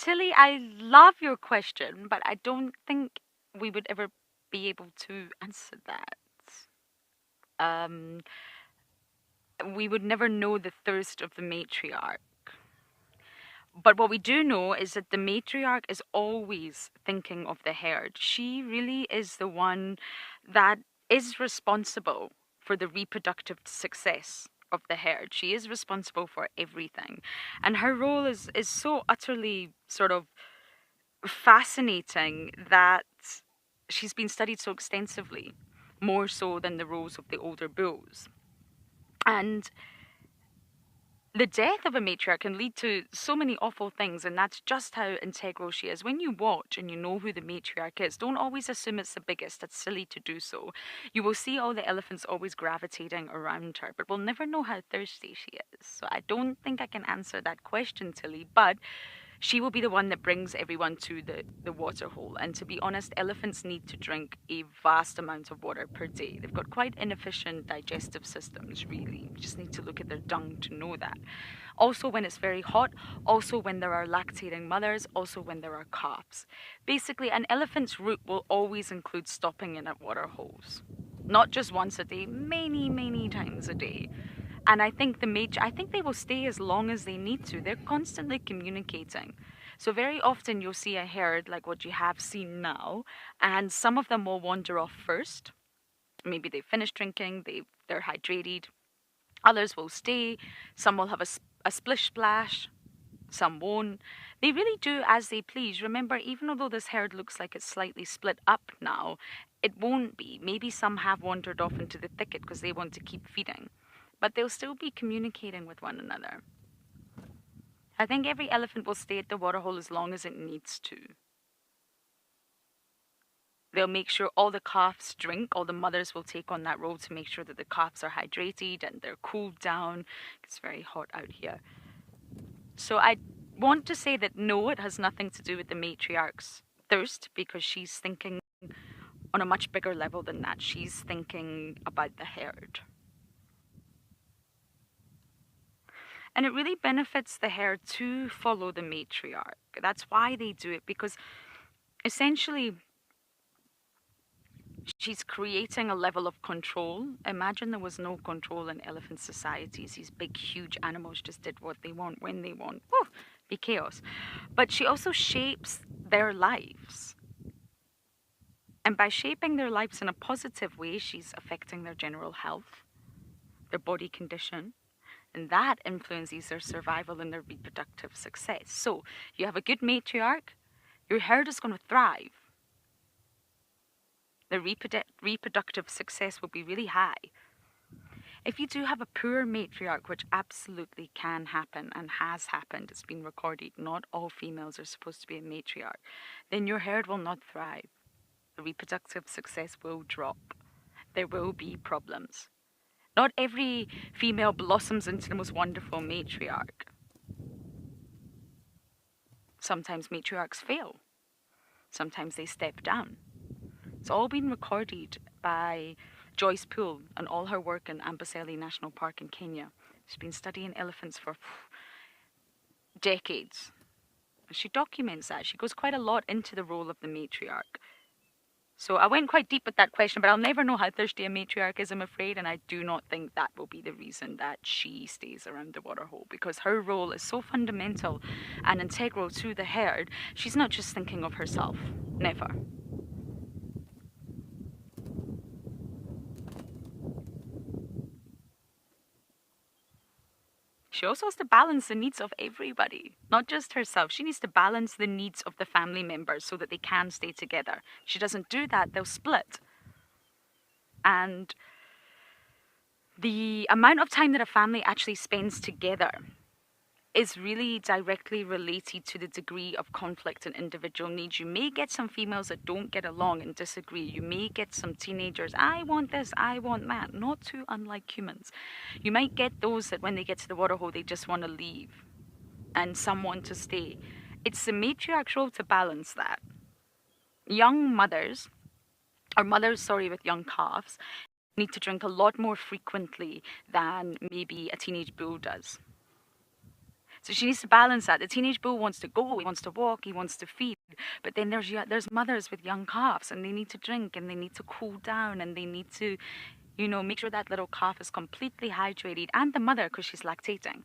Tilly, I love your question, but I don't think we would ever be able to answer that. We would never know the thirst of the matriarch. But what we do know is that the matriarch is always thinking of the herd. She really is the one that is responsible for the reproductive success of the herd. She is responsible for everything. And her role is so utterly sort of fascinating that she's been studied so extensively, more so than the roles of the older bulls. And the death of a matriarch can lead to so many awful things, and that's just how integral she is. When you watch and you know who the matriarch is, don't always assume it's the biggest. That's silly to do so. You will see all the elephants always gravitating around her, but we'll never know how thirsty she is. So I don't think I can answer that question, Tilly, but she will be the one that brings everyone to the water hole. And to be honest, elephants need to drink a vast amount of water per day. They've got quite inefficient digestive systems, really. You just need to look at their dung to know that. Also when it's very hot, also when there are lactating mothers, also when there are calves. Basically, an elephant's route will always include stopping in at water holes. Not just once a day, many, many times a day. And I think they will stay as long as they need to. They're constantly communicating. So very often you'll see a herd like what you have seen now, and some of them will wander off first. Maybe they've finished drinking, they're hydrated. Others will stay. Some will have a splish splash. Some won't. They really do as they please. Remember, even although this herd looks like it's slightly split up now, it won't be. Maybe some have wandered off into the thicket because they want to keep feeding. But they'll still be communicating with one another. I think every elephant will stay at the waterhole as long as it needs to. They'll make sure all the calves drink. All the mothers will take on that role to make sure that the calves are hydrated and they're cooled down. It's very hot out here. So I want to say that no, it has nothing to do with the matriarch's thirst, because she's thinking on a much bigger level than that. She's thinking about the herd. And it really benefits the herd to follow the matriarch. That's why they do it, because essentially she's creating a level of control. Imagine there was no control in elephant societies. These big, huge animals just did what they want, when they want. Whew, be chaos. But she also shapes their lives. And by shaping their lives in a positive way, she's affecting their general health, their body condition. And that influences their survival and their reproductive success. So you have a good matriarch, your herd is going to thrive. The reproductive success will be really high. If you do have a poor matriarch, which absolutely can happen and has happened, it's been recorded, not all females are supposed to be a matriarch, then your herd will not thrive. The reproductive success will drop. There will be problems. Not every female blossoms into the most wonderful matriarch. Sometimes matriarchs fail. Sometimes they step down. It's all been recorded by Joyce Poole and all her work in Amboseli National Park in Kenya. She's been studying elephants for decades. She documents that. She goes quite a lot into the role of the matriarch. So I went quite deep with that question, but I'll never know how thirsty a matriarch is, I'm afraid, and I do not think that will be the reason that she stays around the waterhole, because her role is so fundamental and integral to the herd. She's not just thinking of herself. Never. She also has to balance the needs of everybody, not just herself. She needs to balance the needs of the family members so that they can stay together. If she doesn't do that, they'll split. And the amount of time that a family actually spends together is really directly related to the degree of conflict and individual needs. You may get some females that don't get along and disagree. You may get some teenagers, I want this, I want that. Not too unlike humans. You might get those that when they get to the waterhole, they just want to leave. And some want to stay. It's the matriarch's role to balance that. Young mothers, or mothers, with young calves, need to drink a lot more frequently than maybe a teenage bull does. So she needs to balance that. The teenage bull wants to go, he wants to walk, he wants to feed. But then there's mothers with young calves, and they need to drink, and they need to cool down, and they need to, make sure that little calf is completely hydrated, and the mother, because she's lactating.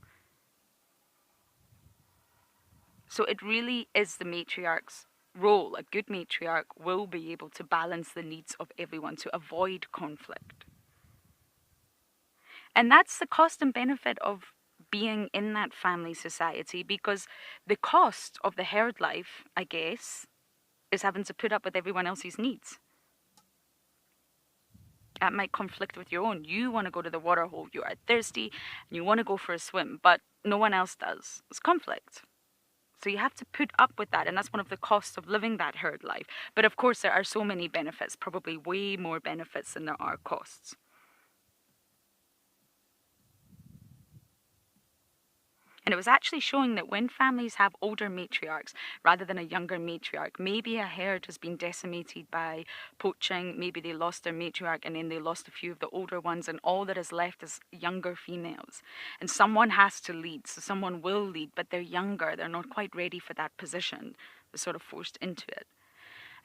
So it really is the matriarch's role. A good matriarch will be able to balance the needs of everyone to avoid conflict. And that's the cost and benefit of being in that family society, because the cost of the herd life, I guess, is having to put up with everyone else's needs. That might conflict with your own. You want to go to the water hole, you are thirsty, and you want to go for a swim, but no one else does. It's conflict. So you have to put up with that, and that's one of the costs of living that herd life. But of course, there are so many benefits, probably way more benefits than there are costs. And it was actually showing that when families have older matriarchs rather than a younger matriarch, maybe a herd has been decimated by poaching, maybe they lost their matriarch and then they lost a few of the older ones, and all that is left is younger females. And someone has to lead, so someone will lead, but they're younger, they're not quite ready for that position. They're sort of forced into it.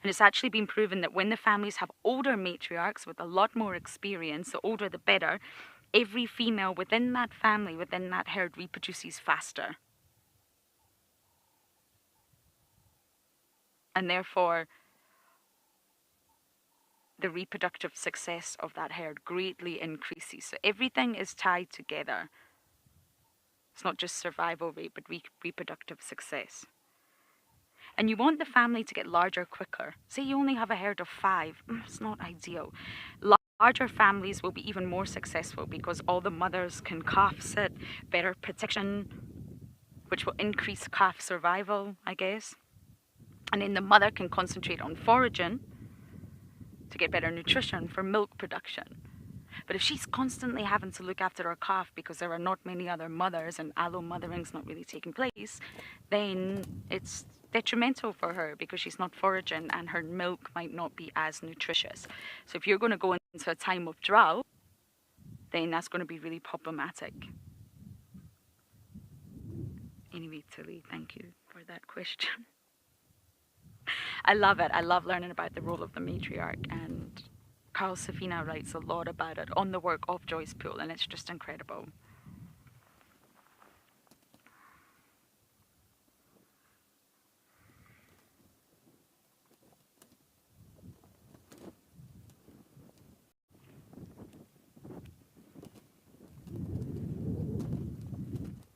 And it's actually been proven that when the families have older matriarchs with a lot more experience, the older the better, every female within that family, within that herd, reproduces faster. And therefore, the reproductive success of that herd greatly increases. So everything is tied together. It's not just survival rate, but reproductive success. And you want the family to get larger quicker. Say you only have a herd of 5. It's not ideal. Larger families will be even more successful because all the mothers can calf sit, better protection, which will increase calf survival, I guess. And then the mother can concentrate on foraging to get better nutrition for milk production. But if she's constantly having to look after her calf because there are not many other mothers and allo mothering's not really taking place, then it's detrimental for her because she's not foraging and her milk might not be as nutritious. So if you're going to go into a time of drought, then that's going to be really problematic. Anyway, Tilly, thank you for that question. I love it. I love learning about the role of the matriarch, and Carl Safina writes a lot about it on the work of Joyce Poole, and it's just incredible.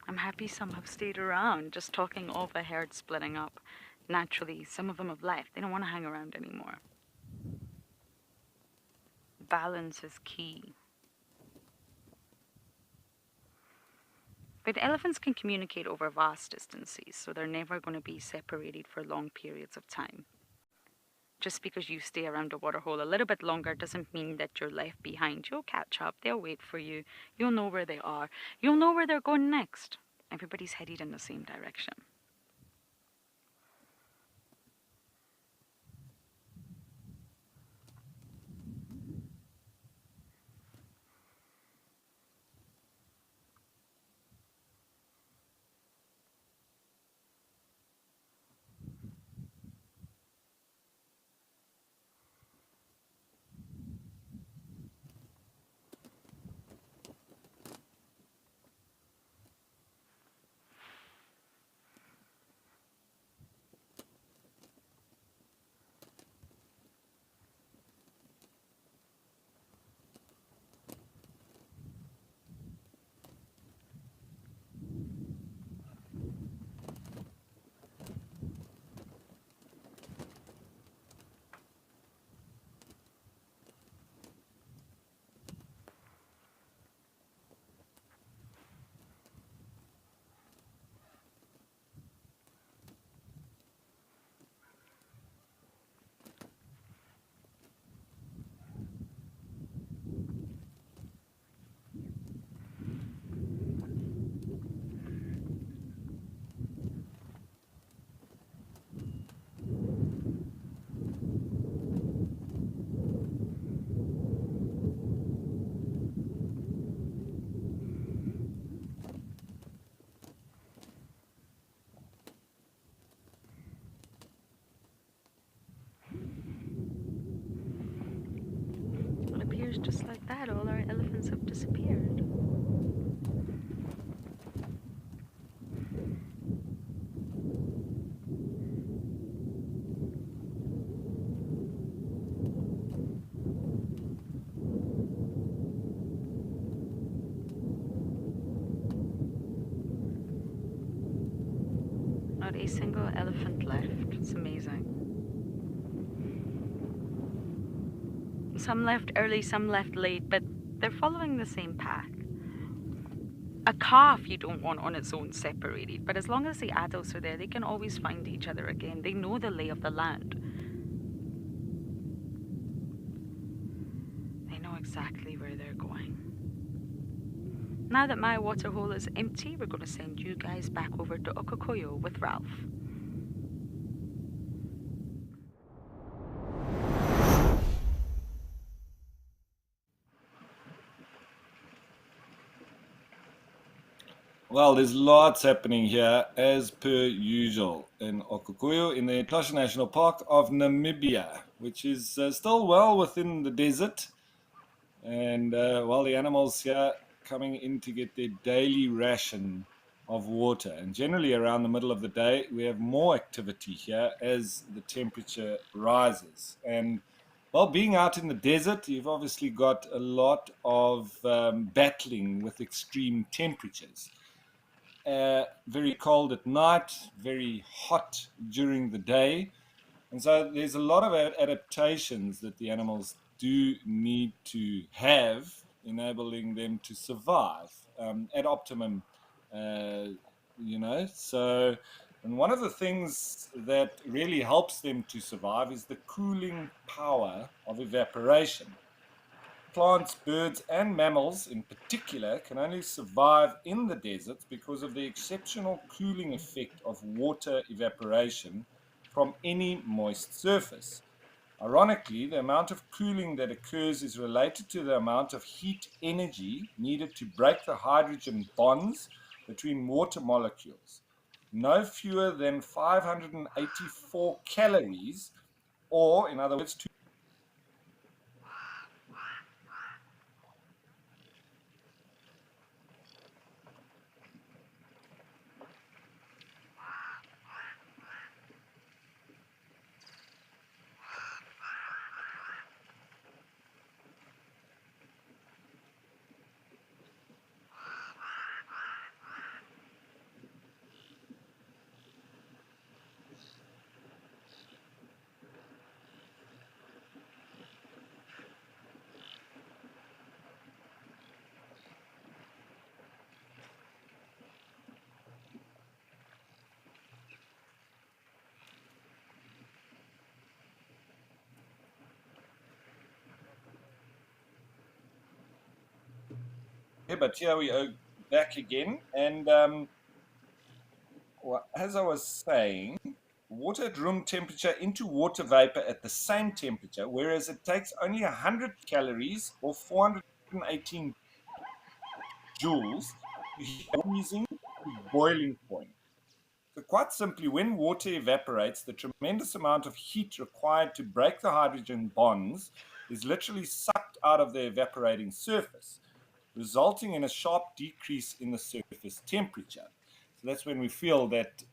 I'm happy some have stayed around, just talking of the herd splitting up. Naturally, some of them have left. They don't want to hang around anymore. Balance is key. But elephants can communicate over vast distances, so they're never going to be separated for long periods of time. Just because you stay around a waterhole a little bit longer doesn't mean that you're left behind. You'll catch up, they'll wait for you, you'll know where they are, you'll know where they're going next. Everybody's headed in the same direction. not a single elephant left. It's amazing. Some left early, some left late, but they're following the same path. A calf you don't want on its own separated, but as long as the adults are there, they can always find each other again. They know the lay of the land. They know exactly where they're going. Now that my waterhole is empty, we're going to send you guys back over to Okokoyo with Ralph. Well, there's lots happening here, as per usual, in Okokoyo, in the Etosha National Park of Namibia, which is still well within the desert. And while the animals here coming in to get their daily ration of water. And generally around the middle of the day, we have more activity here as the temperature rises. And well, being out in the desert, you've obviously got a lot of battling with extreme temperatures. Very cold at night, very hot during the day. And so there's a lot of adaptations that the animals do need to have, enabling them to survive at optimum, So, and one of the things that really helps them to survive is the cooling power of evaporation. Plants, birds, and mammals in particular can only survive in the deserts because of the exceptional cooling effect of water evaporation from any moist surface. Ironically, the amount of cooling that occurs is related to the amount of heat energy needed to break the hydrogen bonds between water molecules. No fewer than 584 calories, or in other words, but here we are back again. And as I was saying, water at room temperature into water vapor at the same temperature, whereas it takes only 100 calories or 418 joules to heat freezing to boiling point. So quite simply, when water evaporates, the tremendous amount of heat required to break the hydrogen bonds is literally sucked out of the evaporating surface, resulting in a sharp decrease in the surface temperature. So that's when we feel that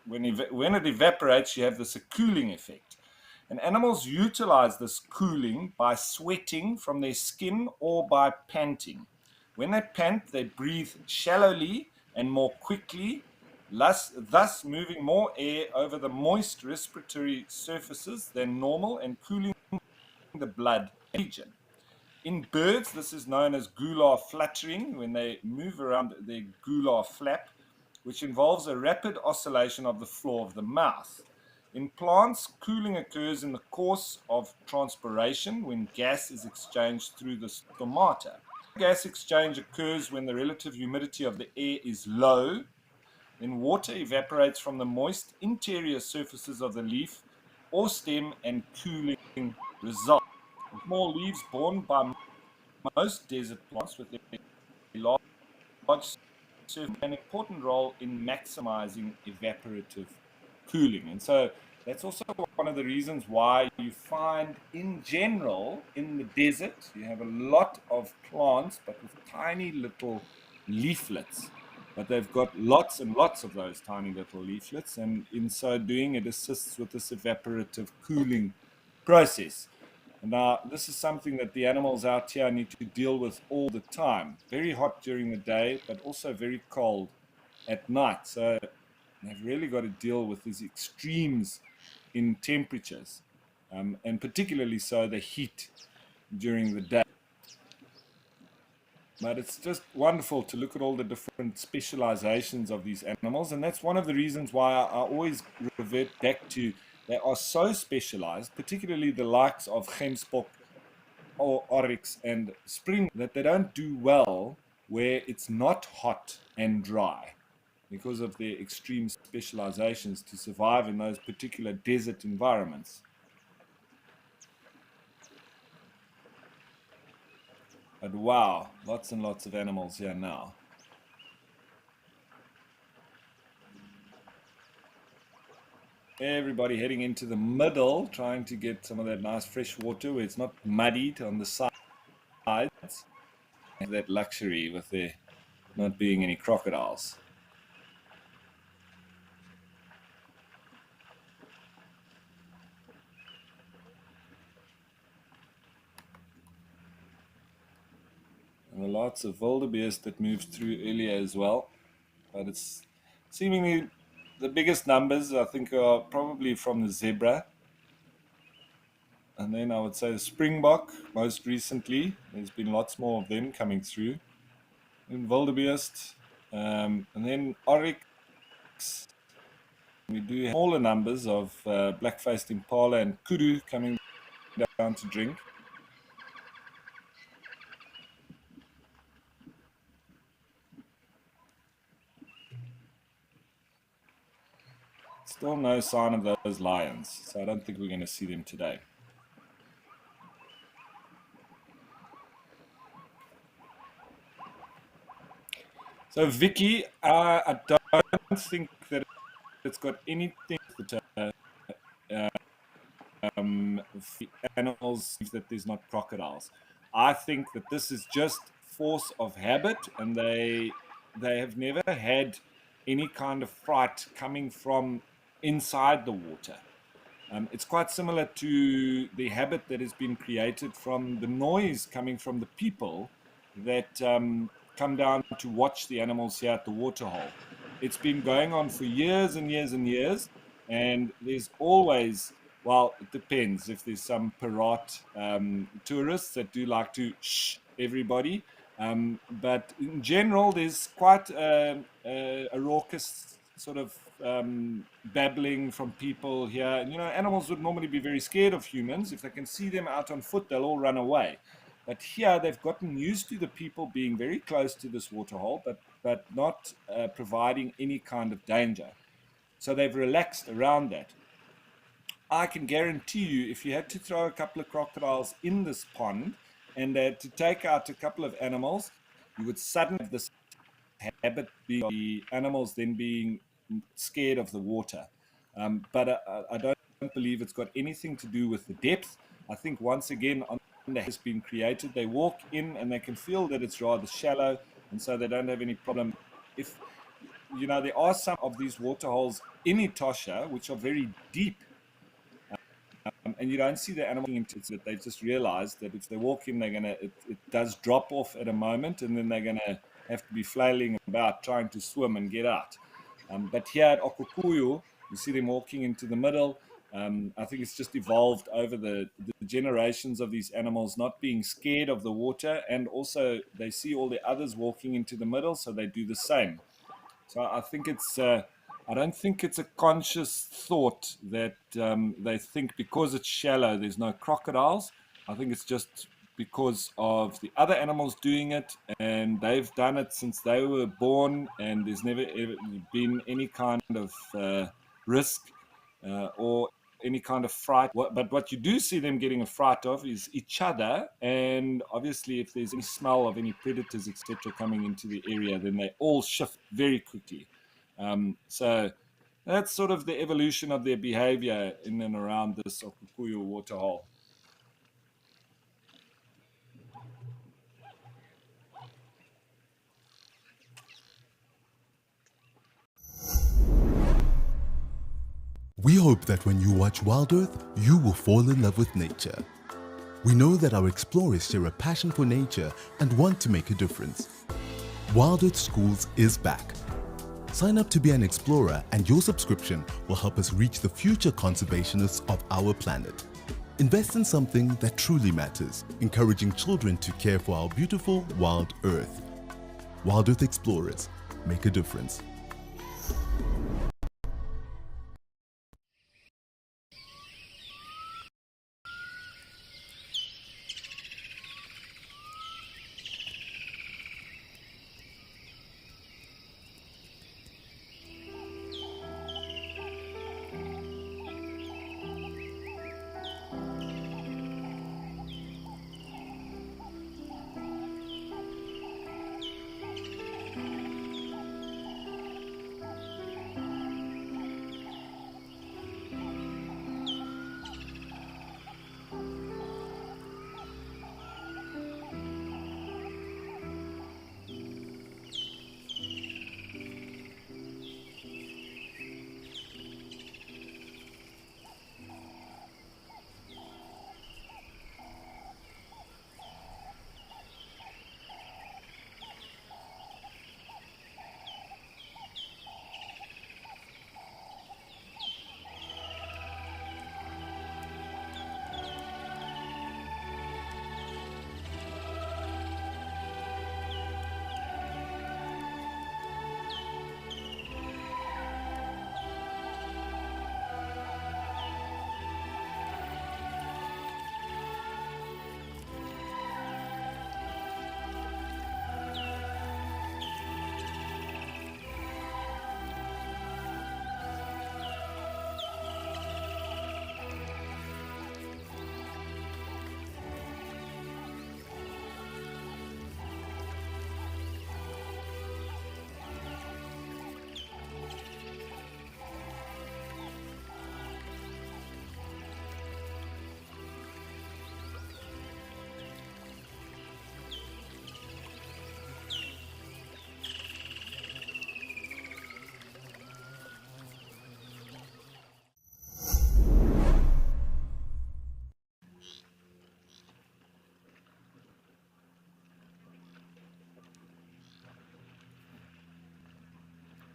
when it evaporates, you have this cooling effect. And animals utilize this cooling by sweating from their skin or by panting. When they pant, they breathe shallowly and more quickly, thus moving more air over the moist respiratory surfaces than normal and cooling the blood region. In birds, this is known as gular fluttering, when they move around their gular flap, which involves a rapid oscillation of the floor of the mouth. In plants, cooling occurs in the course of transpiration when gas is exchanged through the stomata. Gas exchange occurs when the relative humidity of the air is low. Then water evaporates from the moist interior surfaces of the leaf or stem and cooling results. Small leaves borne by most desert plants with a large serve an important role in maximizing evaporative cooling. And so that's also one of the reasons why you find in general in the desert, you have a lot of plants, but with tiny little leaflets. But they've got lots and lots of those tiny little leaflets, and in so doing, it assists with this evaporative cooling process. Now, this is something that the animals out here need to deal with all the time. Very hot during the day, but also very cold at night. So they've really got to deal with these extremes in temperatures, and particularly so the heat during the day. But it's just wonderful to look at all the different specializations of these animals, and that's one of the reasons why I always revert back to they are so specialized, particularly the likes of gemsbok, or oryx and spring, that they don't do well where it's not hot and dry because of their extreme specializations to survive in those particular desert environments. But wow, lots and lots of animals here now. Everybody heading into the middle, trying to get some of that nice fresh water where it's not muddied on the sides. And that luxury with there not being any crocodiles. And there are lots of wildebeest that moved through earlier as well. But it's seemingly the biggest numbers, I think, are probably from the zebra. And then I would say the springbok, most recently. There's been lots more of them coming through. And wildebeest, and then oryx. We do have smaller numbers of black-faced impala and kudu coming down to drink. Still no sign of those lions, so I don't think we're going to see them today. So Vicky, I don't think that it's got anything that animals that there's not crocodiles. I think that this is just force of habit, and they have never had any kind of fright coming from inside the water. It's quite similar to the habit that has been created from the noise coming from the people that come down to watch the animals here at the waterhole. It's been going on for years and years and years, and there's always, well, it depends if there's some Parat tourists that do like to shh everybody, but in general there's quite a raucous sort of babbling from people here. And, you know, animals would normally be very scared of humans. If they can see them out on foot, they'll all run away. But here they've gotten used to the people being very close to this waterhole, but not providing any kind of danger. So they've relaxed around that. I can guarantee you, if you had to throw a couple of crocodiles in this pond and to take out a couple of animals, you would suddenly have this habit being the animals then being scared of the water. But I don't believe it's got anything to do with the depth. I think once again, that has been created, they walk in and they can feel that it's rather shallow, and so they don't have any problem. If you know, there are some of these waterholes in Etosha which are very deep, and you don't see the animal into it. They've just realized that if they walk in, they're gonna it does drop off at a moment, and then they're gonna have to be flailing about trying to swim and get out. But here at Okukuyu, you see them walking into the middle. I think it's just evolved over the generations of these animals not being scared of the water, and also they see all the others walking into the middle, so they do the same. So I think it's I don't think it's a conscious thought that they think because it's shallow there's no crocodiles. I think it's just because of the other animals doing it, and they've done it since they were born, and there's never ever been any kind of risk or any kind of fright. But what you do see them getting a fright of is each other, and obviously if there's any smell of any predators, etc., coming into the area, then they all shift very quickly. So that's sort of the evolution of their behavior in and around this Okukuyu waterhole. We hope that when you watch Wild Earth, you will fall in love with nature. We know that our explorers share a passion for nature and want to make a difference. Wild Earth Schools is back. Sign up to be an explorer, and your subscription will help us reach the future conservationists of our planet. Invest in something that truly matters, encouraging children to care for our beautiful wild earth. Wild Earth Explorers, make a difference.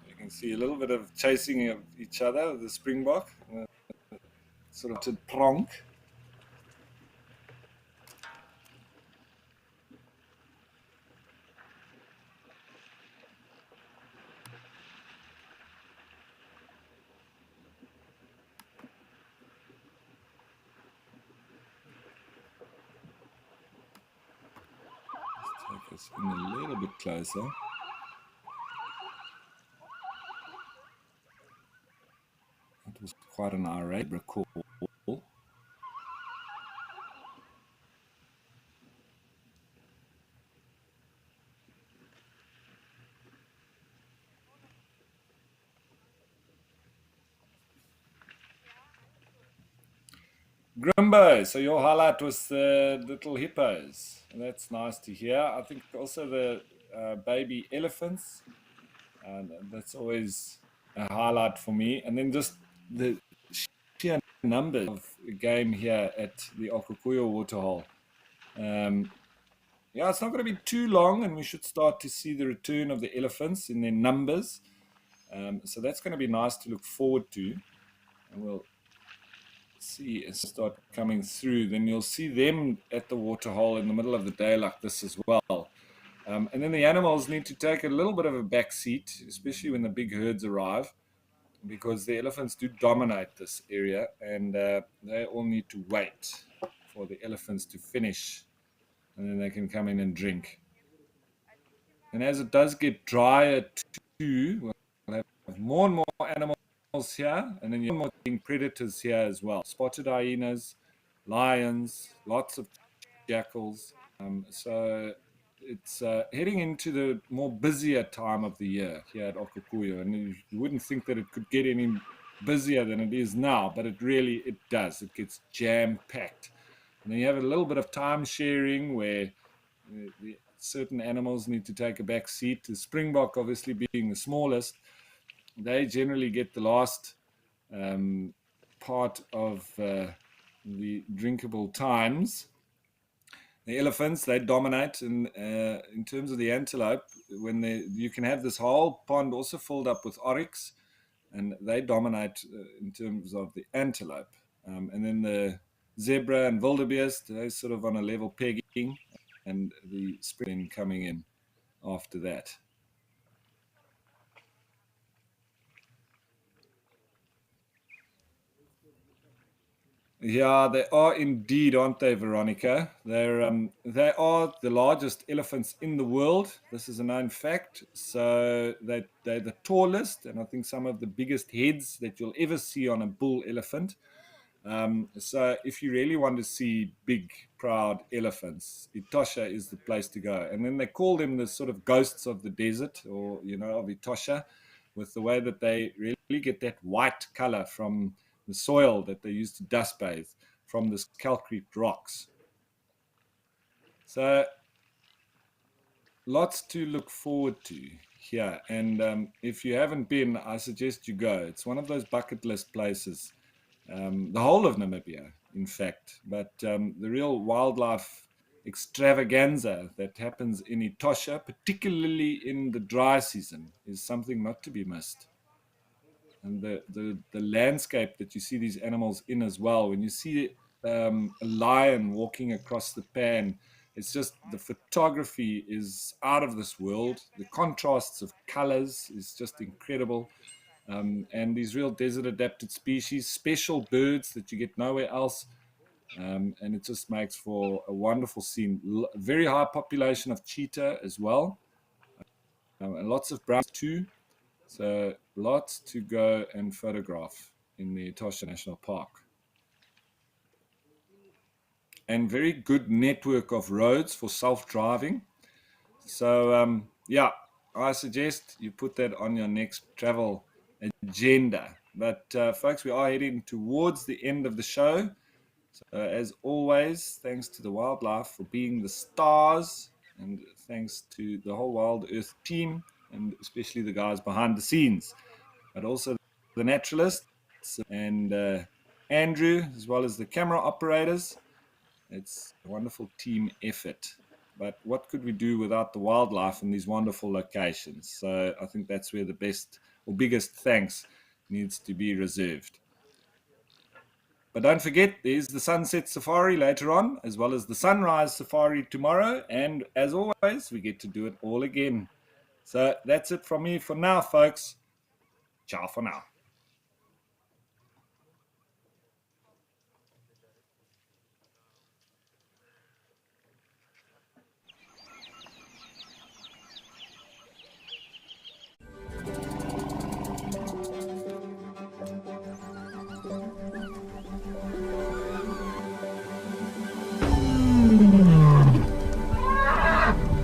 You can see a little bit of chasing of each other, the springbok, sort of to pronk. Let's take us in a little bit closer. It was quite an irate recall. Grimbo, so your highlight was the little hippos. And that's nice to hear. I think also the baby elephants. That's always a highlight for me. And then just the sheer number of game here at the Okukuyo Waterhole. Yeah, it's not going to be too long, and we should start to see the return of the elephants in their numbers. So that's going to be nice to look forward to. And we'll see it start coming through. Then you'll see them at the waterhole in the middle of the day like this as well. And then the animals need to take a little bit of a back seat, especially when the big herds arrive, because the elephants do dominate this area, and they all need to wait for the elephants to finish, and then they can come in and drink. And as it does get drier too, we'll have more and more animals here, and then you're more predators here as well. Spotted hyenas, lions, lots of jackals. So it's heading into the more busier time of the year here at Okukuyo, and you wouldn't think that it could get any busier than it is now, but it does. It gets jam-packed. And then you have a little bit of time sharing where certain animals need to take a back seat. The springbok obviously being the smallest, they generally get the last part of the drinkable times. the elephants, they dominate in terms of the antelope. When you can have this whole pond also filled up with oryx, and they dominate in terms of the antelope. And then the zebra and wildebeest, they're sort of on a level pegging, and the spring coming in after that. Yeah, they are indeed, aren't they, Veronica? They are the largest elephants in the world. This is a known fact. So they're the tallest, and I think some of the biggest heads that you'll ever see on a bull elephant. So if you really want to see big, proud elephants, Etosha is the place to go. And then they call them the sort of ghosts of the desert, or, of Etosha, with the way that they really get that white color from the soil that they use to dust bathe from the calcrete rocks. So lots to look forward to here. And if you haven't been, I suggest you go. It's one of those bucket list places. The whole of Namibia, in fact. But the real wildlife extravaganza that happens in Etosha, particularly in the dry season, is something not to be missed. And the landscape that you see these animals in as well, when you see a lion walking across the pan, it's just, the photography is out of this world. The contrasts of colors is just incredible. And these real desert adapted species, special birds that you get nowhere else. And it just makes for a wonderful scene. Very high population of cheetah as well. And lots of browns too. So lots to go and photograph in the Etosha National Park. And very good network of roads for self-driving. So yeah, I suggest you put that on your next travel agenda. But folks, we are heading towards the end of the show. So as always, thanks to the wildlife for being the stars, and thanks to the whole Wild Earth team, and especially the guys behind the scenes, but also the naturalists and Andrew, as well as the camera operators. It's a wonderful team effort. But what could we do without the wildlife in these wonderful locations? So I think that's where the best or biggest thanks needs to be reserved. But don't forget, there's the sunset safari later on, as well as the sunrise safari tomorrow. And as always, we get to do it all again. So that's it from me for now, folks. Ciao for now.